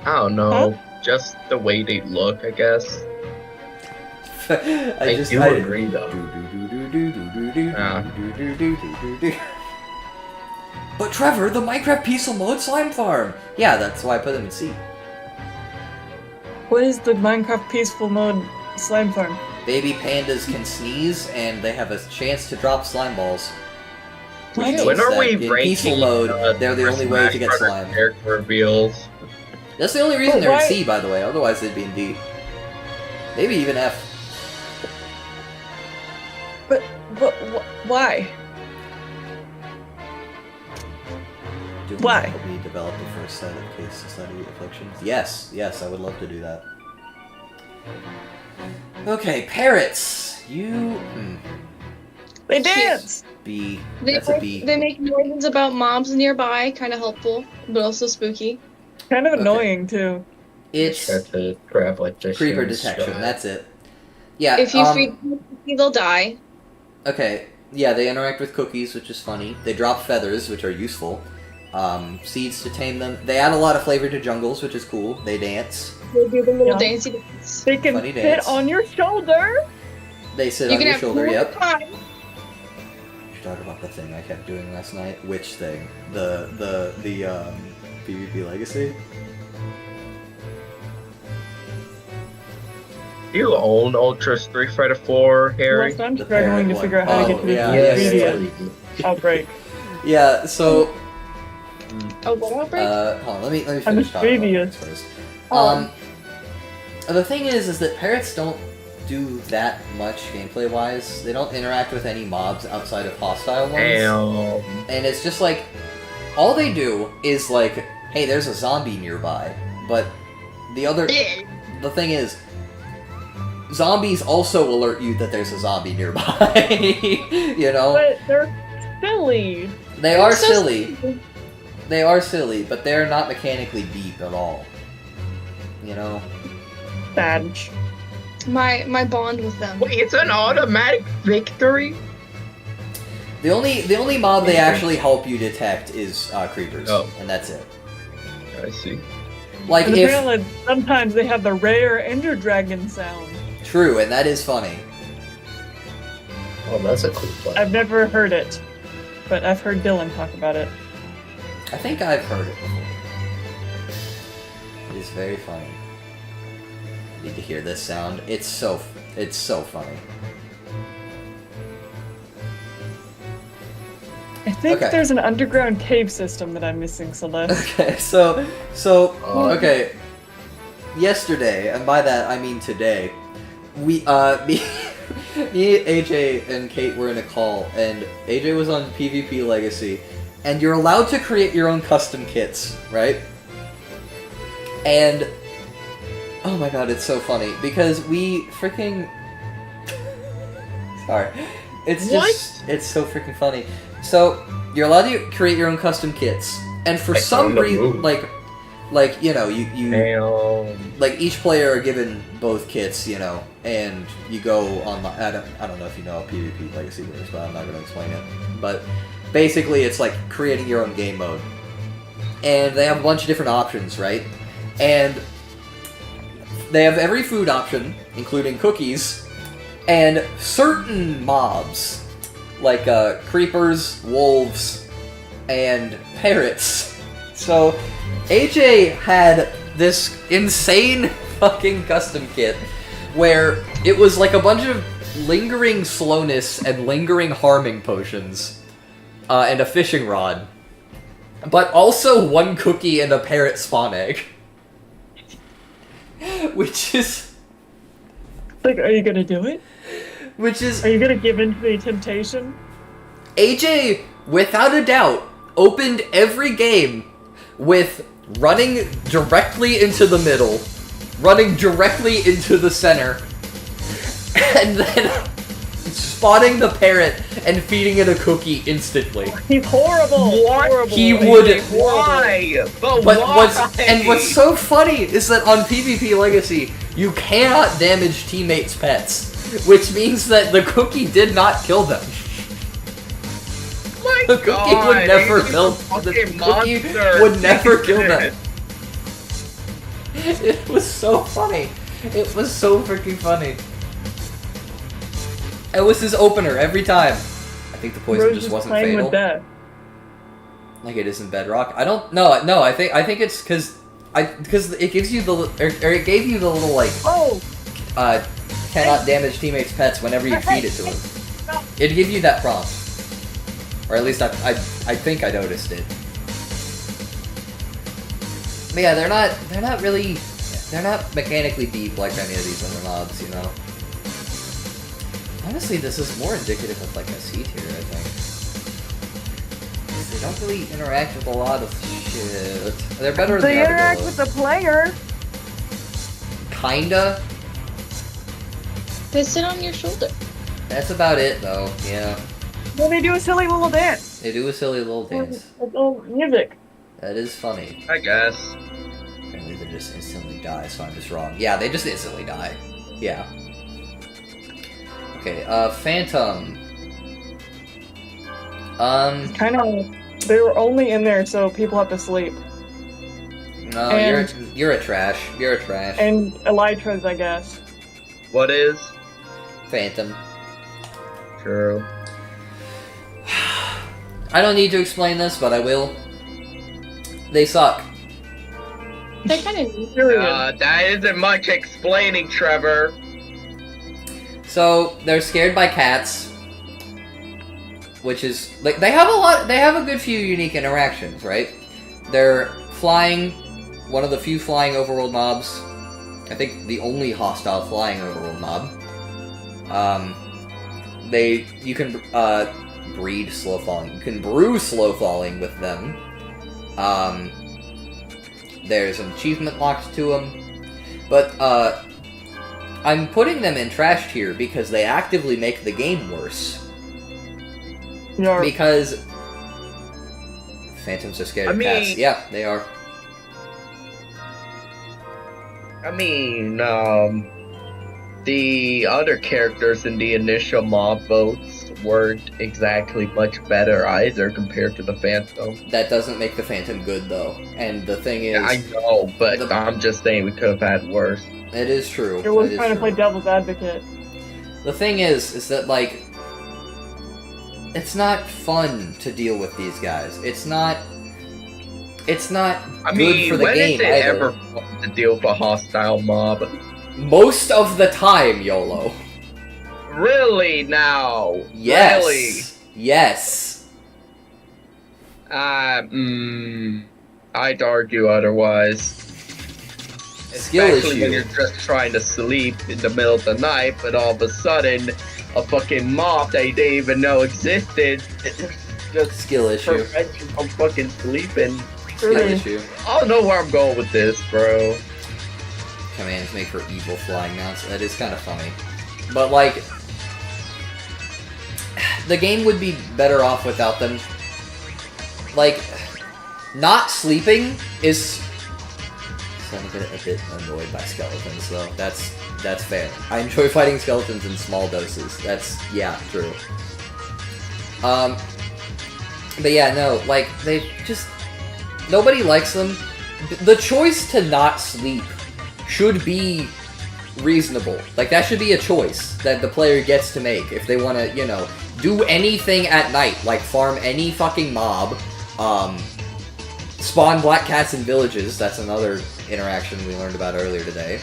I don't know, just the way they look, I guess.
I do agree though.
Yeah.
But Trevor, the Minecraft Peaceful Mode slime farm. Yeah, that's why I put them in C.
What is the Minecraft peaceful mode slime farm?
Baby pandas can sneeze, and they have a chance to drop slime balls. Which
When
means
When are
that
we
in
ranking?
peaceful mode, they're the only way to get
Smash Brothers
slime.
Character reveals.
That's the only reason
But
they're in
why-
C, by the way. Otherwise, they'd be in D. Maybe even F.
But why?
Do
Why?
help me develop the first set of case study afflictions? Yes, yes, I would love to do that. Okay, parrots. You
They dance!
B.
They
That's a B.
they make noises about mobs nearby, kind of helpful, but also spooky.
Kind of
Okay.
annoying too.
It's
Try to grab like just
creeper
your
detection.
stride.
That's it. Yeah.
If you feed them, they'll die.
Okay. Yeah, they interact with cookies, which is funny. They drop feathers, which are useful. Seeds to tame them. They add a lot of flavor to jungles, which is cool. They dance.
They do the little
Yeah.
dancey dance.
They can
Funny
sit
dance.
on your shoulder!
They sit
You
on
can
your
have
shoulder.
more
Yep.
time.
We should talk about the thing I kept doing last night. Which thing? The PvP Legacy.
You own Ultra Street Fighter 4, Harry?
Last I'm
The
struggling to
parrot
figure out
one.
how to
Oh,
get to the
yeah,
Yes,
yeah,
previous outbreak.
Yeah. So.
Oh, what outbreak?
Hold on, let me
I'm
finish talking about
previous.
this first.
Oh.
The thing is that parrots don't do that much gameplay-wise. They don't interact with any mobs outside of hostile ones.
Damn.
And it's just like, all they do is like, hey, there's a zombie nearby. But the thing is, zombies also alert you that there's a zombie nearby. You know?
But they're silly.
They are
So
silly. They are silly, but they're not mechanically deep at all. You know?
Badge.
My bond with them.
Wait, it's an automatic victory?
The only mob they actually help you detect is creepers,
Oh.
and that's it.
I see.
Like
And
if
apparently, sometimes they have the rare Ender Dragon sound.
true, and that is funny.
Oh, that's a cool play.
I've never heard it, but I've heard Dylan talk about it.
I think I've heard it before. It is very funny. You need to hear this sound. It's so funny.
I think
Okay.
there's an underground cave system that I'm missing, Celeste.
Okay, so okay. Yesterday, and by that I mean today, me, AJ, and Kate were in a call, and AJ was on PvP Legacy, and you're allowed to create your own custom kits, right? And oh my god, it's so funny because we freaking sorry, it's just it's so freaking funny. So you're allowed to create your own custom kits, and for
Like,
some
on the
reason,
move.
like you know, you
Damn.
like each player are given both kits, you know, and you go on. I don't know if you know how PvP Legacy works, but I'm not going to explain it. But basically, it's like creating your own game mode, and they have a bunch of different options, right? And they have every food option, including cookies, and certain mobs, like creepers, wolves, and parrots. So AJ had this insane fucking custom kit where it was like a bunch of lingering slowness and lingering harming potions, and a fishing rod, but also one cookie and a parrot spawn egg. Which is...
Like, are you gonna do it?
Which is...
Are you gonna give in to the temptation?
AJ, without a doubt, opened every game with running directly into the middle, running directly into the center, and then spotting the parrot and feeding it a cookie instantly.
He's horrible!
What?
Horrible.
He
AJ,
would-
horrible.
Why? But
But
why?
what's so funny is that on PvP Legacy, you cannot damage teammates' pets, which means that the cookie did not kill them.
My
The cookie
God,
would never
he's a
kill. The
fucking
cookie
monster.
would never kill them. It was so funny. It was so freaking funny. It was his opener every time. I think the poison
Rose
just
is
wasn't
playing
fatal.
with death.
Like it is in Bedrock. I don't. No. I think it's because it gives you the or it gave you the little like
Oh!
cannot damage teammates' pets whenever you feed it to them. It gives you that prompt, or at least I think I noticed it. But yeah, they're not mechanically deep like any of these other mobs, you know. Honestly, this is more indicative of like a C tier, I think. 'Cause they don't really interact with a lot of shit. They're better than
They
the other
interact
girls.
with the player!
Kinda.
They sit on your shoulder.
That's about it, though. Yeah,
Well, they do a silly little dance.
they do a silly little dance.
It's all music.
That is funny.
I guess.
Apparently, they just instantly die, so I'm just wrong. Yeah, they just instantly die. Yeah. Okay. Phantom.
Kind of. They were only in there so people have to sleep.
No,
And-
you're a trash. You're a trash.
And Elytra's, I guess.
What is?
Phantom.
True.
I don't need to explain this, but I will. They suck.
They're kind of
Period.
That isn't much explaining, Trevor.
So they're scared by cats, which is like they have a good few unique interactions, right? They're flying, one of the few flying overworld mobs. I think the only hostile flying overworld mob. You can breed slow falling. You can brew slow falling with them. There's an achievement locked to them, but I'm putting them in trash tier because they actively make the game worse.
Yarp.
Because phantoms are scared of cats. Yeah, they are.
I mean, the other characters in the initial mob votes weren't exactly much better either compared to the Phantom.
That doesn't make the phantom good though. And the thing is,
Yeah, I know, but
the-
I'm just saying we could have had worse.
it is true.
It was
It is
trying to
true.
play devil's advocate.
The thing is that like, it's not fun to deal with these guys. It's not
I
good
mean,
for the
when
game
is it
either.
ever fun to deal with a hostile mob?
Most of the time, YOLO.
Really now?
Yes.
Really?
Yes.
I'd argue otherwise.
Skill
Especially when
issue.
you're just trying to sleep in the middle of the night, but all of a sudden, a fucking mob that you didn't even know existed just
Skill issue.
prevents you from fucking sleeping.
Skill
Really?
issue.
I don't know where I'm going with this, bro.
Commands make for evil flying mounts. That is kind of funny. But, like, the game would be better off without them. Like, not sleeping is... I'm gonna get a bit annoyed by skeletons, though. That's fair. I enjoy fighting skeletons in small doses. That's, yeah, true. But yeah, no, like, they just... Nobody likes them. The choice to not sleep should be reasonable. Like, that should be a choice that the player gets to make if they want to, you know, do anything at night, like farm any fucking mob, spawn black cats in villages. That's another interaction we learned about earlier today.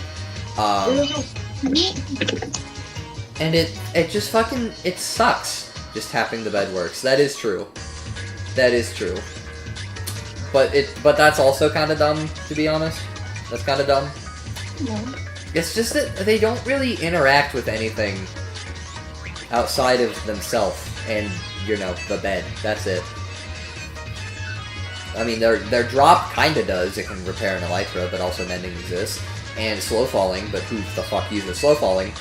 And it just fucking, it sucks just tapping the bed works. That is true. That is true. But that's also kind of dumb, to be honest. That's kind of dumb.
No.
It's just that they don't really interact with anything outside of themselves and, you know, the bed. That's it. I mean, their drop kinda does. It can repair an elytra, but also mending exists. And slow falling, but who the fuck uses slow falling?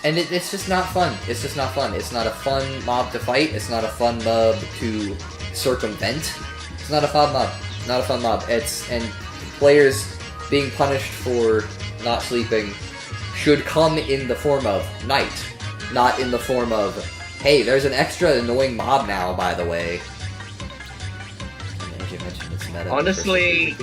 And it's just not fun. It's just not fun. It's not a fun mob to fight. It's not a fun mob to circumvent. It's not a fun mob. Not a fun mob. And players being punished for not sleeping should come in the form of night, not in the form of, hey, there's an extra annoying mob now, by the way. As you mentioned, it's meta.
Honestly,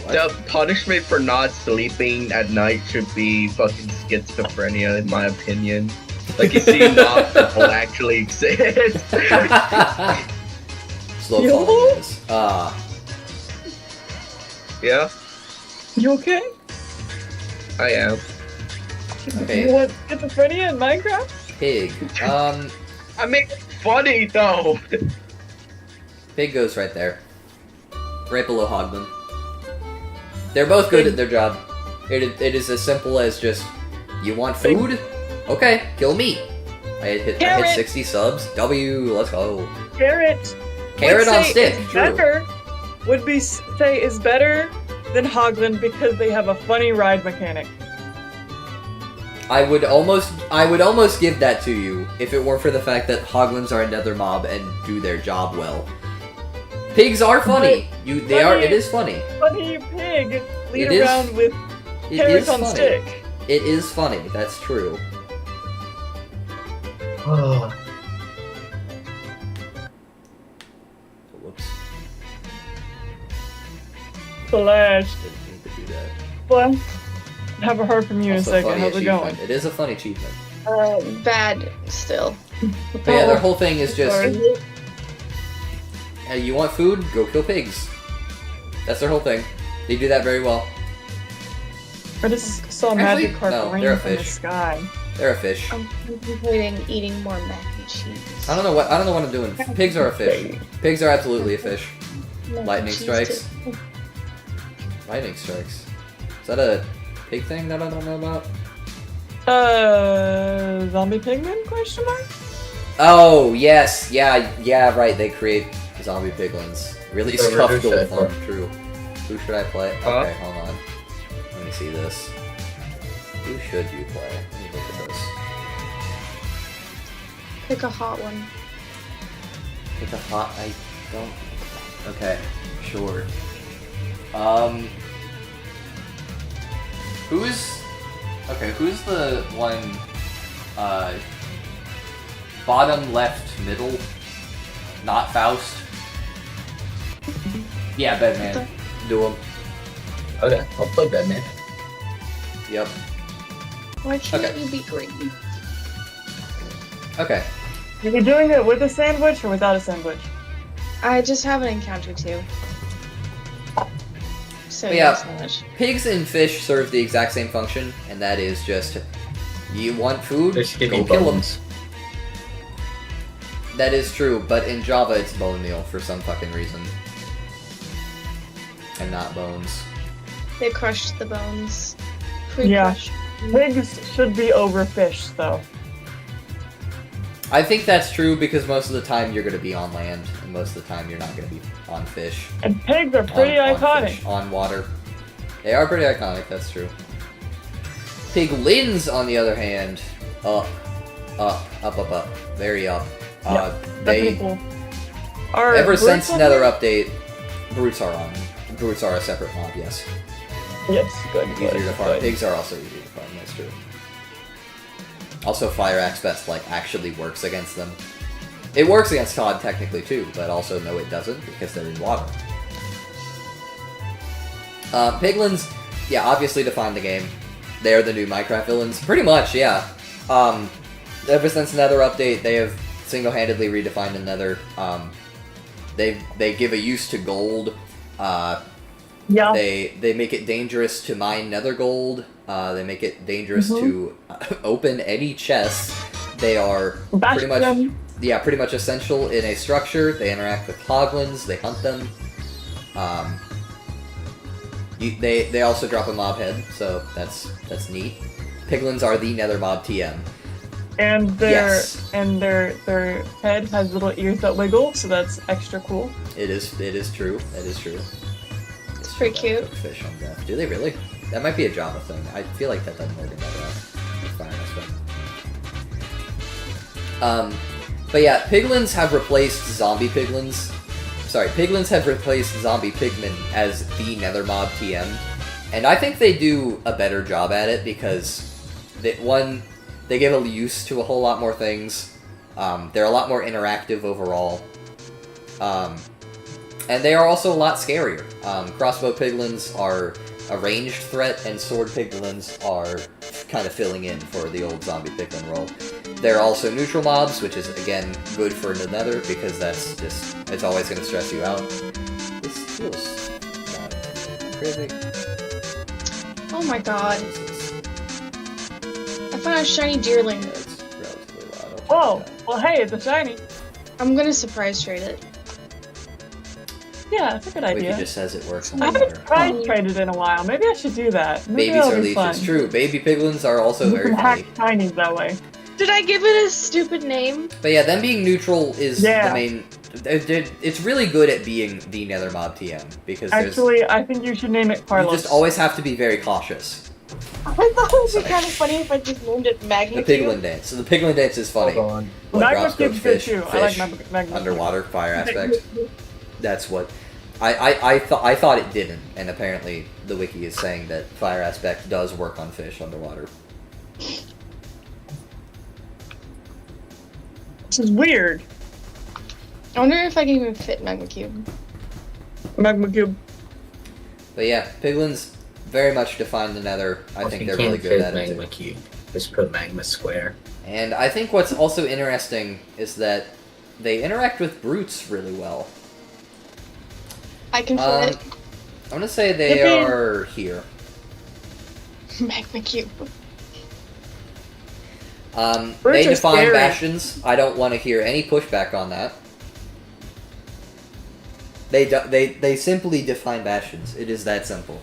the punishment for not sleeping at night should be fucking schizophrenia, in my opinion. Like, you see mobs that don't actually exist.
Slow
Yo?
falling is.
Yeah,
You okay?
I am.
Okay.
You want schizophrenia in Minecraft?
Pig.
I make it funny, though.
Pig goes right there. Right below Hogman. They're both good at their job. It is as simple as just, you want food? Okay, kill me. I hit
Carrot.
60 subs. W, let's go.
Carrot.
Carrot
would
on
say
stick,
is
true.
Better, would be say is better than Hogland because they have a funny ride mechanic.
I would almost give that to you if it weren't for the fact that Hoglins are another mob and do their job well. Pigs are funny. It is funny.
Funny pig lead
It is-
around with
It
carrots
is
on
funny.
stick.
It is funny, that's true.
Oh,
Whoops.
Celeste.
Didn't mean to do that.
Well, haven't heard from you in a
Also
second.
funny
How's it
achievement.
going?
It is a fun achievement.
Bad still.
But yeah, their whole thing is just,
Sorry.
hey, you want food? Go kill pigs. That's their whole thing. They do that very well.
I just saw a
Actually,
magic carp
no,
rain
they're a
from the
fish.
sky.
They're a fish.
I'm contemplating eating more mac and cheese.
I don't know what I'm doing. Pigs are a fish. Pigs are absolutely a fish.
Mac and
Lightning
cheese
strikes.
too.
Lightning strikes. Is that a pig thing that I don't know about?
Zombie pigman? Question mark?
Oh yes, yeah, right. They create zombie piglins. Really
So
scuffed
who should I
with them. True. Who should I play?
Huh?
Okay, hold on. Let me see this. Who should you play? Let me look at this.
Pick a hot one.
Pick a hot. I don't. Okay, sure. Who's the one? Bottom left middle. Not Faust. Yeah, Bedman. Do him.
okay. I'll play Batman.
Yep.
Why can't
Okay.
you be green?
Okay.
Are you doing it with a sandwich or without a sandwich?
I just have an encounter too. So
But
yeah,
yeah.
so much.
Pigs and fish serve the exact same function, and that is just, you want food?
Fish give
Go
you
kill them.
bones.
That is true, but in Java it's bone meal for some fucking reason. And not bones.
They crushed the bones.
Yeah.
Pre-crushed.
Pigs should be over fish, though.
I think that's true because most of the time you're going to be on land, and most of the time you're not going to be on fish.
And pigs are pretty
on
iconic.
fish, on water. They are pretty iconic, that's true. Piglins, on the other hand, up. Very up.
Yeah,
They,
That's cool. Are
ever
brutes
since
on
Nether
here?
update, brutes are on. Brutes are a separate mob, yes.
Yes, good.
Easier to farm.
good.
Pigs are also easier to farm, that's true. Also, Fire Axe Best, like, actually works against them. It works against Todd, technically, too, but also, no, it doesn't, because they're in water. Piglins, yeah, obviously define the game. They're the new Minecraft villains. Pretty much, yeah. Ever since Nether update, they have single-handedly redefined the Nether. They give a use to gold.
Yeah.
They make it dangerous to mine nether gold. They make it dangerous to open any chests. They are pretty much pretty much essential in a structure. They interact with hoglins. They hunt them. They also drop a mob head, so that's neat. Piglins are the nether mob TM.
And their head has little ears that wiggle, so that's extra cool.
It is true. That is true.
It's pretty cute.
Fish on death. Do they really? That might be a Java thing. I feel like that doesn't work in that but yeah, piglins have replaced zombie piglins. Sorry, piglins have replaced zombie pigmen as the nether mob TM, and I think they do a better job at it because they give a use to a whole lot more things. They're a lot more interactive overall. And they are also a lot scarier. Crossbow piglins are a ranged threat, and sword piglins are kind of filling in for the old zombie piglin role. They're also neutral mobs, which is, again, good for the nether, because it's always going to stress you out. This feels crazy.
Oh my god. I found a shiny deerling.
It's relatively loud.
Whoa! Well, hey, it's a shiny.
I'm gonna surprise trade it.
Yeah, that's a good idea.
Wiki just says it works.
I haven't tried traded in a while. Maybe I should do that. Maybe
Babies
that'll
are
be fun.
leeches. True. Baby piglins are also
You
very
can hack
funny.
shinies that way.
Did I give it a stupid name?
But yeah, them being neutral is
Yeah.
the main... It's really good at being the nether mob TM, because
Actually, I think you should name it
you
Carlos.
just always have to be very cautious.
I thought it would be kind of funny if I just named it Magma
The piglin dance. So the piglin dance is funny.
Hold on.
What,
Magma
drops
Cube's
fish,
good too.
fish,
I like Magma Cube.
underwater, fire aspect. That's what... I thought it didn't, and apparently the wiki is saying that fire aspect does work on fish underwater.
This is weird.
I wonder if I can even fit Magma Cube.
Magma Cube.
But yeah, piglins very much define the nether. I think they're really good at it.
Magma Cube. Just put Magma Square.
And I think what's also interesting is that they interact with brutes really well.
I can fit
I'm gonna say they
Yippee.
are here.
Magma Cube.
Brutes
They
are
define
scary.
bastions. I don't want to hear any pushback on that. They simply define bastions. It is that simple.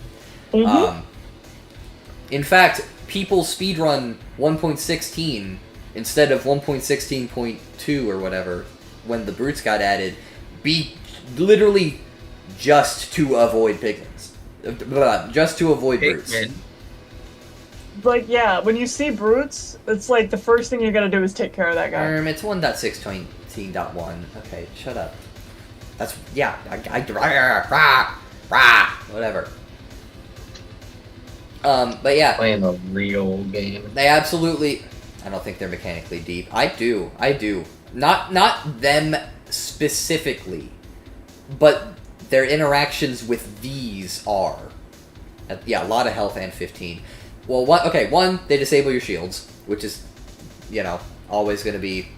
In fact, people speedrun 1.16 instead of 1.16.2 or whatever when the brutes got added, literally just to avoid piglins. Just to avoid brutes.
Pigmen.
Like, yeah, when you see brutes, it's like the first thing you're gonna do is take care of that guy.
It's 1.6.1. Okay, shut up. That's, yeah, whatever. But yeah,
Playing a real game.
they absolutely, I don't think they're mechanically deep. I do. Not them specifically, but their interactions with these are. Yeah, a lot of health and 15. Well, one, they disable your shields, which is, always going to be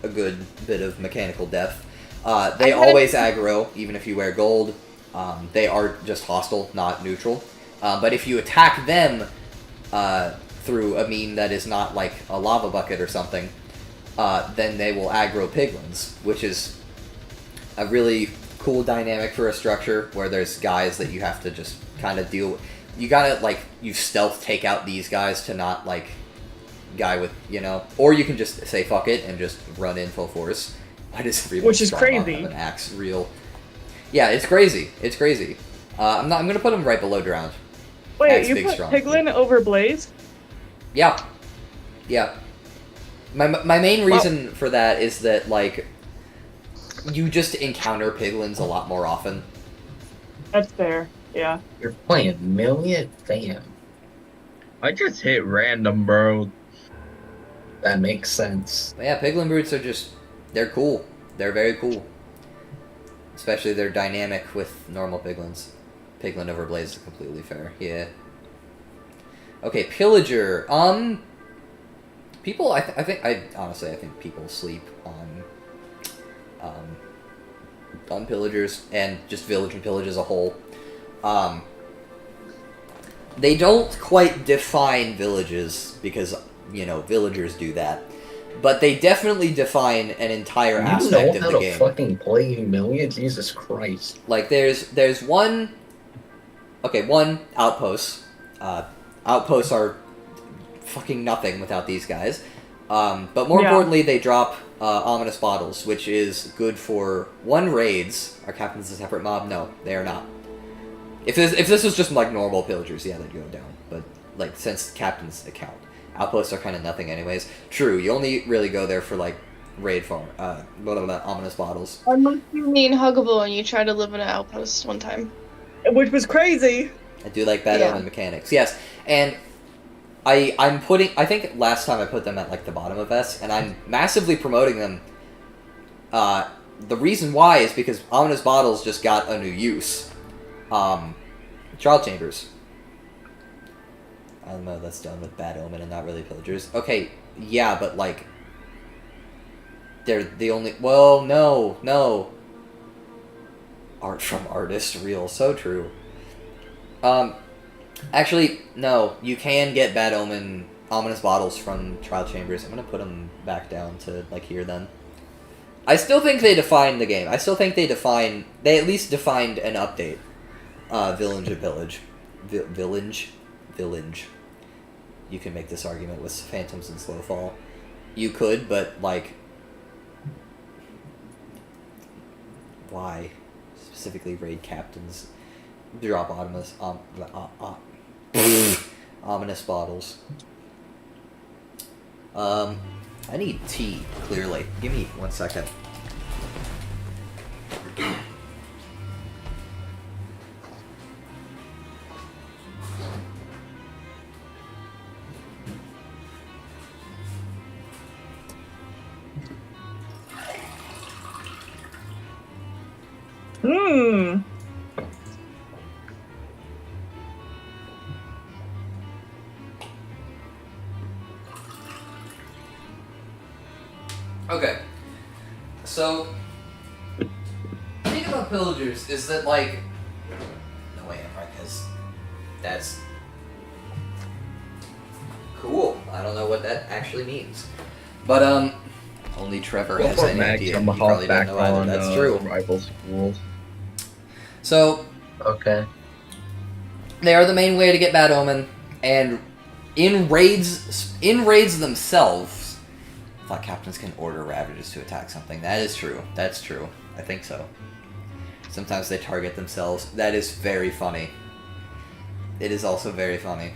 a good bit of mechanical depth. They always aggro, even if you wear gold. They are just hostile, not neutral. But if you attack them through a mean that is not like a lava bucket or something, then they will aggro piglins, which is a really cool dynamic for a structure where there's guys that you have to just kind of deal with. You gotta, you stealth take out these guys to not, guy with, or you can just say fuck it and just run in full force. Why does everyone
Which is
strong arm
crazy.
have an axe real? Yeah, it's crazy. It's crazy. I'm gonna put them right below drowned.
Wait,
Axe
you
big,
put
strong.
Piglin over Blaze?
Yeah. Yeah. My main reason for that is that, you just encounter piglins a lot more often.
That's fair, yeah.
You're playing Million? Damn.
I just hit random, bro.
That makes sense.
But yeah, piglin brutes are they're cool. They're very cool. Especially they're dynamic with normal piglins. Piglin over Blaze is completely fair, yeah. Okay, Pillager. People, I think people sleep on Pillagers, and just Village and Pillage as a whole. They don't quite define villages, because, you know, villagers do that. But they definitely define an entire
You
aspect
know
of
how
the
to
game.
fucking play Humilia? Jesus Christ.
Like, there's one... Okay, one, outposts. Outposts are fucking nothing without these guys. But more
Yeah.
importantly, they drop ominous bottles, which is good for, one, raids. Are captains a separate mob? No, they are not. If this was just, like, normal pillagers, yeah, they'd go down. But, like, since captains account. Outposts are kind of nothing anyways. True, you only really go there for, like, raid farm, ominous bottles.
Unless you mean Huggable and you try to live in an outpost one time.
Which was crazy.
I do like bad
Yeah.
omen mechanics. Yes, and I'm putting... I think last time I put them at, like, the bottom of S, and I'm massively promoting them. The reason why is because ominous bottles just got a new use. Trial chambers. I don't know, that's done with bad omen and not really pillagers. Okay, yeah, but, like... They're the only... Well, no. Art from artist, real, so true. Actually, no. You can get bad omen, ominous bottles from trial chambers. I'm gonna put them back down to, like, here then. I still think they defined the game. I still think they at least defined an update. Village and pillage. Village. You can make this argument with Phantoms and Slowfall. You could, but, like... Why? Specifically raid captains. Drop ominous... ominous bottles. I need tea, clearly. Give me 1 second. Okay. So, the thing about pillagers is that, like... No, I am right, because that's... cool. I don't know what that actually means. But, only Trevor has any idea. You probably don't know either. That's true.
Rival schools.
So,
Okay.
they are the main way to get bad omen, and in raids themselves, I thought captains can order ravages to attack something. That is true. That's true. I think so. Sometimes they target themselves. That is very funny. It is also very funny.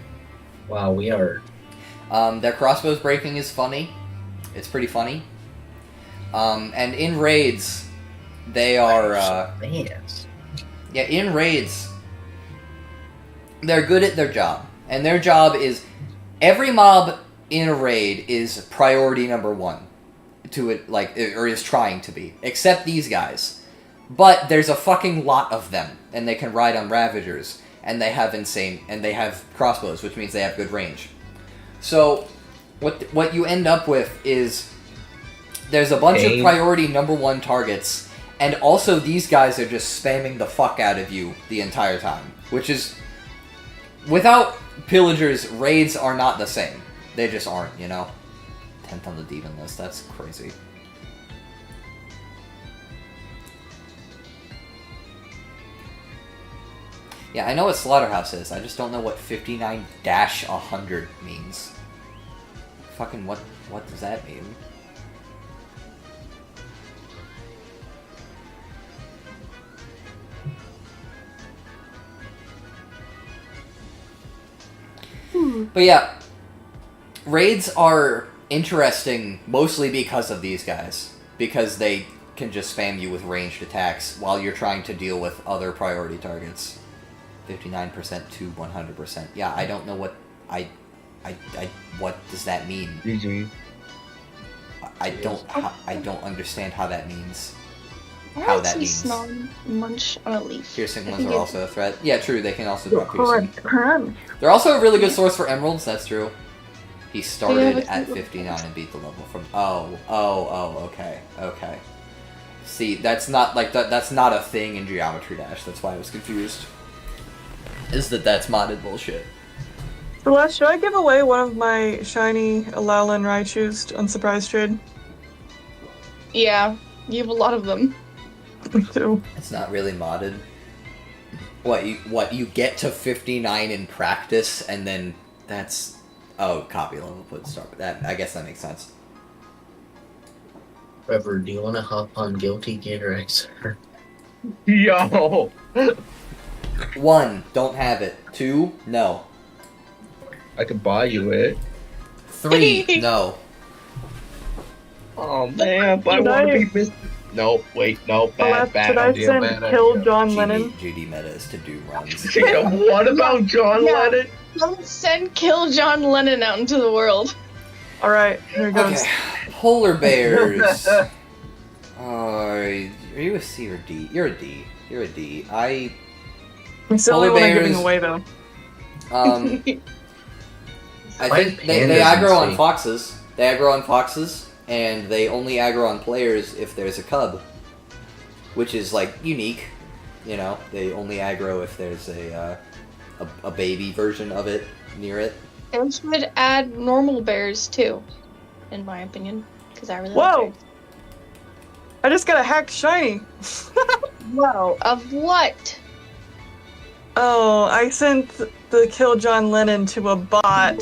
Wow, we are...
Their crossbows breaking is funny. It's pretty funny. And in raids, they are...
Fans.
Yeah, in raids, they're good at their job. And their job is... Every mob in a raid is priority number 1. To it, like, or is trying to be. Except these guys. But there's a fucking lot of them. And they can ride on Ravagers. And they have they have crossbows, which means they have good range. So, what you end up with is... There's a bunch of priority number 1 targets, and also these guys are just spamming the fuck out of you the entire time. Which is... Without pillagers, raids are not the same. They just aren't, you know? 10th on the demon list, that's crazy. Yeah, I know what Slaughterhouse is, I just don't know what 59-100 means. Fucking what does that mean? But yeah, raids are interesting mostly because of these guys. Because they can just spam you with ranged attacks while you're trying to deal with other priority targets. 59% to 100%. Yeah, I don't know what... what does that mean?
GG.
I don't understand how that means.
I
How
like
that
to
means.
smell munch on a leaf.
Piercing
I
ones
think
are also a threat. Yeah, true, they can also drop piercing.
Crunch.
They're also a really good source for emeralds, that's true. He started
have a
at
single-
59 and beat the level from... Oh, okay. See, that's not, like, that's not a thing in Geometry Dash, that's why I was confused. is that that's modded bullshit.
Celeste, should I give away one of my shiny Alolan Raichus on surprise trade?
Yeah, you have a lot of them.
Me too.
It's not really modded. What you get to 59 in practice, and then that's... Oh, copy level put start. That I guess that makes sense.
Trevor, do you want to hop on Guilty Gear XR?
Yo!
1, don't have it. 2, no.
I could buy you it.
3, no.
Oh man, but I
Should
want to
I-
be Mr. Nope, wait, no,
Celeste,
bad
should I
idea,
send
bad
Kill
idea.
John Lennon?
GD meta is to do runs.
What about John
Yeah.
Lennon?
Don't send Kill John Lennon out into the world.
Alright, here it goes.
Okay, polar bears. Are you a C or D? You're a D. You're a D.
It's the only
Polar
one I'm giving
bears-
away, though.
I
Why
think they
pandas
aggro
and
on
C?
foxes. They aggro on foxes, and they only aggro on players if there's a cub, which is like unique. You know, they only aggro if there's a baby version of it near it.
They should add normal bears too, in my opinion, because I really
Whoa!
like
I just got a hacked shiny!
bears. Whoa! Of what?
Oh, I sent the Kill John Lennon to a bot.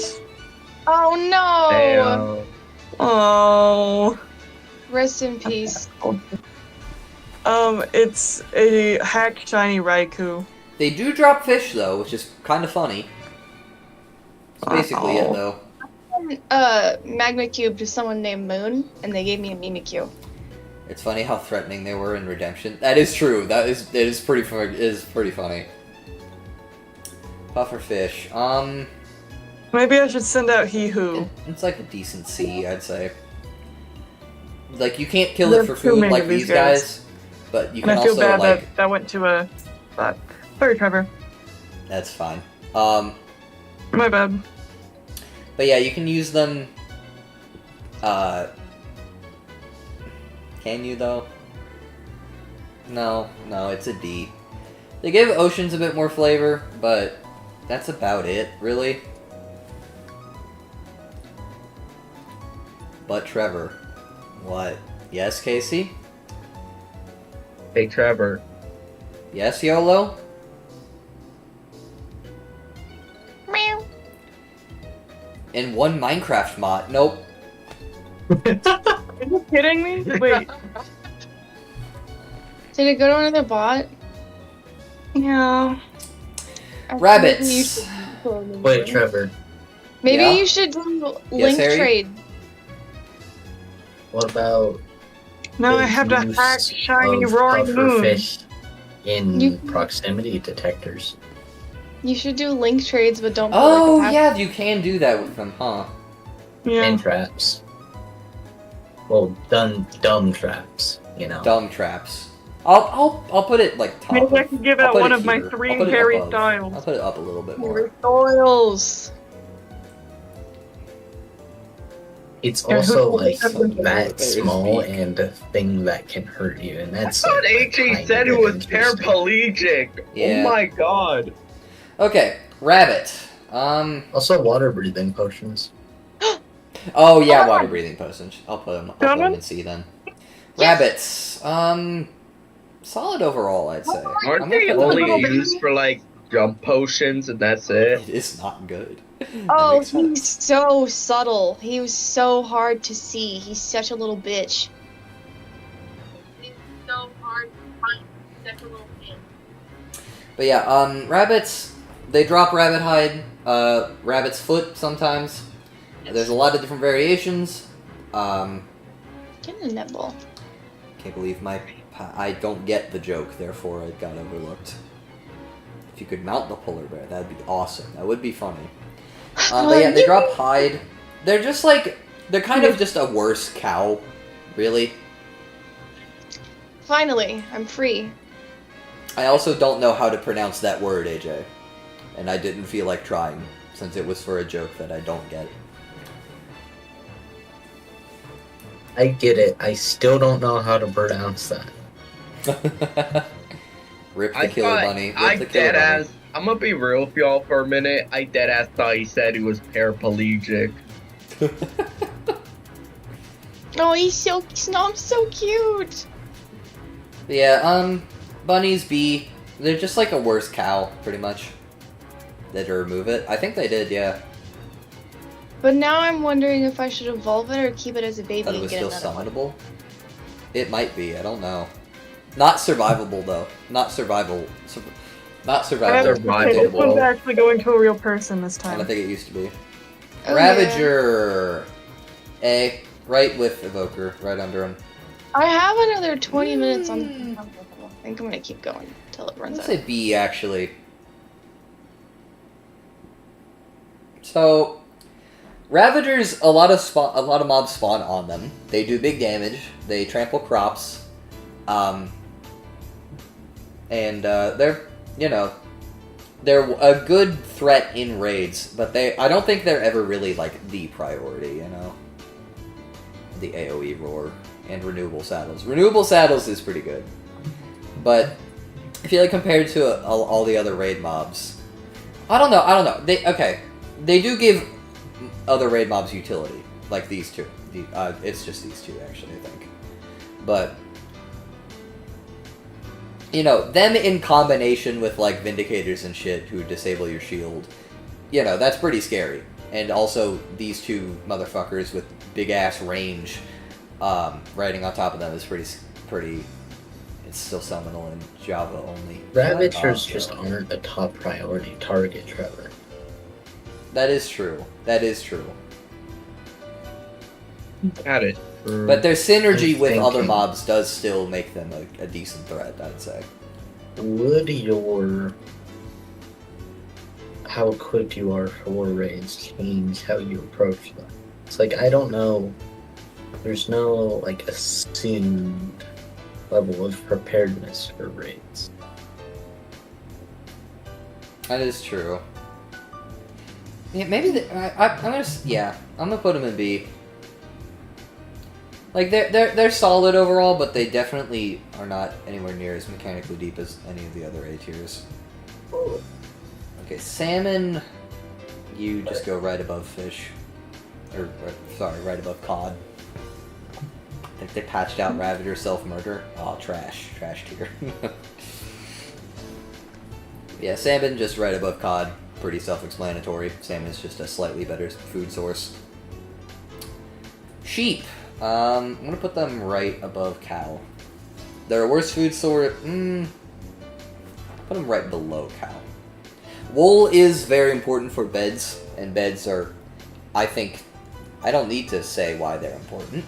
Oh no!
Damn.
Oh.
Rest in peace.
It's a hacked shiny Raikou.
They do drop fish though, which is kind of funny. That's basically it though.
Magma Cube to someone named Moon, and they gave me a Mimikyu.
It's funny how threatening they were in Redemption. That is true. It is pretty funny. Pufferfish.
Maybe I should send out He Who.
It's like a decent C, I'd say. Like you can't kill
There
it
are
for
too
food
many
like
of these
these guys, but you
And
can
I feel
also
bad
like
that went to a bot. Sorry, Trevor.
that's fine.
My bad.
But yeah, you can use them. Can you though? No, it's a D. They give oceans a bit more flavor, but that's about it, really. But Trevor, what? Yes, Casey?
Hey Trevor.
Yes, YOLO?
Meow.
In one Minecraft mod? Nope.
Are you kidding me? Wait.
Did it go to another bot?
Yeah.
I think
Rabbits.
maybe you should-
Wait, Trevor,
Maybe
Yeah?
you should do link
Harry?
trade.
what about
Now
the
I have to
use
hack shiny
of
roaring moon.
pufferfish in
You-
proximity detectors?
You should do link trades, but don't. Put,
Oh,
like, a
yeah, you can do that with them, huh?
Yeah.
And traps. Well, dumb traps, you know.
Dumb traps. I'll put it like top.
Maybe I
of-
could give
I'll
out
put
one
it
of my
here.
3
I'll put it
Harry
above.
Styles.
I'll put it up a little bit more.
Harry Styles.
It's
Yeah,
also
who-
like
who-
that
There's
small
beak.
and a thing that can hurt you, and
I
that's.
thought
like,
AJ
kind
said
of
it was
interesting.
paraplegic.
Yeah.
Oh my god.
Okay, rabbit.
Also, water breathing potions.
Oh yeah, water breathing potions. I'll put them
Done?
in C then. Rabbits. Solid overall, I'd say.
Aren't
I'm
they
gonna put them
only
in-
used for like jump potions and that's it?
It is not good. That
Oh,
makes sense.
he's so subtle. He was so hard to see. He's such a little bitch. He's so hard to find. Such a little bitch.
But yeah, rabbits. They drop rabbit hide. Rabbit's foot sometimes. There's a lot of different variations.
Get a nibble.
Can't believe I don't get the joke, therefore it got overlooked. If you could mount the polar bear, that'd be awesome. That would be funny. But yeah, they drop hide. They're just like, they're kind of just a worse cow, really.
Finally, I'm free.
I also don't know how to pronounce that word, AJ. And I didn't feel like trying, since it was for a joke that I don't get.
I get it. I still don't know how to pronounce that.
Rip the killer bunny. Rip the killer bunny.
I'm gonna be real with y'all for a minute. I deadass thought he said he was paraplegic.
Oh, he's so cute.
Yeah, bunnies be... They're just like a worse cow, pretty much. They had to remove it. I think they did, yeah.
But now I'm wondering if I should evolve it or keep it as a baby
Thought it
and
was
get
still
another one.
summonable. It might be, I don't know. Not survivable, though. Not survival. Not survivable.
Survival.
Okay, this one's actually going to a real person this
I
time.
don't think it used to be.
Oh,
Ravager! A. Right with Evoker, right under him.
I have another 20 minutes on. I think I'm gonna keep going until it runs
Let's
out.
say B, actually. So, Ravagers, a lot of mobs spawn on them. They do big damage. They trample crops. And they're, you know, they're a good threat in raids, but I don't think they're ever really, like, the priority, you know? The AoE roar and renewable saddles. Renewable saddles is pretty good. But I feel like compared to all the other raid mobs, I don't know. They do give other raid mobs utility, like these two. It's just these two, actually, I think. But, you know, them in combination with, like, Vindicators and shit who disable your shield, you know, that's pretty scary. And also, these two motherfuckers with big-ass range riding on top of them is pretty... It's still summonal in Java only.
Ravagers just aren't a top priority target, Trevor.
That is true. That is true.
Got it.
But their synergy
I'm
with other
thinking.
mobs does still make them a decent threat, I'd say.
Would your how quick you are for raids change how you approach them? It's like, I don't know. There's no, like, assumed level of preparedness for raids.
That is true. Yeah, maybe I'm gonna put them in B. Like they're solid overall, but they definitely are not anywhere near as mechanically deep as any of the other A tiers. Okay, salmon, you just go right above fish, right above cod. I think they patched out Ravager self-murder. Oh, trash tier. Yeah, salmon just right above cod. Pretty self-explanatory. Salmon is just a slightly better food source. Sheep. I'm gonna put them right above cow. They're a worse food source. Put them right below cow. Wool is very important for beds, and beds are, I think, I don't need to say why they're important.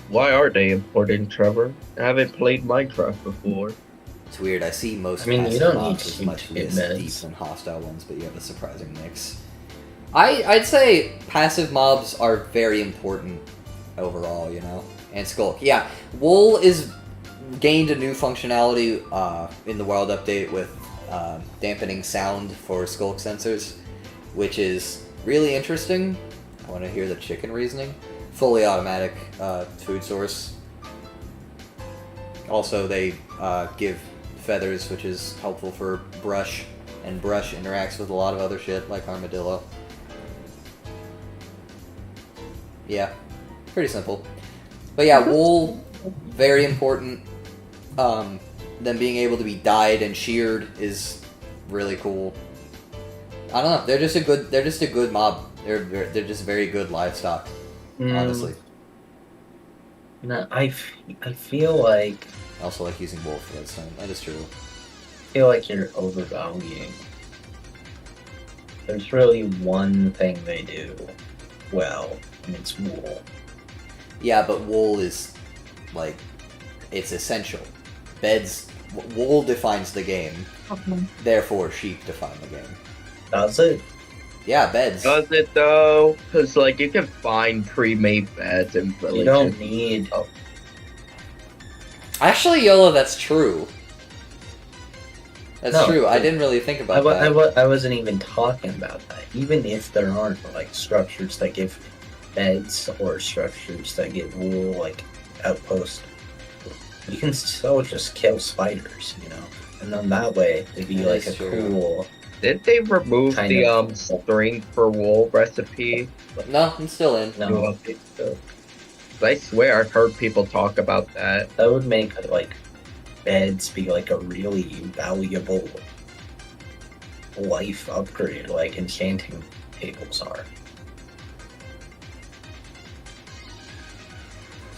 Why are they important, Trevor? I haven't played Minecraft before.
It's weird. I see most
I mean, you
passive
don't need
mobs
to
as
keep
much
it
less
meds.
deep than hostile ones, but you have a surprising mix. I'd say passive mobs are very important overall, you know? And Skulk. Yeah, Wool is gained a new functionality in the World Update with dampening sound for Skulk sensors, which is really interesting. I want to hear the chicken reasoning. Fully automatic food source. Also, they give feathers, which is helpful for brush, and brush interacts with a lot of other shit, like armadillo. Yeah, pretty simple. But yeah, wool, very important. Them being able to be dyed and sheared is really cool. I don't know. They're just a good mob. They're just very good livestock. Honestly,
No, I feel like
I also like using wool for redstone. That is true.
you're overvaluing. There's really one thing they do well, and it's wool.
Yeah, but wool is like it's essential. Wool defines the game.
Okay.
Therefore, sheep define the game.
That's it.
Yeah, beds.
Does it though? Because like you can find pre-made beds in villages.
You don't need.
Actually, YOLO, that's true. That's
No,
true. I didn't really think about
I wasn't even talking about that. Even if there aren't like structures that give beds or structures that give wool, like outposts, you can still just kill spiders. You know, And then that way, it'd be
That
like
is
a
true.
cool.
Did they remove
Kind
the
of.
string for wool recipe?
No, I'm still in.
No,
So, I swear I've heard people talk about that.
that would make like beds be like a really valuable life upgrade, like enchanting tables are.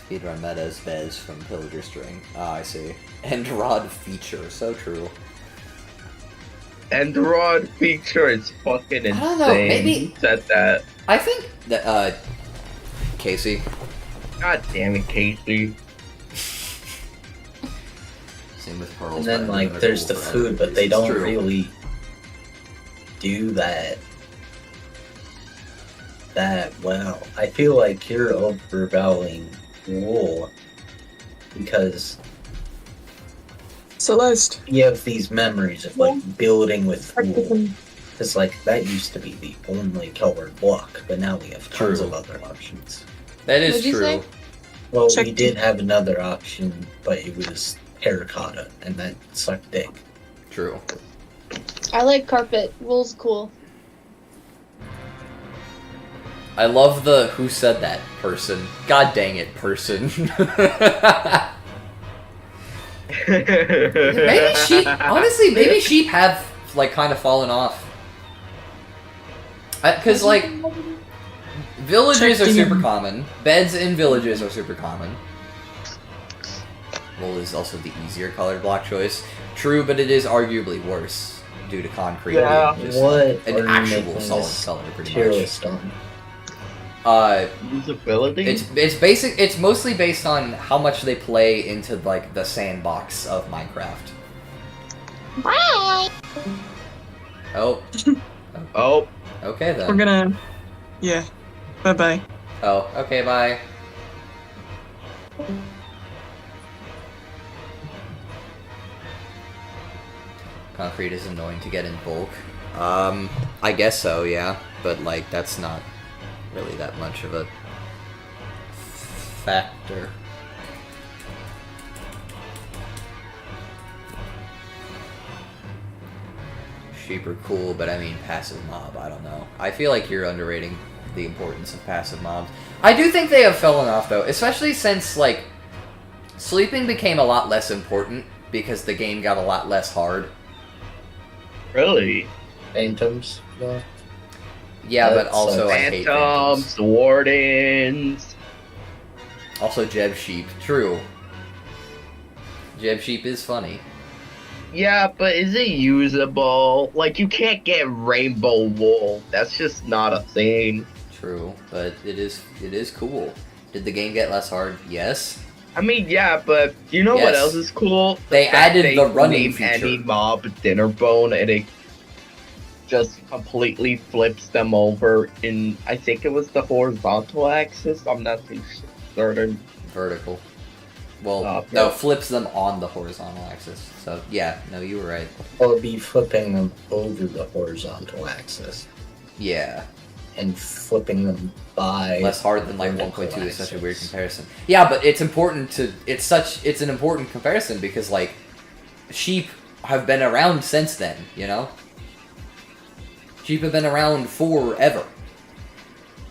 Speedrun metas, Bez from Pillager String. Ah, I see. End rod feature, so true.
And the rod feature is fucking insane.
I don't know, maybe-
Who said that?
I think that, Casey.
God damn it, Casey.
Same with pearls.
And then
but
like
they're
there's
cool
the
for
food,
other
but they
reasons.
don't
True.
really do that well. I feel like you're overvaluing wool because
Celeste.
you have these memories of like building with wool.
Practicing.
Because like that used to be the only colored block, but now we have tons
True.
of other options.
That is
What'd you
true.
say?
Well,
Check
we did have another option, but it was terracotta, and that sucked dick.
True.
I like carpet. Wool's cool.
I love the who said that person. God dang it, person. Maybe sheep. Honestly, maybe sheep have like kind of fallen off. Because like villages are
Check
super
in.
common. Beds in villages are super common. Wool is also the easier colored block choice. True, but it is arguably worse due to concrete
Yeah.
being just
What
an
are you
actual
making
solid
this
color, pretty
tier
much.
list on?
Usability?
It's basic. It's mostly based on how much they play into like the sandbox of Minecraft.
Bye.
Oh,
Oh,
okay
We're
then.
gonna. Yeah. Bye bye.
Oh, okay, bye. Concrete is annoying to get in bulk. I guess so, yeah. But like, that's not really that much of a factor. Sheep are cool, but I mean passive mob, I don't know. I feel like you're underrating the importance of passive mobs. I do think they have fallen off though, especially since like sleeping became a lot less important because the game got a lot less hard.
really?
Phantoms? No.
Yeah, but
That's
also I hate phantoms.
Phantoms, wardens.
Also Jeb Sheep, true. Jeb Sheep is funny.
Yeah, but is it usable? Like, you can't get rainbow wool. That's just not a thing.
True, but it is cool. Did the game get less hard? Yes.
I mean, yeah, but you know what
Yes.
else is cool?
They
fact
added
they
the running
name
feature.
any mob dinner bone, and it just completely flips them over in, I think it was the horizontal axis. I'm not too certain.
Vertical. Well,
Oh,
no,
yeah.
flips them on the horizontal axis. So, yeah, no, you were right.
Well, it'd be flipping them over the horizontal axis
Yeah.
and flipping them by
Less hard than like
vertical
1.2 is such a weird
axis.
comparison. Yeah, but it's important to it's an important comparison because like sheep have been around since then, you know? Sheep have been around forever.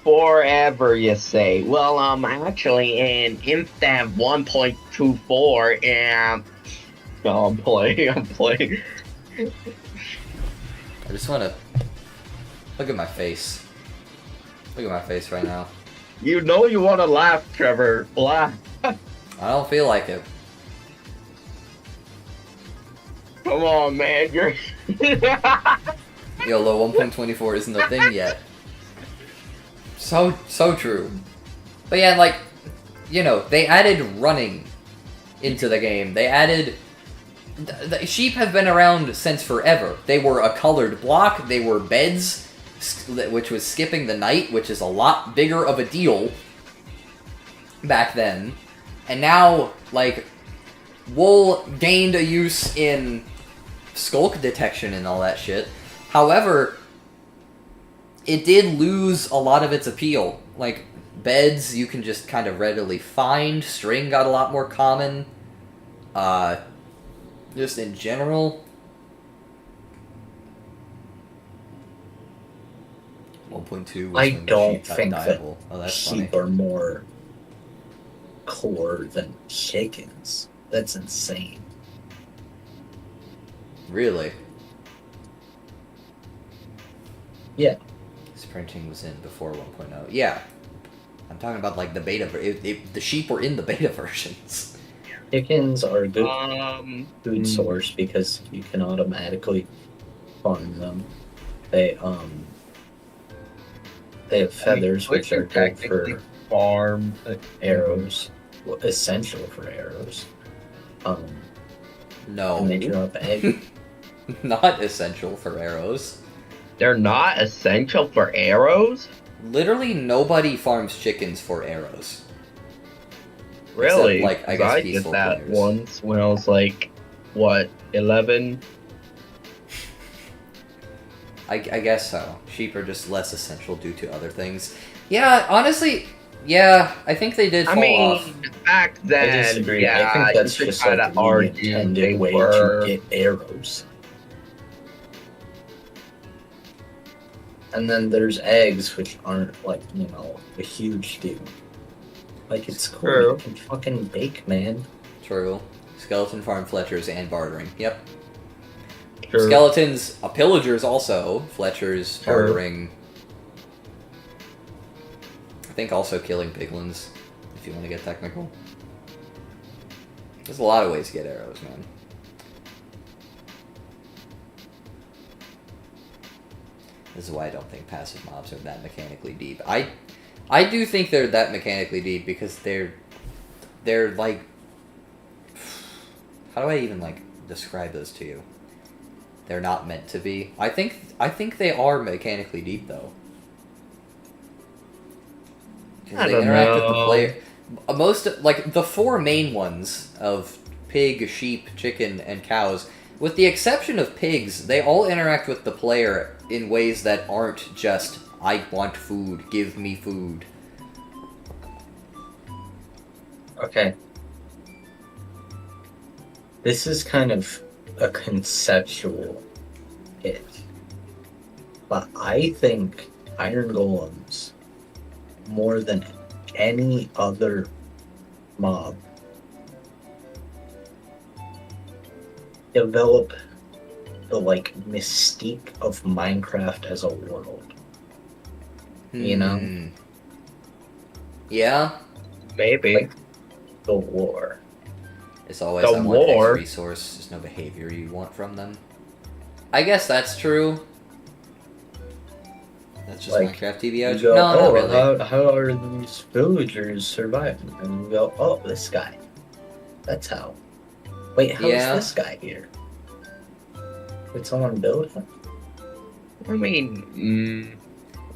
Forever, you say? Well, actually, in Instead 1.24, and no, I'm playing.
I just want to look at my face. Look at my face right now.
You know you want to laugh, Trevor. Laugh.
I don't feel like it.
Come on, man. You're.
YOLO 1.24 isn't a thing yet. So true. But yeah, like, you know, they added running into the game. They added... The sheep have been around since forever. They were a colored block. They were beds, which was skipping the night, which is a lot bigger of a deal back then. And now, like, wool gained a use in skulk detection and all that shit. However, it did lose a lot of its appeal. Like, beds you can just kind of readily find. String got a lot more common. Just in general. 1.2 was
I
when the
don't
sheep got
think that
diable. Oh, that's funny.
sheep are more core than chickens. That's insane.
Really?
Yeah.
Sprinting was in before 1.0. Yeah. I'm talking about like the beta. The sheep were in the beta versions.
Chickens are a good food source because you can automatically farm them. They have feathers, which are good for
farm
arrows. Well, essential for arrows.
No.
And they drop eggs.
Not essential for arrows.
They're not essential for arrows?
Literally nobody farms chickens for arrows.
Really?
Except, like, I
'Cause
guess
I
peaceful
did that
players.
once when I was like, what, 11?
I guess so. Sheep are just less essential due to other things. Yeah, honestly, yeah, I think they did fall off.
Back then,
I disagree.
yeah,
I think that's
you could
just like
kinda
the
argue they
intended way
were.
to get arrows. And then there's eggs, which aren't like, a huge deal. Like, it's cool.
True.
You can fucking bake, man.
True. Skeleton farm Fletchers and bartering. Yep.
True.
Skeletons, pillagers also. Fletchers,
True.
bartering. I think also killing piglins, if you want to get technical. There's a lot of ways to get arrows, man. This is why I don't think passive mobs are that mechanically deep. I do think they're that mechanically deep because they're like, how do I even like describe those to you? They're not meant to be. I think they are mechanically deep though. 'Cause
I
they
don't
interact with the
know.
player. Most like the four main ones of pig, sheep, chicken, and cows. With the exception of pigs, they all interact with the player in ways that aren't just, I want food, give me food.
Okay. This is kind of a conceptual hit. But I think Iron Golems, more than any other mob, develop the mystique of Minecraft as a world. You know?
Yeah,
Maybe.
Like, the lore.
it's always
The
I want X
lore.
resource. There's no behavior you want from them. I guess that's true. That's just
Like,
Minecraft
You
TBH.
go,
No, not really.
how are these villagers surviving? And you go, oh, this guy. That's how. Wait, how is
Yeah.
this guy here? Did someone build him?
I mean,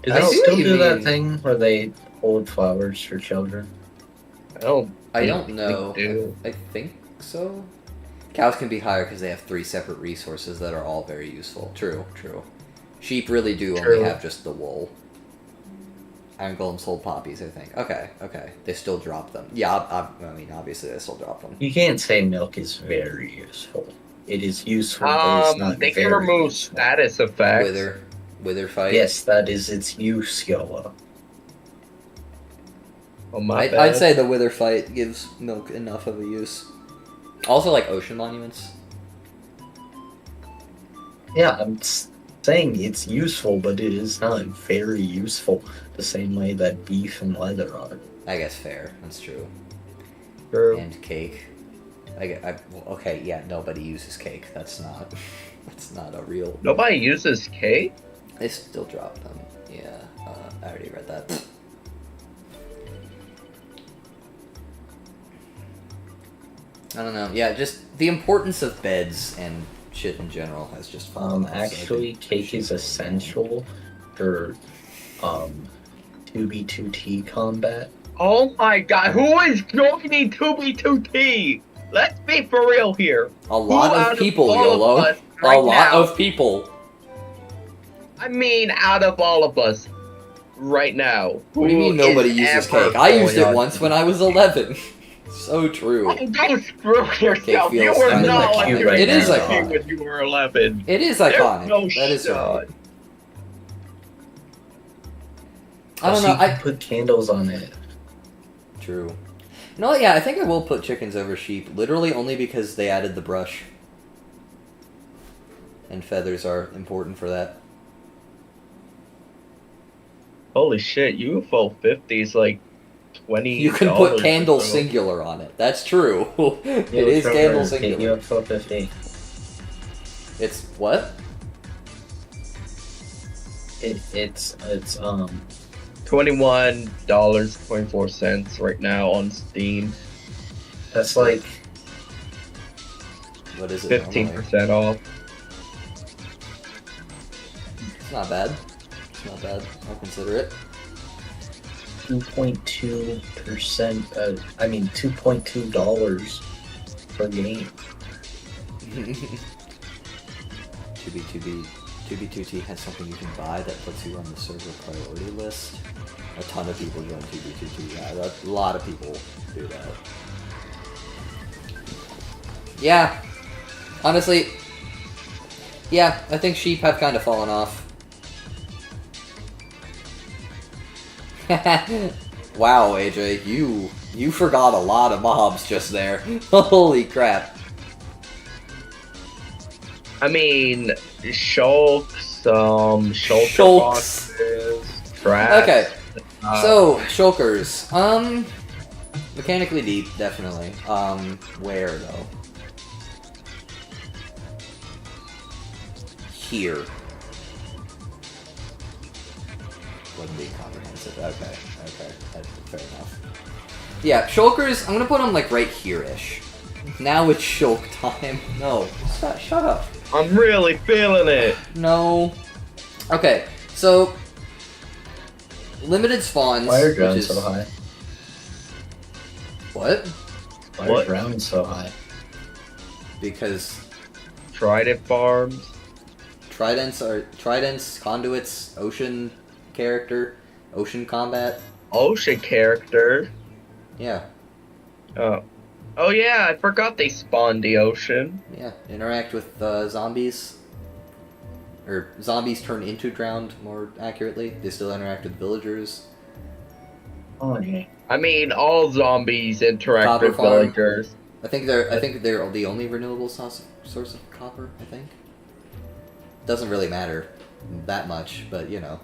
Do
I
they
see what
still
you
do that
mean.
thing where they hold flowers for children?
I don't.
I don't
think
know.
they do.
I think so. Cows can be higher because they have 3 separate resources that are all very useful. True, true. Sheep really do
True.
only have just the wool. Iron golems hold poppies, I think. Okay, okay. They still drop them. Yeah, I mean, obviously they still drop them.
You can't say milk is very useful. It is useful, but it's not
They can
very
remove
useful.
status effects.
Wither fight.
Yes, that is its use, Yola.
Oh, my
I'd
bad.
say the wither fight gives milk enough of a use. Also, like ocean monuments.
Yeah, saying it's useful, but it is not very useful the same way that beef and leather are.
I guess fair. That's true.
True.
And cake. Okay, yeah. Nobody uses cake. That's not. That's not a real.
Nobody uses cake?
They still drop them. Yeah. I already read that. I don't know. Yeah, just the importance of beds and shit in general has just fallen off, so I
Actually,
think
cake is
sheep-
essential for 2B2T combat.
Oh my god, who is joining 2B2T? Let's be for real here.
A lot
Who out
of people,
all of
YOLO.
us
A
right
lot
now-
of people.
I mean, out of all of us right now.
What do you mean
who
nobody
is
uses
ever
cake? I used
going
it
on-
once when I was 11. So true.
Don't screw yourself. You
feels
were
kind of
not
like
like
you right
It is
now.
iconic.
when you were 11.
It is
There's
iconic.
no
That is
shot.
right. I don't
She
know. I
put candles on it.
True. No, yeah, I think I will put chickens over sheep, literally only because they added the brush. And feathers are important for that.
Holy shit, UFO 50 is like 20.
You can put candle singular on it. That's true. It is candle singular.
UFO 50.
It's what?
It's
$21.24 right now on Steam.
that's like
What is it? normally?
15% off.
It's not bad. It's not bad. I'll consider it.
2.2%. I mean $2.2 per game.
2B2T has something you can buy that puts you on the server priority list. A ton of people join 2B2T. Yeah, a lot of people do that. Yeah. Honestly, yeah, I think sheep have kind of fallen off. Wow, AJ, you forgot a lot of mobs just there. Holy crap.
I mean, shulks, shulker
Shulks.
boxes, traps.
Okay, so shulkers. Mechanically deep, definitely. Where though? Here. Wasn't being comprehensive. Okay, that's fair enough. Yeah, shulkers. I'm gonna put them like right here-ish. Now it's shulk time. No, shut up.
I'm really feeling it.
No. Okay, so limited spawns.
Why are
which
drones
is...
so high?
What?
Why
What?
are drones so high?
Because
Trident farms.
tridents, conduits, ocean character, ocean combat.
Ocean character.
Yeah,
Oh yeah, I forgot they spawned the ocean.
yeah. Interact with zombies. Or zombies turn into drowned, more accurately. They still interact with villagers.
Oh yeah.
I mean, all zombies interact
Copper
with
farm.
villagers.
I think they're the only renewable source of copper. I think. Doesn't really matter that much, but you know.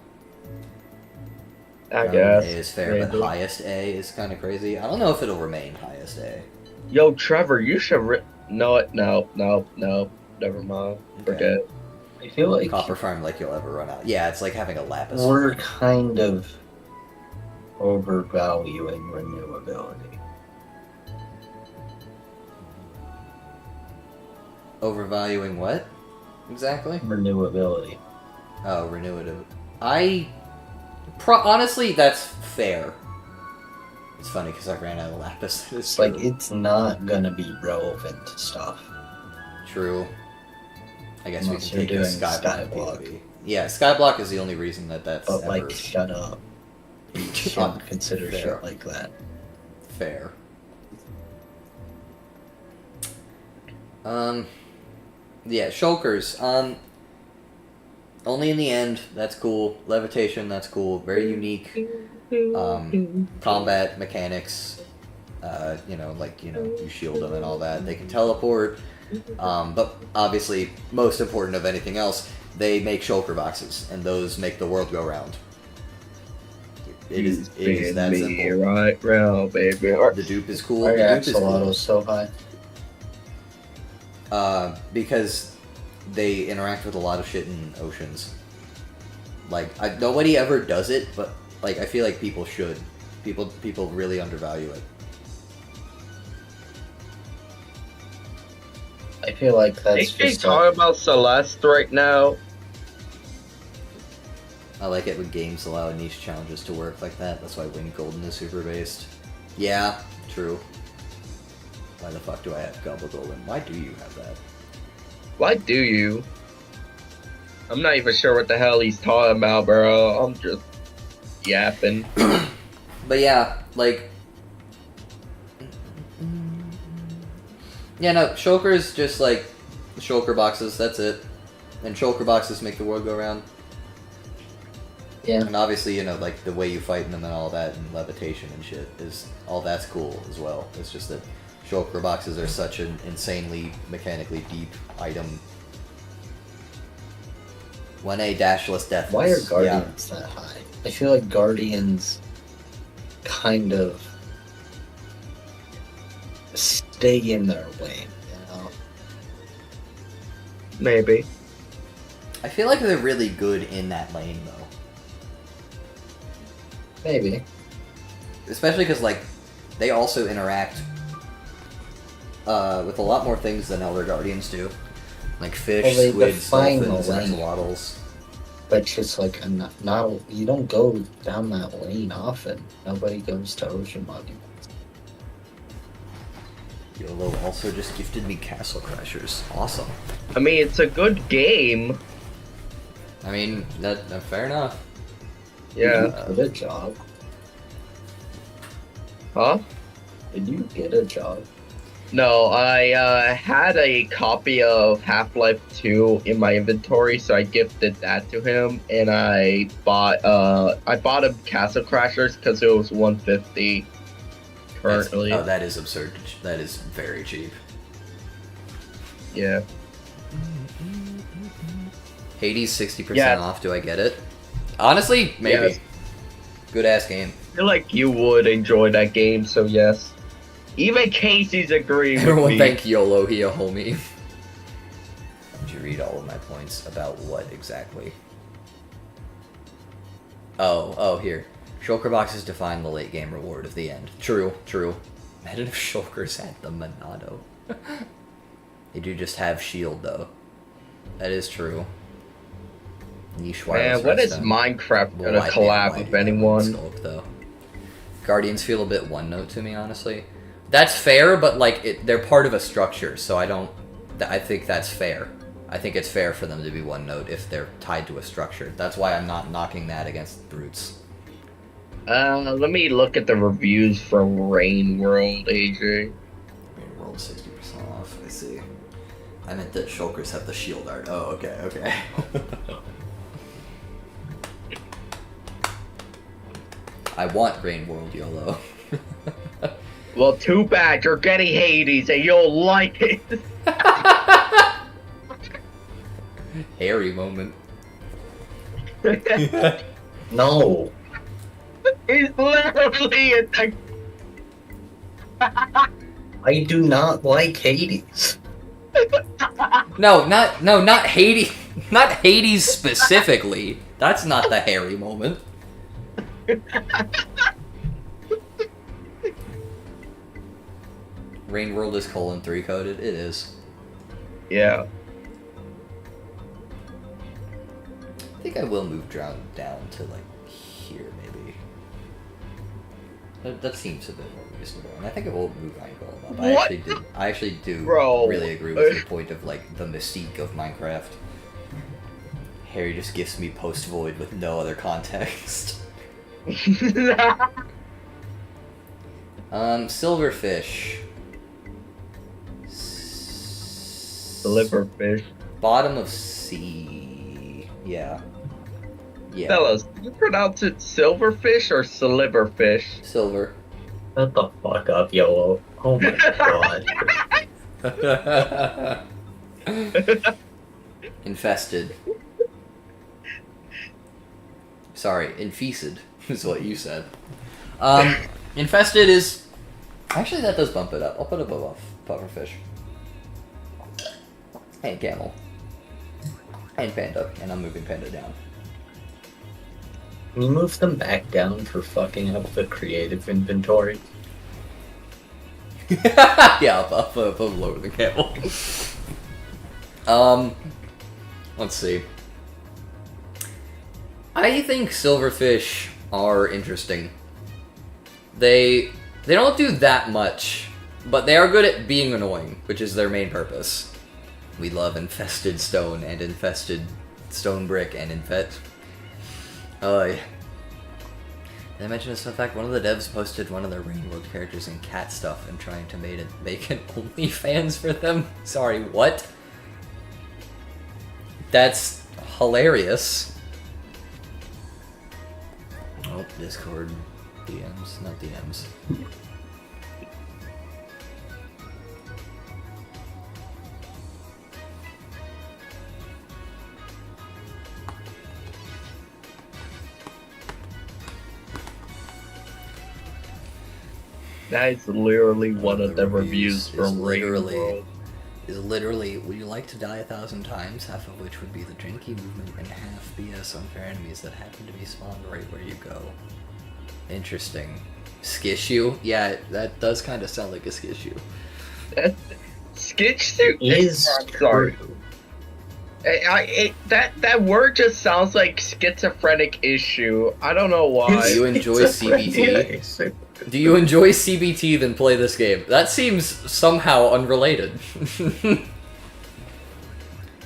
I
Around
guess.
A is fair, but
maybe.
highest A is kind of crazy. I don't know if it'll remain highest A.
Yo, Trevor, you should no, never mind. Forget.
I feel like
Copper farm like you'll ever run out. Yeah, it's like having a lapis.
we're kind of overvaluing renewability.
Overvaluing what? Exactly?
Renewability.
Oh, renewative. Honestly, that's fair. It's funny because I ran out of lapis.
It's like it's not gonna be relevant to stuff.
True. I guess
Unless
we can
you're
take the
doing
Skyblock.
Skyblock.
Yeah, Skyblock is the only reason that's
But
ever
like, shut up. You shouldn't consider
Fair.
shit like that.
fair. Yeah, shulkers. Only in the end. That's cool. Levitation. That's cool. Very unique. Combat mechanics. You shield them and all that. They can teleport. But obviously, most important of anything else, they make shulker boxes, and those make the world go round. It is that simple.
Right round, baby.
The dupe is cool.
Why
The
are
dupe is
axolotls
cool.
so high?
Because they interact with a lot of shit in oceans. Like, nobody ever does it, but like I feel like people should. People really undervalue it.
I feel like that's
They
just
talking about Celeste right now.
I like it when games allow niche challenges to work like that. That's why Winged Golden is super based. Yeah, true. Why the fuck do I have Gobble Golden? Why do you have that?
Why do you? I'm not even sure what the hell he's talking about, bro. I'm just yapping.
But yeah, like, Yeah, no, shulkers just like shulker boxes, that's it. And shulker boxes make the world go round.
Yeah.
And obviously, you know, like the way you fight them and all that and levitation and shit is all that's cool as well. It's just that shulker boxes are such an insanely mechanically deep item. 1A dashless death.
Why are Guardians that high? I feel like Guardians kind of stay in their lane, you know?
Maybe.
I feel like they're really good in that lane though.
Maybe.
Especially because, like, they also interact with a lot more things than Elder Guardians do. Like fish,
Well, they
squids,
define the
dolphins,
lane.
axolotls.
But just like, not, you don't go down that lane often. Nobody goes to Ocean Monuments.
YOLO also just gifted me Castle Crashers. Awesome.
I mean, it's a good game.
I mean, that fair enough.
Yeah.
Did you get a job?
Huh?
Did you get a job?
No, I had a copy of Half-Life 2 in my inventory, so I gifted that to him, and I bought him Castle Crashers because it was $150 currently.
Oh, that is absurd. That is very cheap.
Yeah.
Hades 60%
Yeah.
off. Do I get it? Honestly, maybe.
Yes.
Good ass game.
I feel like you would enjoy that game, so yes. Even Casey's agreeing with
Everyone
me.
thank YOLO here, homie. Did you read all of my points about what exactly? Oh, here. Shulker boxes define the late game reward of the end. True. Imagine if Shulkers had the Monado. They do just have shield, though. That is true. Niche wireless
Man, when is
redstone.
Minecraft
Well,
gonna
I
collab
do
with
have
anyone?
Scope, though. Guardians feel a bit one note to me, honestly. That's fair, but like they're part of a structure, so I think that's fair. I think it's fair for them to be one note if they're tied to a structure. That's why I'm not knocking that against brutes.
Let me look at the reviews from Rain World, AJ.
Rolled 60% off. I see. I meant that shulkers have the shield art. Oh, okay. I want Rain World YOLO.
Well, too bad, you're getting Hades and you'll like it.
Hairy moment.
No.
He's literally in the...
I do not like Hades.
No, not Hades. Not Hades specifically. That's not the hairy moment. Rain World is :3 coded. It is.
Yeah.
I think I will move down to like here, maybe. That seems a bit more reasonable, and I think it will move Minecraft up.
What?
I actually do
Bro.
really agree with your point of like the mystique of Minecraft. Harry just gifts me post void with no other context. Silverfish.
Silverfish.
Bottom of sea. Yeah.
Fellas, do you pronounce it silverfish or sliverfish?
Silver.
Shut the fuck up, YOLO. Oh my god.
Infested. Sorry, infested is what you said. Infested is... Actually, that does bump it up. I'll put a above pufferfish. And camel. And panda. And I'm moving panda down.
Can you move them back down for fucking up the creative inventory?
Yeah, I'll put lower than camel. Let's see. I think silverfish are interesting. They don't do that much, but they are good at being annoying, which is their main purpose. We love infested stone and infested stone brick and infest. That Did I mention this fun fact? One of the devs posted one of their Rain World characters in cat stuff and trying to make an OnlyFans for them. Sorry, what? That's hilarious. Oh, Discord DMs, not DMs.
That is literally one of the reviews
is
from Rain
literally-
World.
Is literally, would you like to die 1,000 times, half of which would be the Drinky movement, and half BS unfair enemies that happen to be spawned right where you go. Interesting. Skishu? Yeah, that does kind of sound like a skishu.
Skitsu
Is
sorry.
true.
That word just sounds like schizophrenic issue. I don't know why.
Do you enjoy CBT? Do you enjoy CBT, then play this game? That seems somehow unrelated.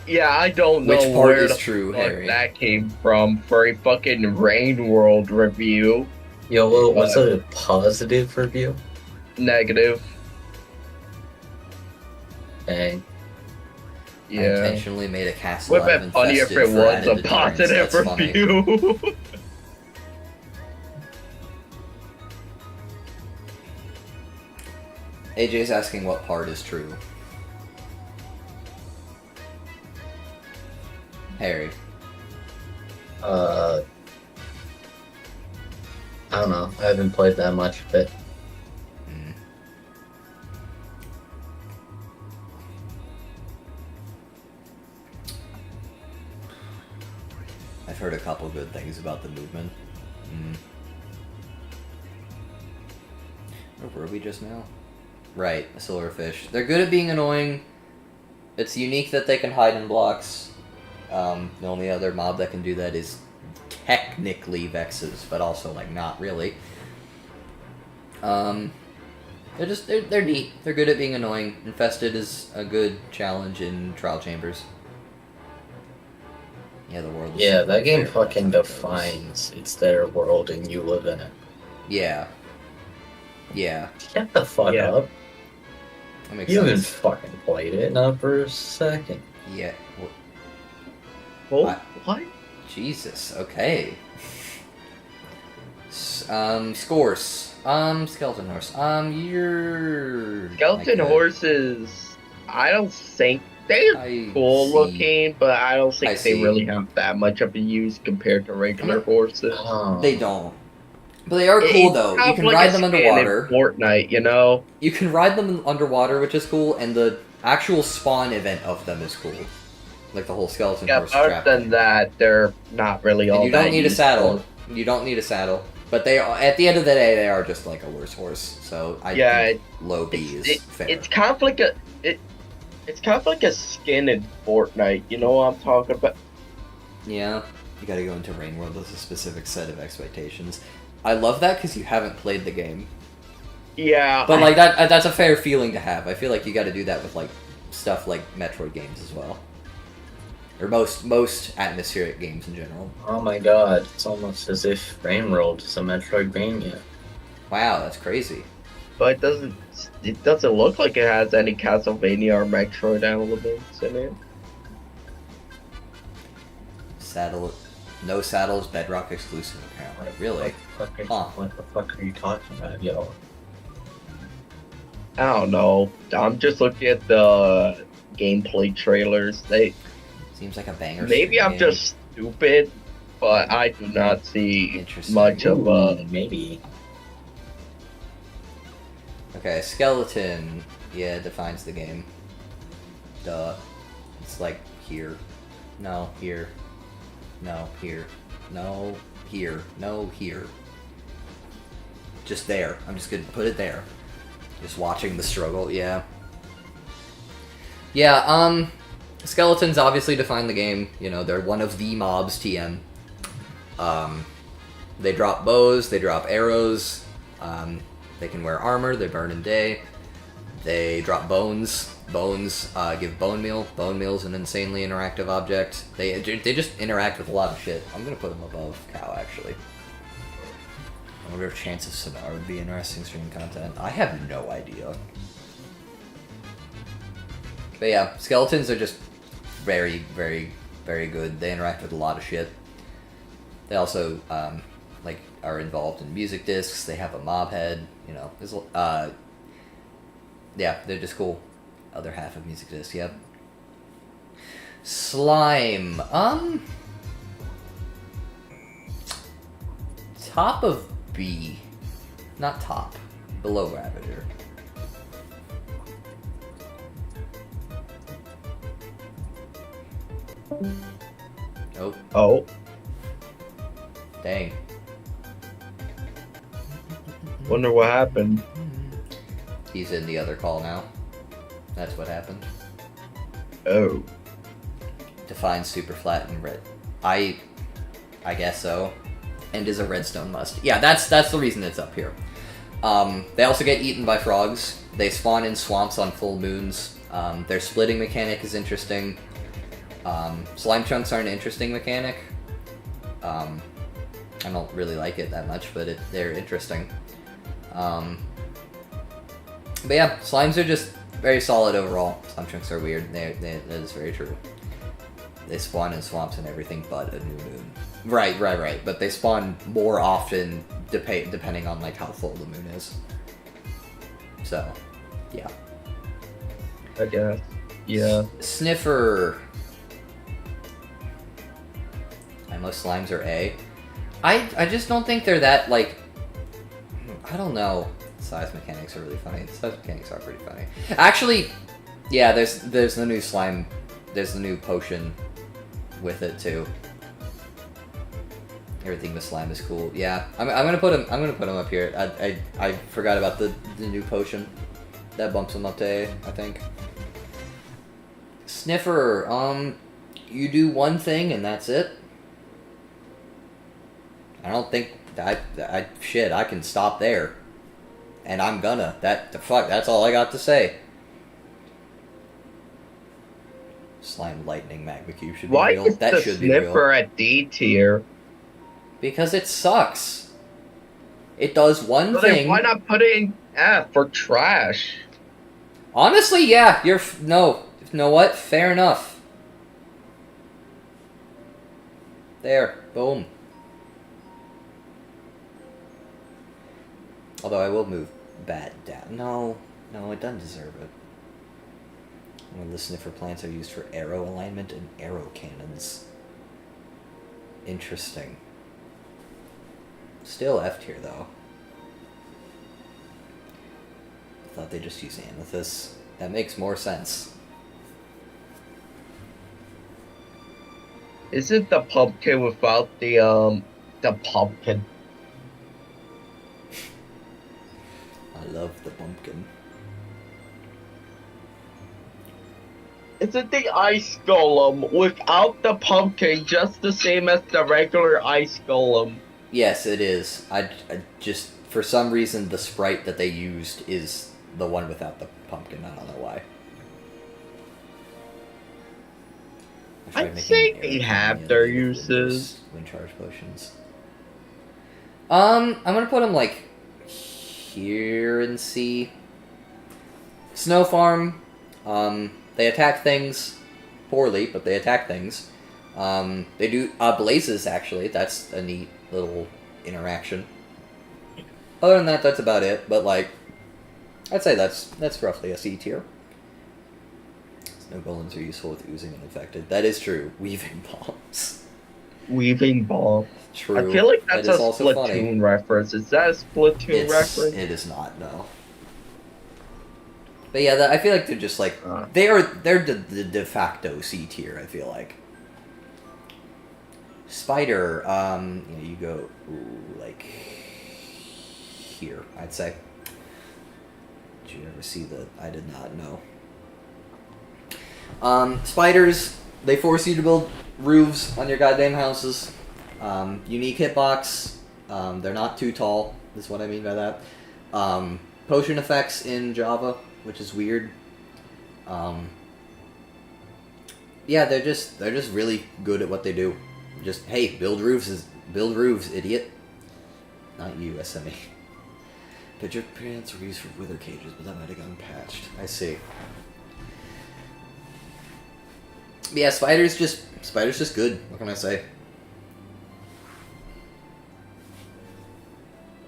Yeah, I don't know
Which part
where
is
the
true,
fuck
Harry?
that came from for a fucking Rain World review.
Yo, well, what's a positive review?
Negative.
Dang.
I
Yeah.
intentionally made a castle
Would
out
have
of
been funny if
infested
it
for
was
added
a
deterrence.
positive
That's funny.
review.
AJ's asking what part is true. Harry.
I don't know. I haven't played that much of it.
Mm. I've heard a couple good things about the movement. Where were we just now? Right, a silverfish. They're good at being annoying. It's unique that they can hide in blocks. The only other mob that can do that is technically Vexes, but also like not really. They're neat. They're good at being annoying. Infested is a good challenge in trial chambers. Yeah, the world is
Yeah,
so
that game
unfair.
fucking defines it's their world and you live in it.
Yeah. Yeah.
Get the fuck
Yeah.
up.
That makes
You haven't
sense.
fucking played it, not for a second.
Yeah.
Oh, what?
Jesus, okay. Scores. Skeleton horse. You're...
Skeleton
like a-
horses, I don't think they're
I
cool
see.
looking, but I don't think
I
they
see.
really have that much of a use compared to regular horses.
Oh.
They don't. But they are cool, though. You can ride them underwater.
Fortnite, you know?
You can ride them underwater, which is cool, and the actual spawn event of them is cool. Like the whole skeleton
Yeah,
horse
other
trap.
than that, they're not really all
And you
that
don't need a
useful.
saddle. You don't need a saddle. But they are, at the end of the day, they are just like a worse horse. So I
Yeah,
think low B is fair.
It's kind of like it's kind of like a skin in Fortnite. You know what I'm talking about?
Yeah, you gotta go into Rain World with a specific set of expectations. I love that because you haven't played the game.
Yeah,
But like that's a fair feeling to have. I feel like you gotta do that with like stuff like Metroid games as well. Or most atmospheric games in general.
Oh my god, it's almost as if Rain World is a Metroidvania.
Wow, that's crazy.
but it doesn't look like it has any Castlevania or Metroid elements in it.
No saddles, Bedrock exclusive apparently. Really?
What the fuck are you talking about, yo?
I don't know. I'm just looking at the gameplay trailers.
Seems like a banger.
Maybe I'm
game.
just stupid, but I do not see
Interesting.
much of a.
Maybe.
Okay, skeleton. Yeah, defines the game. Duh. It's like here. No, here. No, here. No, here. No, here. Just there. I'm just gonna put it there. Just watching the struggle, yeah. Yeah, skeletons obviously define the game. You know, they're one of the mobs, TM. They drop bows, they drop arrows, they can wear armor, they burn in day, they drop bones. Bones give bone meal. Bone meal is an insanely interactive object. They just interact with a lot of shit. I'm gonna put them above cow, actually. What are chances Sonar would be interesting stream content? I have no idea. But yeah, skeletons are just very, very, very good. They interact with a lot of shit. They also, like, are involved in music discs. They have a mob head, you know. There's, yeah, they're just cool. Other half of music disc, yep. Slime. Top of B. Not top. Below Ravager. Oh.
Oh.
Dang.
Wonder what happened.
He's in the other call now. That's what happened.
Oh.
Define super flat and red. I guess so. And is a redstone must. Yeah, that's the reason it's up here. They also get eaten by frogs. They spawn in swamps on full moons. Their splitting mechanic is interesting. Slime chunks are an interesting mechanic. I don't really like it that much, but they're interesting. But yeah, slimes are just very solid overall. Slime chunks are weird. That is very true. They spawn in swamps and everything but a new moon. Right. But they spawn more often depending on like how full the moon is. So, yeah.
I guess. Yeah.
Sniffer. And most slimes are A. I just don't think they're that, like... I don't know. Size mechanics are really funny. The size mechanics are pretty funny. Actually, yeah, there's the new slime... There's the new potion with it, too. Everything with slime is cool. Yeah, I'm gonna put him up here. I forgot about the new potion. That bumps him up to A, I think. Sniffer, you do one thing and that's it. I don't think shit, I can stop there. And I'm gonna. That's all I got to say. Slime lightning magma cube should be
Why
real.
is
That
the
should be real.
sniffer at D tier?
Because it sucks. It does one
So
thing.
then why not put it in F for trash?
Honestly, yeah, no. You know what? Fair enough. There. Boom. Although I will move bad down. No, it doesn't deserve it. One of the sniffer plants are used for arrow alignment and arrow cannons. Interesting. Still F tier though. I thought they just used amethyst. That makes more sense.
Isn't the pumpkin without the pumpkin?
I love the pumpkin.
Isn't the ice golem without the pumpkin just the same as the regular ice golem?
Yes, it is. I just, for some reason, the sprite that they used is the one without the pumpkin. I don't know why.
I'd say they have their uses.
Wind charge potions. I'm gonna put them like here in C. Snow farm. They attack things poorly, but they attack things. They do blazes actually. That's a neat little interaction. Other than that, that's about it. But like, I'd say that's roughly a C tier. Snow golems are useful with oozing and infected. That is true. Weaving bombs.
Weaving bomb.
True.
I feel like that's
That is
a
also
Splatoon
funny.
reference. Is that a Splatoon reference?
It is not, no. But yeah, I feel like they're just like they're the de facto C tier. I feel like. Spider, you go like here. I'd say. Did you ever see the? I did not know. Spiders, they force you to build roofs on your goddamn houses. Unique hitbox. They're not too tall, is what I mean by that. Potion effects in Java, which is weird. Yeah, they're just really good at what they do. Just, hey, build roofs, idiot. Not you, SME. Picture pants were used for wither cages, but that might have gotten patched. I see. But yeah, spiders just good. What can I say?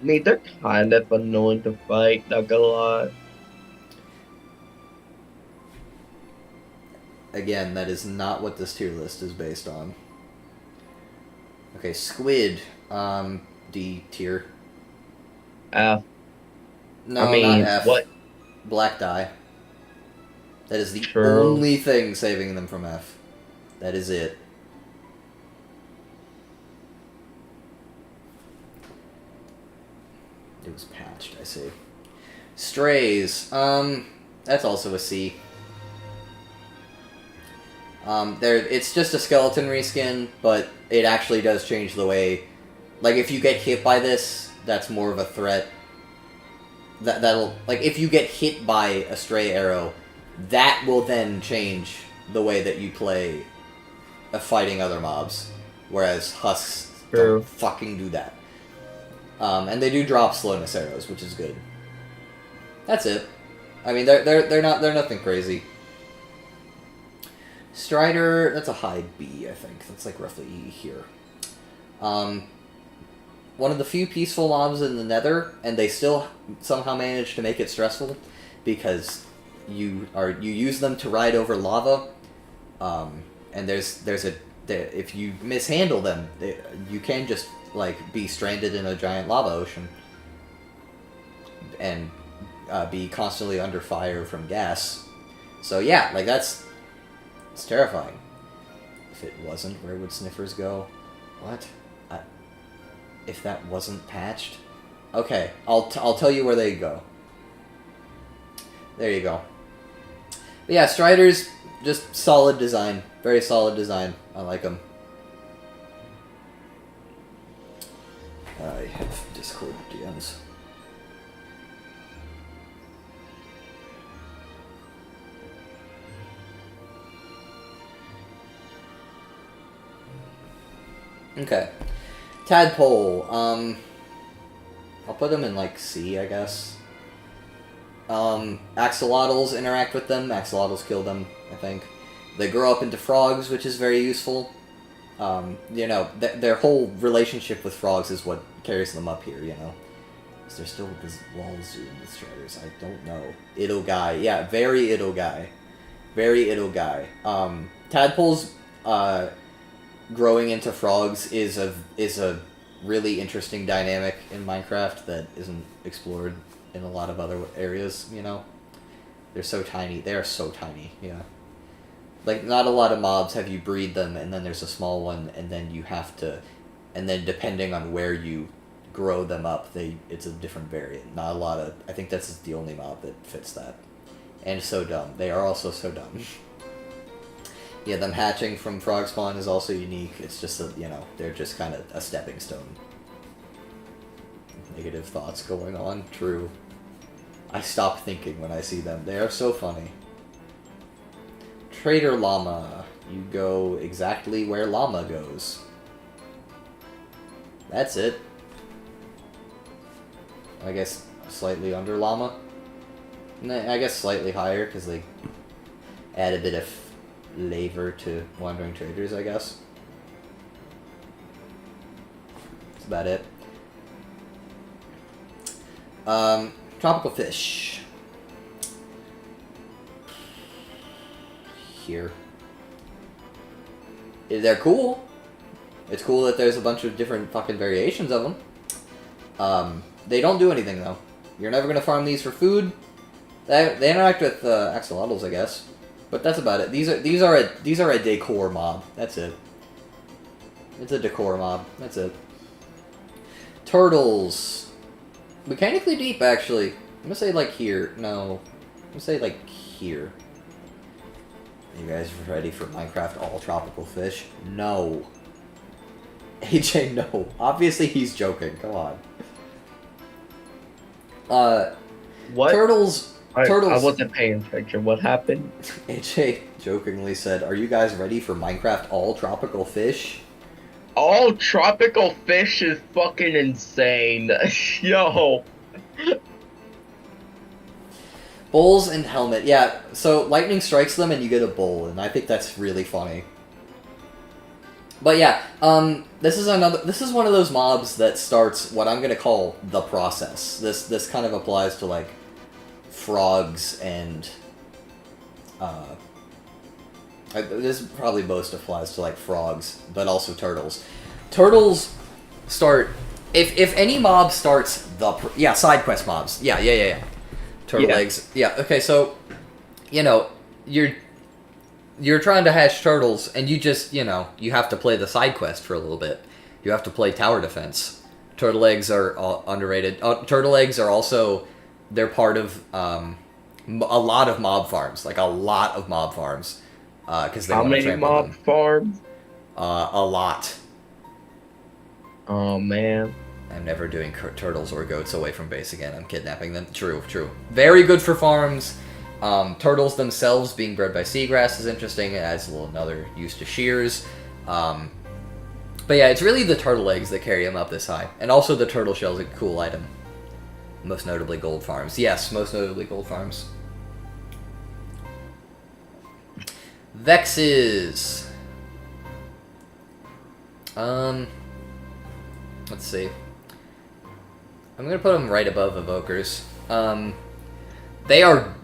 I mean, they're kind of annoying to fight, not gonna lie.
Again, that is not what this tier list is based on. Okay, squid, D tier.
Uh,
No,
I mean,
not F.
what?
Black dye. That is the
True.
only thing saving them from F. That is it. It was patched, I see. Strays, that's also a C. It's just a skeleton reskin, but it actually does change the way... Like, if you get hit by this, that's more of a threat. That'll... Like, if you get hit by a stray arrow, that will then change the way that you play fighting other mobs. Whereas husks
True.
don't fucking do that. And they do drop slowness arrows, which is good. That's it. I mean, they're nothing crazy. Strider, that's a high B, I think. That's like roughly E here. One of the few peaceful mobs in the Nether, and they still somehow manage to make it stressful because you use them to ride over lava, and if you mishandle them, you can just like be stranded in a giant lava ocean and be constantly under fire from gas. So yeah, like it's terrifying. If it wasn't, where would sniffers go? What? If that wasn't patched? Okay, I'll tell you where they go. There you go. But yeah, Striders, just solid design. Very solid design. I like them. I have Discord DMs. Okay. Tadpole, I'll put them in, like, C, I guess. Axolotls interact with them. Axolotls kill them, I think. They grow up into frogs, which is very useful. You know, their whole relationship with frogs is what carries them up here, you know. Is there still this wall zoom with Striders? I don't know. Idle guy. Yeah, very idle guy. Very idle guy. Tadpoles, growing into frogs is a really interesting dynamic in Minecraft that isn't explored in a lot of other areas, you know? They're so tiny. They are so tiny, yeah. Like, not a lot of mobs have you breed them, and then there's a small one, and then you have to... And then depending on where you grow them up, it's a different variant. Not a lot of... I think that's the only mob that fits that. And so dumb. They are also so dumb. Yeah, them hatching from frog spawn is also unique. It's just that, you know, they're just kind of a stepping stone. Negative thoughts going on. True. I stop thinking when I see them. They are so funny. Trader Llama. You go exactly where Llama goes. That's it. I guess slightly under Llama. I guess slightly higher, because they add a bit of flavor to Wandering Traders, I guess. That's about it. Tropical fish. Here. They're cool. It's cool that there's a bunch of different fucking variations of them. They don't do anything, though. You're never gonna farm these for food. They interact with axolotls, I guess. But that's about it. These are a decor mob. That's it. It's a decor mob. That's it. Turtles. Mechanically deep, actually. I'm gonna say like here. No. I'm gonna say like here. You guys ready for Minecraft all tropical fish? No. AJ, no. Obviously he's joking. Come on.
What?
Turtles. Turtles.
I wasn't paying attention. What happened?
AJ jokingly said, "Are you guys ready for Minecraft all tropical fish?"
Oh, tropical fish is fucking insane. Yo.
Bowls and helmet. Yeah, so lightning strikes them and you get a bowl, and I think that's really funny. But yeah, this is one of those mobs that starts what I'm gonna call the process. This kind of applies to like frogs and this probably most applies to like frogs, but also turtles. Turtles start if any mob starts side quest mobs. Yeah. Turtle eggs. Yeah. Okay. So, you're trying to hatch turtles, and you just you have to play the side quest for a little bit. You have to play tower defense. Turtle eggs are underrated. Turtle eggs are also they're part of a lot of mob farms, because they
How
want to
many
trample
mob
them.
farms?
A lot.
Oh man.
I'm never doing turtles or goats away from base again. I'm kidnapping them. True. Very good for farms. Turtles themselves being bred by seagrass is interesting. It adds another use to shears. But yeah, it's really the turtle eggs that carry them up this high. And also the turtle shell is a cool item. Most notably gold farms. Yes, most notably gold farms. Vexes. Let's see. I'm gonna put them right above evokers. They are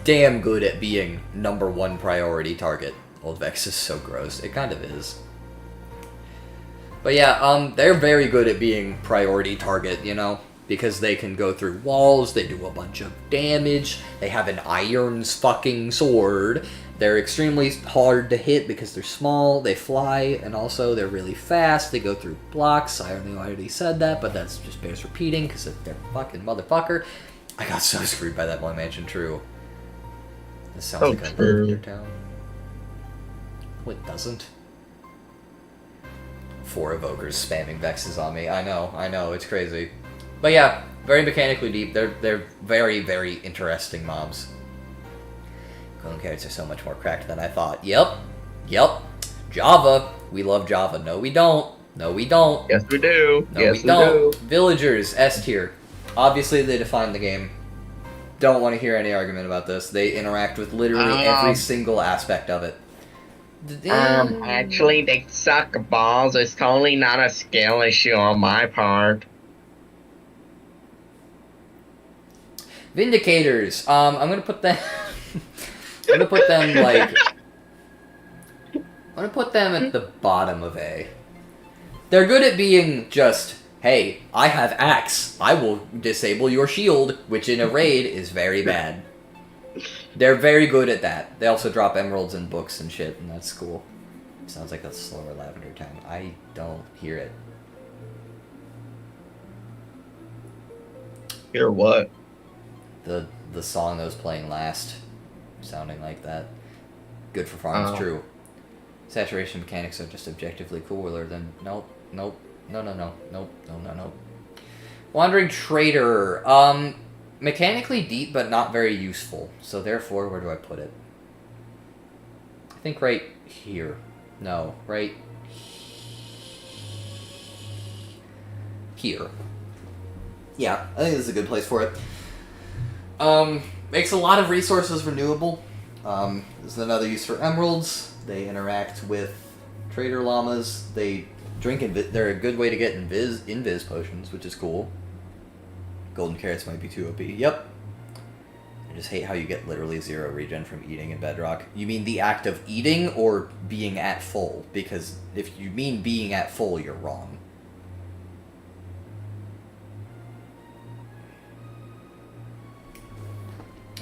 damn good at being #1 priority target. Old Vex is so gross. It kind of is. But yeah, they're very good at being priority target, because they can go through walls, they do a bunch of damage, they have an iron fucking sword, they're extremely hard to hit because they're small, they fly, and also they're really fast, they go through blocks. I don't know, I already said that, but that's just bears repeating because they're fucking motherfucker. I got so screwed by that one mansion true. This sounds like a Lavender town. Oh, it doesn't. 4 evokers spamming Vexes on me. I know, it's crazy. But yeah, very mechanically deep. They're very, very interesting mobs. Golden carrots are so much more cracked than I thought. Yep. Java. We love Java. No, we don't.
Yes, we do.
No, we don't. Villagers, S tier. Obviously, they define the game. Don't want to hear any argument about this. They interact with literally every single aspect of it.
Actually, they suck balls. It's totally not a skill issue on my part.
Vindicators. I'm gonna put them. I'm gonna put them at the bottom of A. They're good at being just, hey, I have axe. I will disable your shield, which in a raid is very bad. They're very good at that. They also drop emeralds and books and shit, and that's cool. Sounds like a slower Lavender town. I don't hear it.
Hear what?
The song that was playing last, sounding like that. Good for farms, true. Saturation mechanics are just objectively cooler than no. Wandering Trader, mechanically deep but not very useful. So therefore, where do I put it? I think right here. No, right here. Yeah, I think this is a good place for it. Makes a lot of resources renewable. There's another use for emeralds. They interact with trader llamas. They drink they're a good way to get invis potions, which is cool. Golden carrots might be too OP. Yep. I just hate how you get literally 0 regen from eating in Bedrock. You mean the act of eating or being at full? Because if you mean being at full, you're wrong.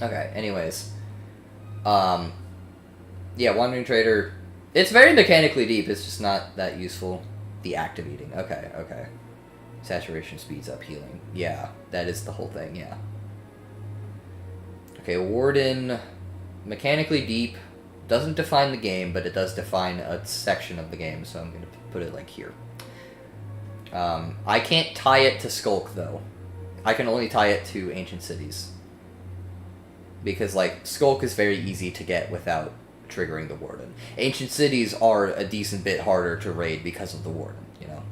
Okay, anyways. Yeah, Wandering Trader. It's very mechanically deep, it's just not that useful. The act of eating. Okay. Saturation speeds up healing. Yeah, that is the whole thing, yeah. Okay, Warden. Mechanically deep. Doesn't define the game, but it does define a section of the game, so I'm going to put it like here. I can't tie it to Skulk, though. I can only tie it to Ancient Cities. Because, Skulk is very easy to get without triggering the Warden. Ancient Cities are a decent bit harder to raid because of the Warden. you know.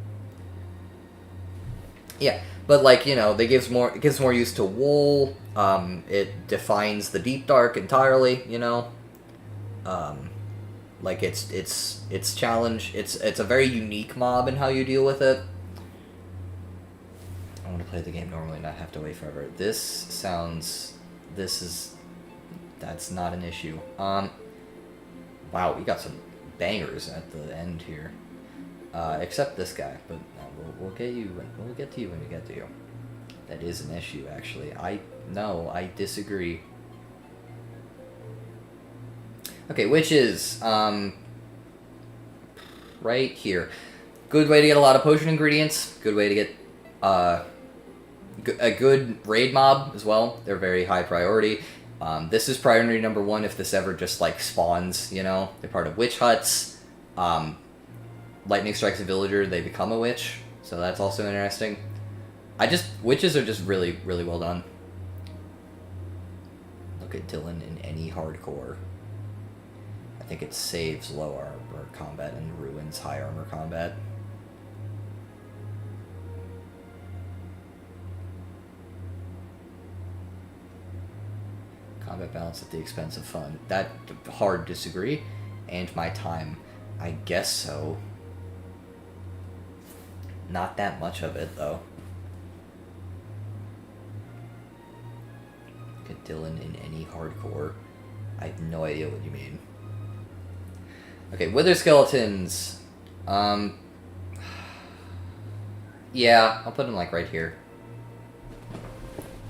Yeah, but like, you know, it gives more use to wool. It defines the deep dark entirely, you know. Like it's challenge. It's a very unique mob in how you deal with it. I want to play the game normally, not have to wait forever. That's not an issue. Wow, we got some bangers at the end here. Except this guy, but we'll get to you when we get to you. That is an issue, actually. I disagree. Okay, witches. Right here. Good way to get a lot of potion ingredients. Good way to get a good raid mob as well. They're very high priority. This is priority number 1 if this ever just like spawns, you know. They're part of witch huts. Lightning strikes a villager, they become a witch. So that's also interesting. Witches are just really, really well done. Look at Dylan in any hardcore. I think it saves low armor combat and ruins high armor combat. Combat balance at the expense of fun. That hard disagree. And my time. I guess so. Not that much of it, though. Look at Dylan in any hardcore. I have no idea what you mean. Okay, wither skeletons. Yeah, I'll put them like right here.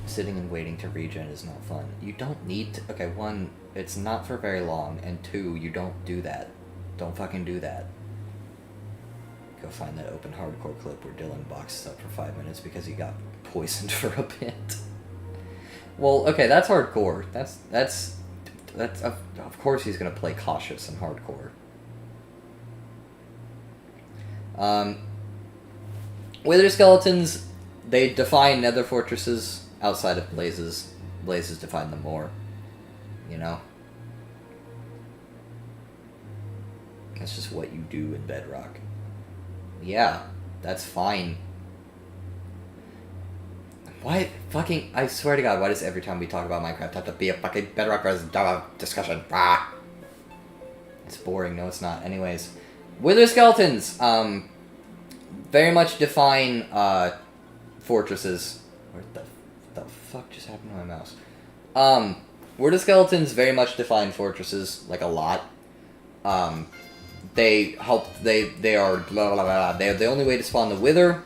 Sitting and waiting to regen is not fun. You don't need to... Okay, 1, it's not for very long, and 2, you don't do that. Don't fucking do that. Go find that open hardcore clip where Dylan boxes up for 5 minutes because he got poisoned for a bit. Well, okay, that's hardcore. That's of course he's gonna play cautious and hardcore. Wither skeletons, they define nether fortresses outside of blazes. Blazes define them more, you know? That's just what you do in Bedrock. Yeah, that's fine. Why fucking... I swear to God, why does every time we talk about Minecraft have to be a fucking Bedrock discussion? Ah! It's boring. No, it's not. Anyways. Wither skeletons! Very much define, fortresses. What the fuck just happened to my mouse? Wither skeletons very much define fortresses, like a lot. They help, they are blah blah blah. They are the only way to spawn the wither.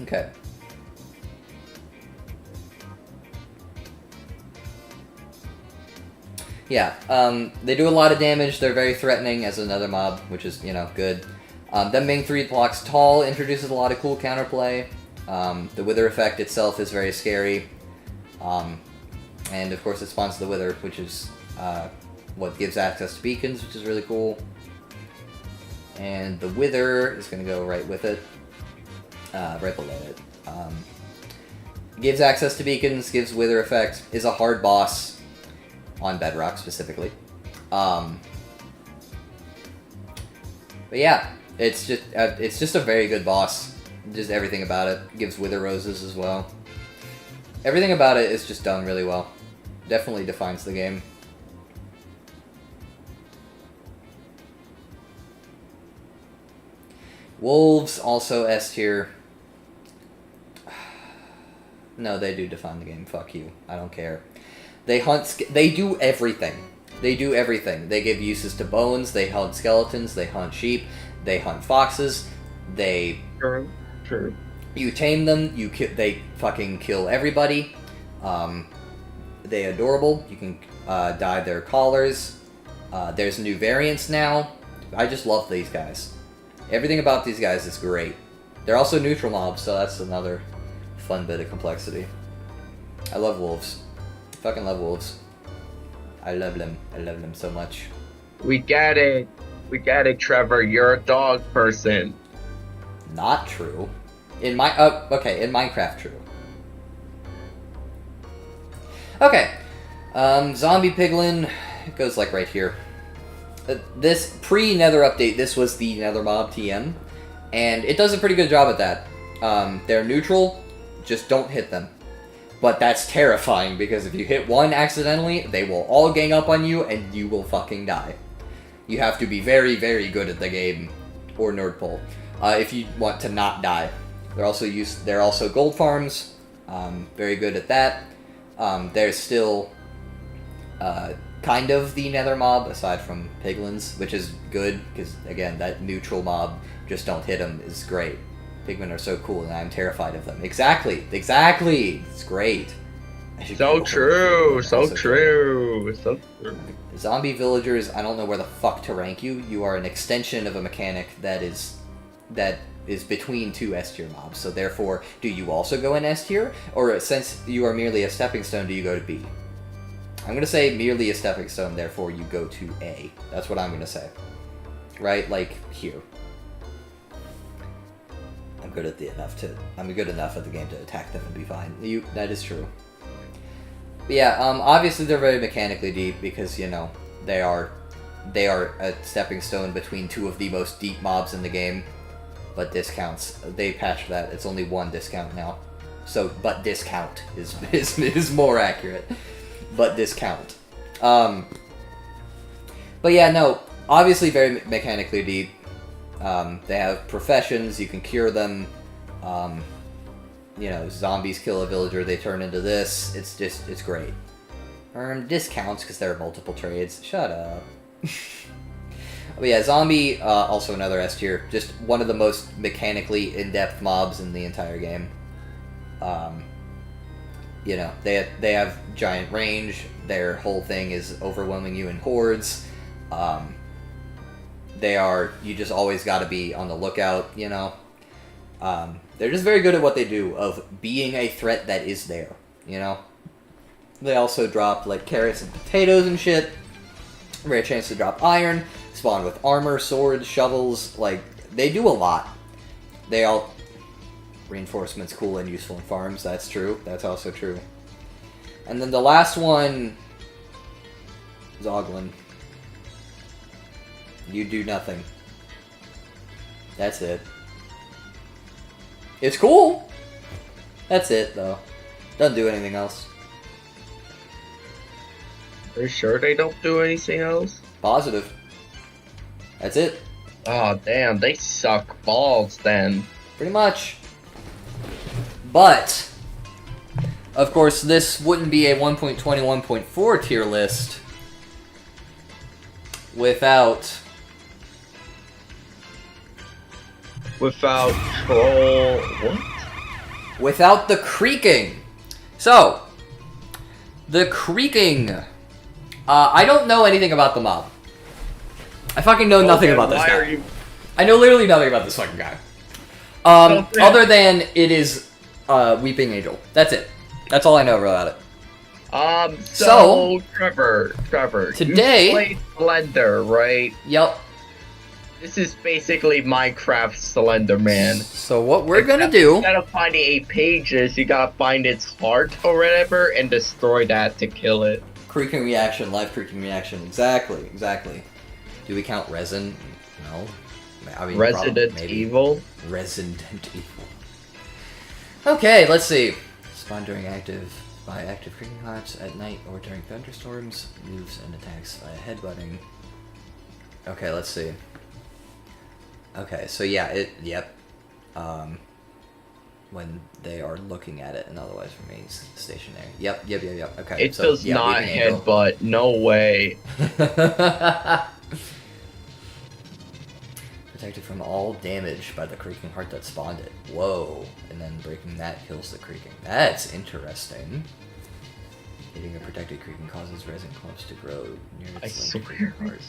Okay. Yeah, they do a lot of damage, they're very threatening as another mob, which is, you know, good. Them being 3 blocks tall introduces a lot of cool counterplay. The wither effect itself is very scary. And of course it spawns the wither, which is what gives access to beacons, which is really cool. And the wither is going to go right with it, right below it. Gives access to beacons, gives wither effect, is a hard boss. On Bedrock, specifically. But yeah, it's just a very good boss. Just everything about it. Gives wither roses as well. Everything about it is just done really well. Definitely defines the game. Wolves, also S tier. No, they do define the game. Fuck you. I don't care. They hunt. They do everything. They do everything. They give uses to bones. They hunt skeletons. They hunt sheep. They hunt foxes. They.
True.
You tame them. They fucking kill everybody. They adorable. You can dye their collars. There's new variants now. I just love these guys. Everything about these guys is great. They're also neutral mobs, so that's another fun bit of complexity. I love wolves. Fucking love wolves. I love them. I love them so much.
We get it. We get it, Trevor. You're a dog person.
Not true. In Minecraft, true. Okay. Zombie Piglin, it goes like right here. This pre-Nether update, this was the Nether Mob TM, and it does a pretty good job at that. They're neutral, just don't hit them. But that's terrifying, because if you hit one accidentally, they will all gang up on you, and you will fucking die. You have to be very, very good at the game, or Nordpole, if you want to not die. They're also gold farms, very good at that. They're still kind of the Nether mob, aside from Piglins, which is good, because, again, that neutral mob, just don't hit them, is great. Pigmen are so cool, and I'm terrified of them. Exactly! It's great.
So true!
Zombie villagers, I don't know where the fuck to rank you. You are an extension of a mechanic that is between two S tier mobs, so therefore, do you also go in S tier? Or since you are merely a stepping stone, do you go to B? I'm gonna say merely a stepping stone, therefore you go to A. That's what I'm gonna say. Right? Like, here. I'm good enough at the game to attack them and be fine. That is true. But yeah, obviously they're very mechanically deep because, you know, they are a stepping stone between two of the most deep mobs in the game. But discounts, they patched that. It's only one discount now. So, but discount is more accurate. But discount. But yeah, no, obviously very mechanically deep. They have professions, you can cure them. You know, zombies kill a villager, they turn into this. It's great. Earn discounts because there are multiple trades. Shut up. But yeah, zombie, also another S tier. Just one of the most mechanically in-depth mobs in the entire game. You know, they have giant range. Their whole thing is overwhelming you in hordes. You just always got to be on the lookout, you know. They're just very good at what they do, of being a threat that is there, you know. They also drop, like, carrots and potatoes and shit. Rare chance to drop iron. Spawn with armor, swords, shovels. Like, they do a lot. Reinforcements cool and useful in farms, that's true. That's also true. And then the last one... Zoglin. You do nothing. That's it. It's cool! That's it, though. Doesn't do anything else.
Are you sure they don't do anything else?
Positive. That's it.
Oh, damn, they suck balls then.
Pretty much. But, of course, this wouldn't be a 1.21.4 tier list without
troll... What?
Without the creaking. So, the creaking. I don't know anything about the mob. I fucking know nothing about this guy. I know literally nothing about this fucking guy. Other than it is Weeping Angel. That's it. That's all I know about it.
So Trevor,
today
you played Slender, right?
Yep.
This is basically Minecraft Slender Man.
So what we're gonna do...
Instead of finding 8 pages, you gotta find its heart or whatever and destroy that to kill it.
Creaking reaction, live creaking reaction. Exactly. Do we count resin? No. I mean,
Resident Evil?
Resident Evil. Okay, let's see. Spawn during active creaking hearts at night or during thunderstorms. Moves and attacks by headbutting. Okay, let's see. Okay, so yeah, yep. When they are looking at it and otherwise remains stationary. Yep. Okay.
It does not headbutt, no way.
Protected from all damage by the creaking heart that spawned it. Whoa. And then breaking that kills the creaking. That's interesting. Hitting a protected creaking causes resin clumps to grow near its creaking heart.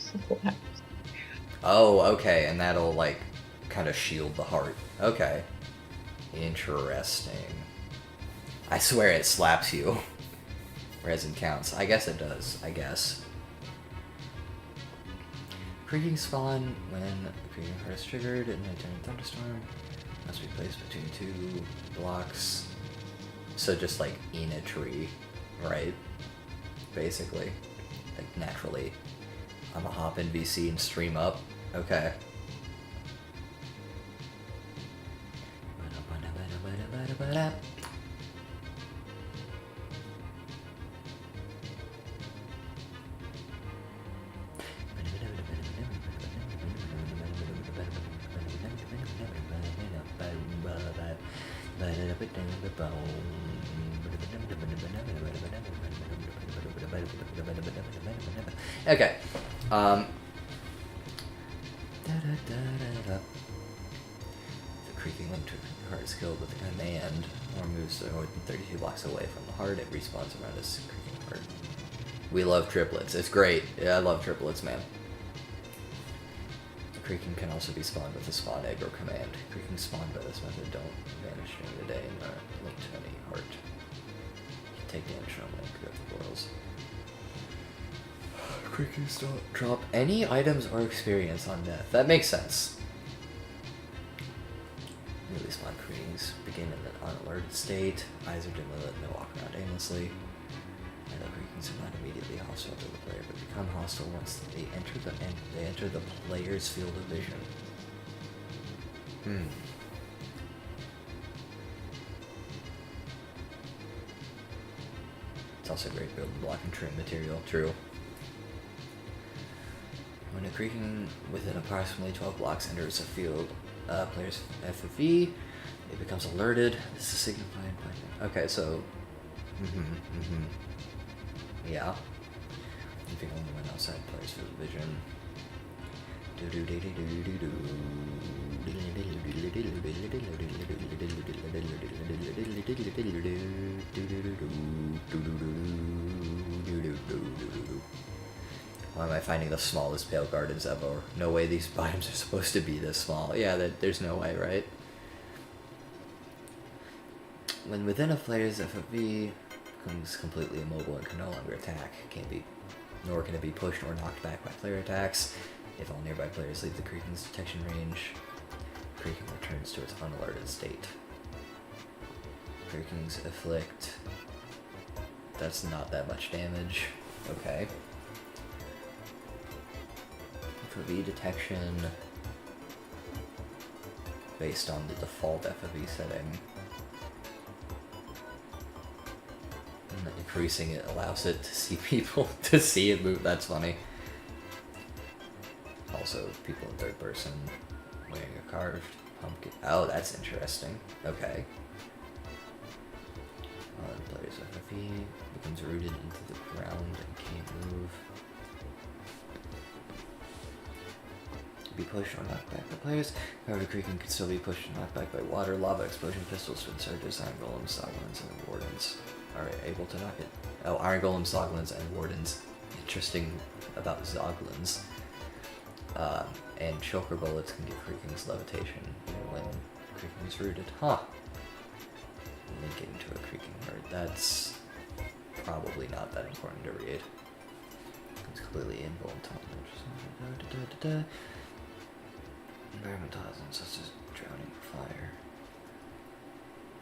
Oh, okay, and that'll, like, kind of shield the heart. Okay. Interesting. I swear it slaps you. Resin counts. I guess it does. I guess. Creaking spawn when the creaking heart is triggered in a giant thunderstorm. Must be placed between 2 blocks. So just like in a tree, right? Basically. Like naturally. I'm a hop in VC and stream up. Okay. Okay. The creaking link to the heart is killed with a command or moves more than 32 blocks away from the heart. It respawns around this creaking heart. We love triplets. It's great. Yeah, I love triplets, man. The creaking can also be spawned with a spawn egg or command. Creaking spawned by this method don't vanish during the day and are linked to any heart. You can take damage from link of the portals. Creaking drop any items or experience on death. That makes sense. Newly spawned creatings begin in an unalerted state. Eyes are dimly lit and they walk around aimlessly. And the creakings are not immediately hostile to the player, but become hostile once they enter the player's field of vision. It's also great build block and trim material. True. When a creaking within approximately 12 blocks enters a field, player's FFV, it becomes alerted. This is signified by... Okay, so... Yeah. If you only went outside player's field of vision. Why am I finding the smallest pale gardens ever? No way these biomes are supposed to be this small. Yeah, there's no way, right? When within a player's FFV, becomes completely immobile and can no longer attack. Nor can it be pushed or knocked back by player attacks. If all nearby players leave the creaking's detection range, creaking returns to its unalerted state. Creakings afflict. That's not that much damage. Okay. FOV detection based on the default FOV setting. And increasing it allows it to see people, to see it move. That's funny. Also, people in third person wearing a carved pumpkin. Oh, that's interesting. Okay. The player's FFV becomes rooted into the ground and can't move. Be pushed or knocked back by players. However, creaking can still be pushed and knocked back by water, lava, explosion pistols, surges, iron golems, zoglins, and wardens are able to knock it. Oh, iron golems, zoglins, and wardens. Interesting about zoglins. And choker bullets can give creaking's levitation even when creaking is rooted. Huh. Linking to a creaking heart. That's probably not that important to read. It's completely involuntary. Environmental hazards such as drowning or fire.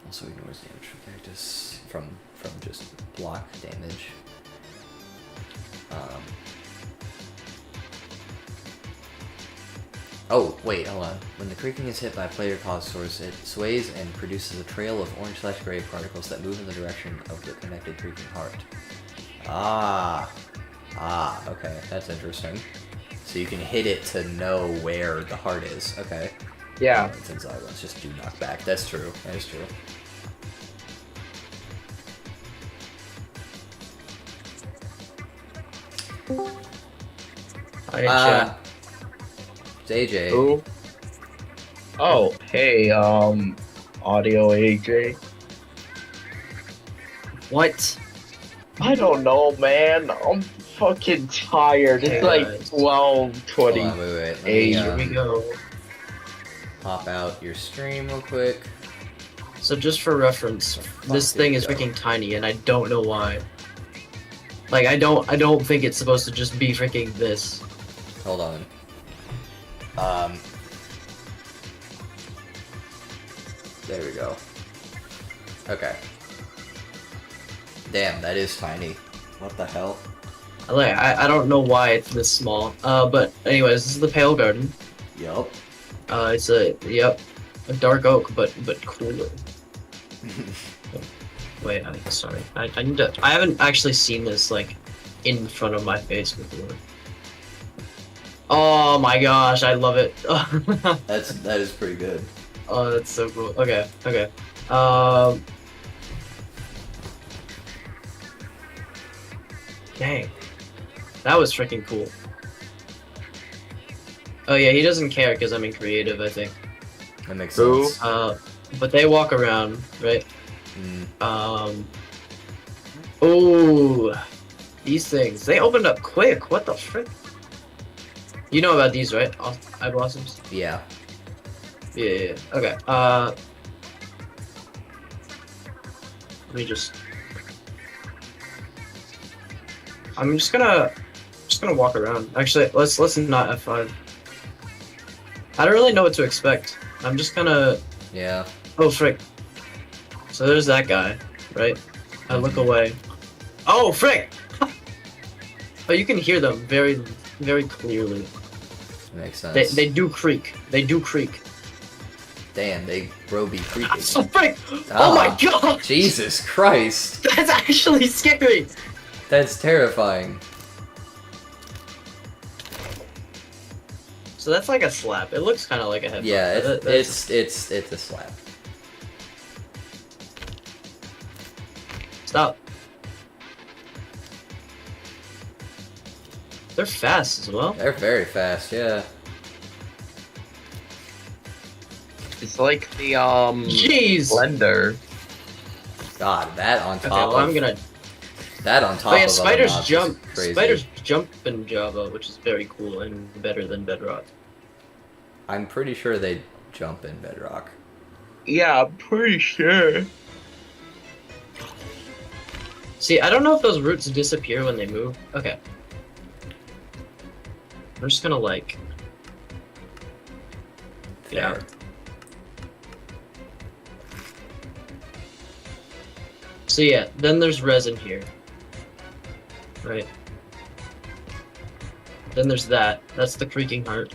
Also ignores damage from cactus from just block damage. Oh, wait, hold on. When the creaking is hit by a player cause source, it sways and produces a trail of orange/gray particles that move in the direction of the connected creaking heart. Okay, that's interesting. So you can hit it to know where the heart is. Okay.
Yeah.
It's inside. Let's just do knockback. That's true. That is true.
Hi,
It's AJ.
Who? Oh, hey, Audio AJ.
What?
I don't know, man. I'm fucking tired. It's like 12:20.
Hold on, wait. Let me,
Here we go.
pop out your stream real quick.
So just for reference, this thing is freaking tiny, and I don't know why. Like, I don't think it's supposed to just be freaking this.
Hold on. There we go. Okay. Damn, that is tiny. What the hell?
I don't know why it's this small. But anyways, this is the Pale Garden.
Yup.
It's a dark oak, but cooler. Wait, sorry. I need to. I haven't actually seen this like in front of my face before. Oh my gosh, I love it.
That is pretty good.
Oh, that's so cool. Okay. Dang. That was freaking cool. Oh yeah, he doesn't care because I'm in creative, I think.
That makes
Who?
sense.
But they walk around, right?
Mm.
Oh, these things. They opened up quick. What the frick? You know about these, right? Eye blossoms?
Yeah.
Yeah. Okay. Let me just. I'm just gonna walk around. Actually, let's not F5. I don't really know what to expect. I'm just gonna.
Yeah.
Oh frick. So there's that guy, right? I look away. Oh frick! Oh, you can hear them very, very clearly.
Makes sense.
They do creak. They do creak.
Damn, they be creepy.
Oh frick! Oh my god!
Jesus Christ!
That's actually scary.
That's terrifying.
So that's like a slap. It looks kind of like a headbutt.
Yeah,
but
it's a slap.
Stop. They're fast as well.
They're very fast, yeah.
It's like the
Jeez.
blender.
God, that on
Okay,
top
well,
of
I'm gonna.
that on top
Oh yeah,
of
spiders
other mobs is
jump.
crazy.
Spiders jump in Java, which is very cool and better than Bedrock.
I'm pretty sure they jump in Bedrock.
Yeah, I'm pretty sure.
See, I don't know if those roots disappear when they move. Okay. I'm just gonna like. Get out.
Fair.
So yeah, then there's resin here. Right. Then there's that. That's the creaking heart.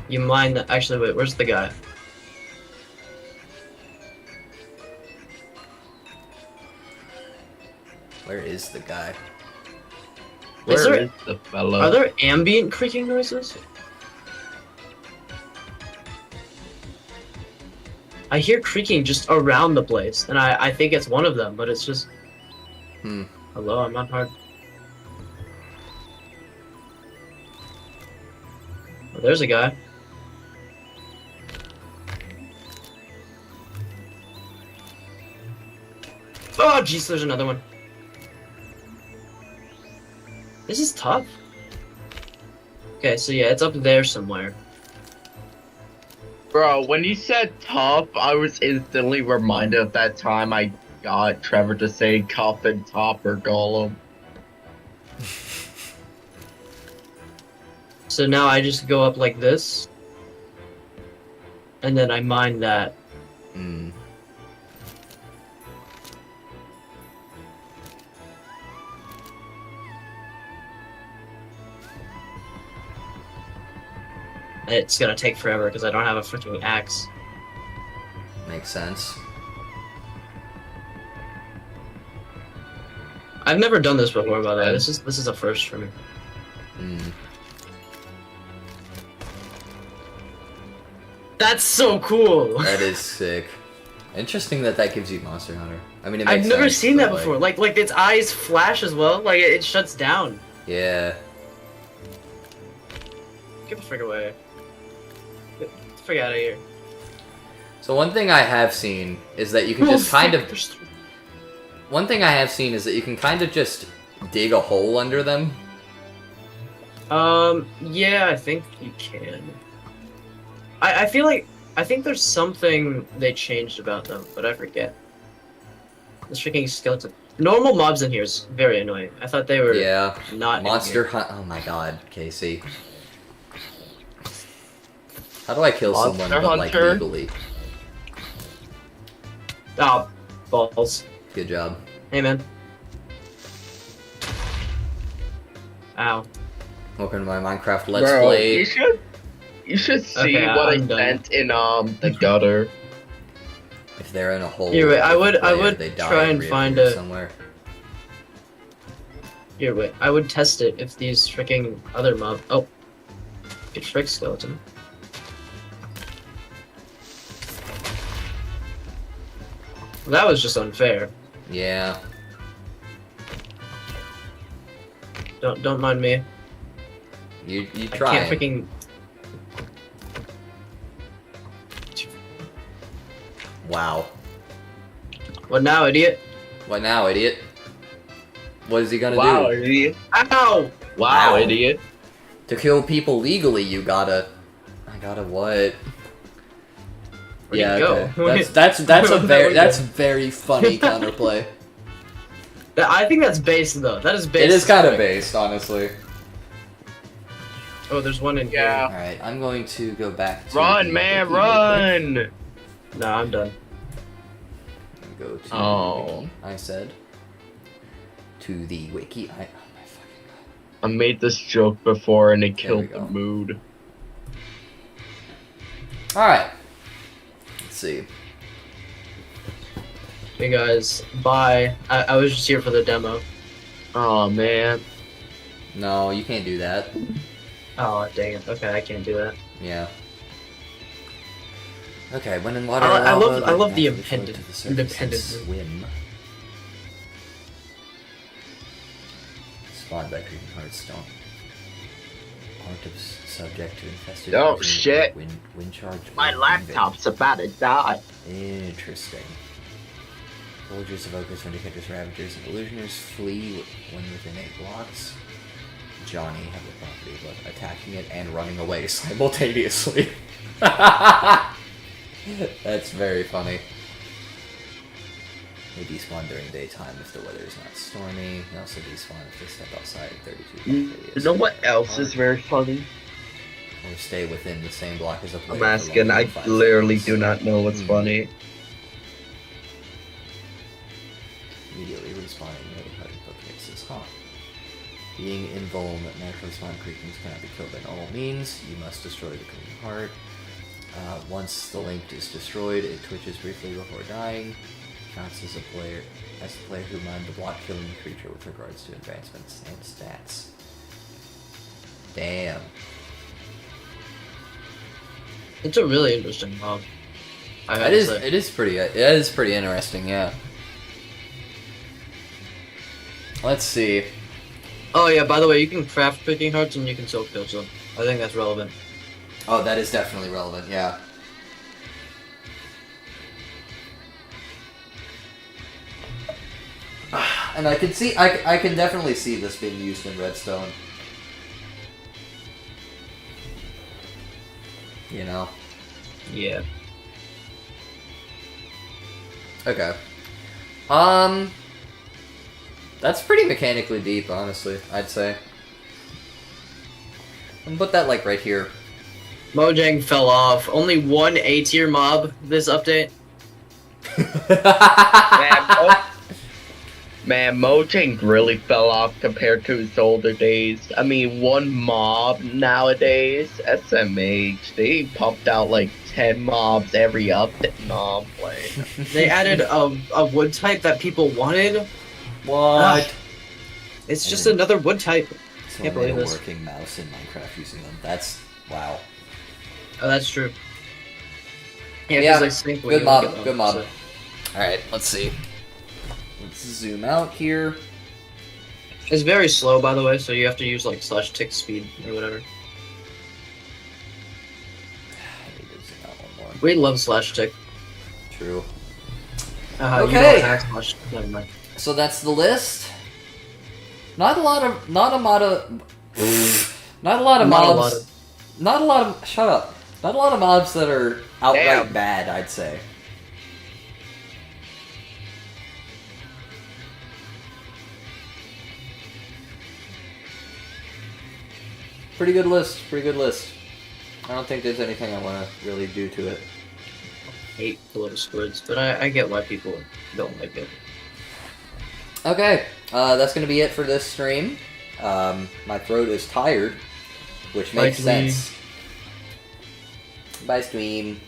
You mine that. Actually, wait, where's the guy?
Where is the guy?
Is
Where
there-
is the fellow?
Are there ambient creaking noises? I hear creaking just around the place, and I think it's one of them, but it's just. Hello, I'm on hard. Oh, there's a guy. Oh, jeez, there's another one. This is tough. Okay, so yeah, it's up there somewhere.
Bro, when you said tough, I was instantly reminded of that time I got Trevor to say coffin top or golem.
So now I just go up like this, and then I mine that.
Hmm.
It's gonna take forever because I don't have a freaking axe.
Makes sense.
I've never done this before, by the way. This is a first for me.
Hmm.
That's so cool.
That is sick. Interesting that gives you Monster Hunter. I mean, it
I've
makes
never
sense,
seen
but,
that before. Like its eyes flash as well. Like it shuts down.
Yeah.
Get the frick away. Get the frick out of here.
So one thing I have seen is that you can just kind of. One thing I have seen is that you can kind of just dig a hole under them.
Yeah, I think you can. I feel like I think there's something they changed about them, but I forget. This freaking skeleton. Normal mobs in here is very annoying. I thought they were
Yeah.
not in
Monster
here.
Hunt. Oh my god, Casey. How do I kill
Monster
someone but like
Hunter?
legally?
Oh, balls.
Good job.
Hey, man. Ow.
Welcome to my Minecraft Let's
Bro,
Play.
you should see
Okay,
what I
I'm done.
sent in the gutter.
If they're in a hole,
Here, wait, I
with the
would
player, they die
try and find
reappear
a-
somewhere.
Here, wait. I would test it if these freaking other mob. Oh. Good trick, skeleton. That was just unfair.
Yeah.
Don't mind me.
You
I
try.
can't freaking.
Wow.
What now, idiot?
What now, idiot? What is he gonna
Wow,
do?
idiot.
Ow!
Wow,
Wow.
idiot.
To kill people legally, you gotta. I gotta what?
Where'd
yeah.
you go?
Okay. That's a
Where'd
very
that
that's very funny counterplay.
I think that's based though. That is based.
It is kind of based, honestly.
Oh, there's one in
Yeah.
All right, I'm going to go back to
Run,
the
man,
wiki real quick.
run!
here. No, I'm done.
Go to
Oh.
the wiki. I said to the wiki. Oh my fucking god.
I made this joke before and it
we
killed the
go.
mood.
All right. Let's see.
Hey guys, bye. I was just here for the demo.
Oh man.
No, you can't do that.
Oh dang it. Okay, I can't do that.
Yeah. Okay, when in water,
I
lava,
love- I
they
love the
naturally float to the surface and
independent-
swim. Spawned by creeping heartstone. Aren't subject to infested.
Oh,
erosion,
shit.
Wind charge.
My
or
laptop's about to die.
invade. Interesting. Villagers, evokers, vindicators, ravagers, and illusioners flee when within 8 blocks. Johnny have the property of both attacking it and running away simultaneously. That's very funny. They despawn during daytime if the weather is not stormy. They also despawn if they step outside 32
You
block radius.
know what else is very funny?
Or stay within the same block as a player.
I'm
for
asking,
longer
I
than 5
literally
seconds.
do not know what's
Hmm.
funny.
Immediately respawning neighborhood bookcases. Huh. Being invulnerable, naturally spawned creatures cannot be killed by normal means. You must destroy the creeping heart. Once the link is destroyed, it twitches briefly before dying. Counts as the player who mined the block killing the creature with regards to advancements and stats. Damn.
It's a really interesting mob. I have
It
to
is.
say.
It is pretty interesting. Yeah. Let's see.
Oh yeah, by the way, you can craft picking hearts and you can soak pills them. I think that's relevant.
Oh, that is definitely relevant. Yeah. And I can see. I can definitely see this being used in Redstone. You know.
Yeah.
Okay. That's pretty mechanically deep, honestly, I'd say. I'm gonna put that, like, right here.
Mojang fell off. Only one A tier mob this update.
Man, Mojang really fell off compared to his older days. I mean, one mob nowadays, SMH, they pumped out like 10 mobs every update. No, I'm playing.
They added a wood type that people wanted.
What?
It's just
didn't-
another wood type.
So
Can't
I made
believe
a
this.
working mouse in Minecraft using them. That's... wow.
Oh, that's true. Yeah,
Yeah,
because they sync when
good
you
mob,
look at them,
good mob.
so-
Alright, let's see. Let's zoom out here.
It's very slow, by the way, so you have to use like /tick speed or whatever.
I need to zoom out one more.
We love /tick.
True.
You
Okay.
don't hack slash. Never mind.
So that's the list. Not a lot of mobs. Shut up. Not a lot of mobs that are outright
Damn.
bad, I'd say. Pretty good list. I don't think there's anything I want to really do to it.
Hate bloated squids, but I get why people don't like it.
Okay, that's going to be it for this stream. My throat is tired, which makes
Bye, Dwayne.
sense. Bye, stream.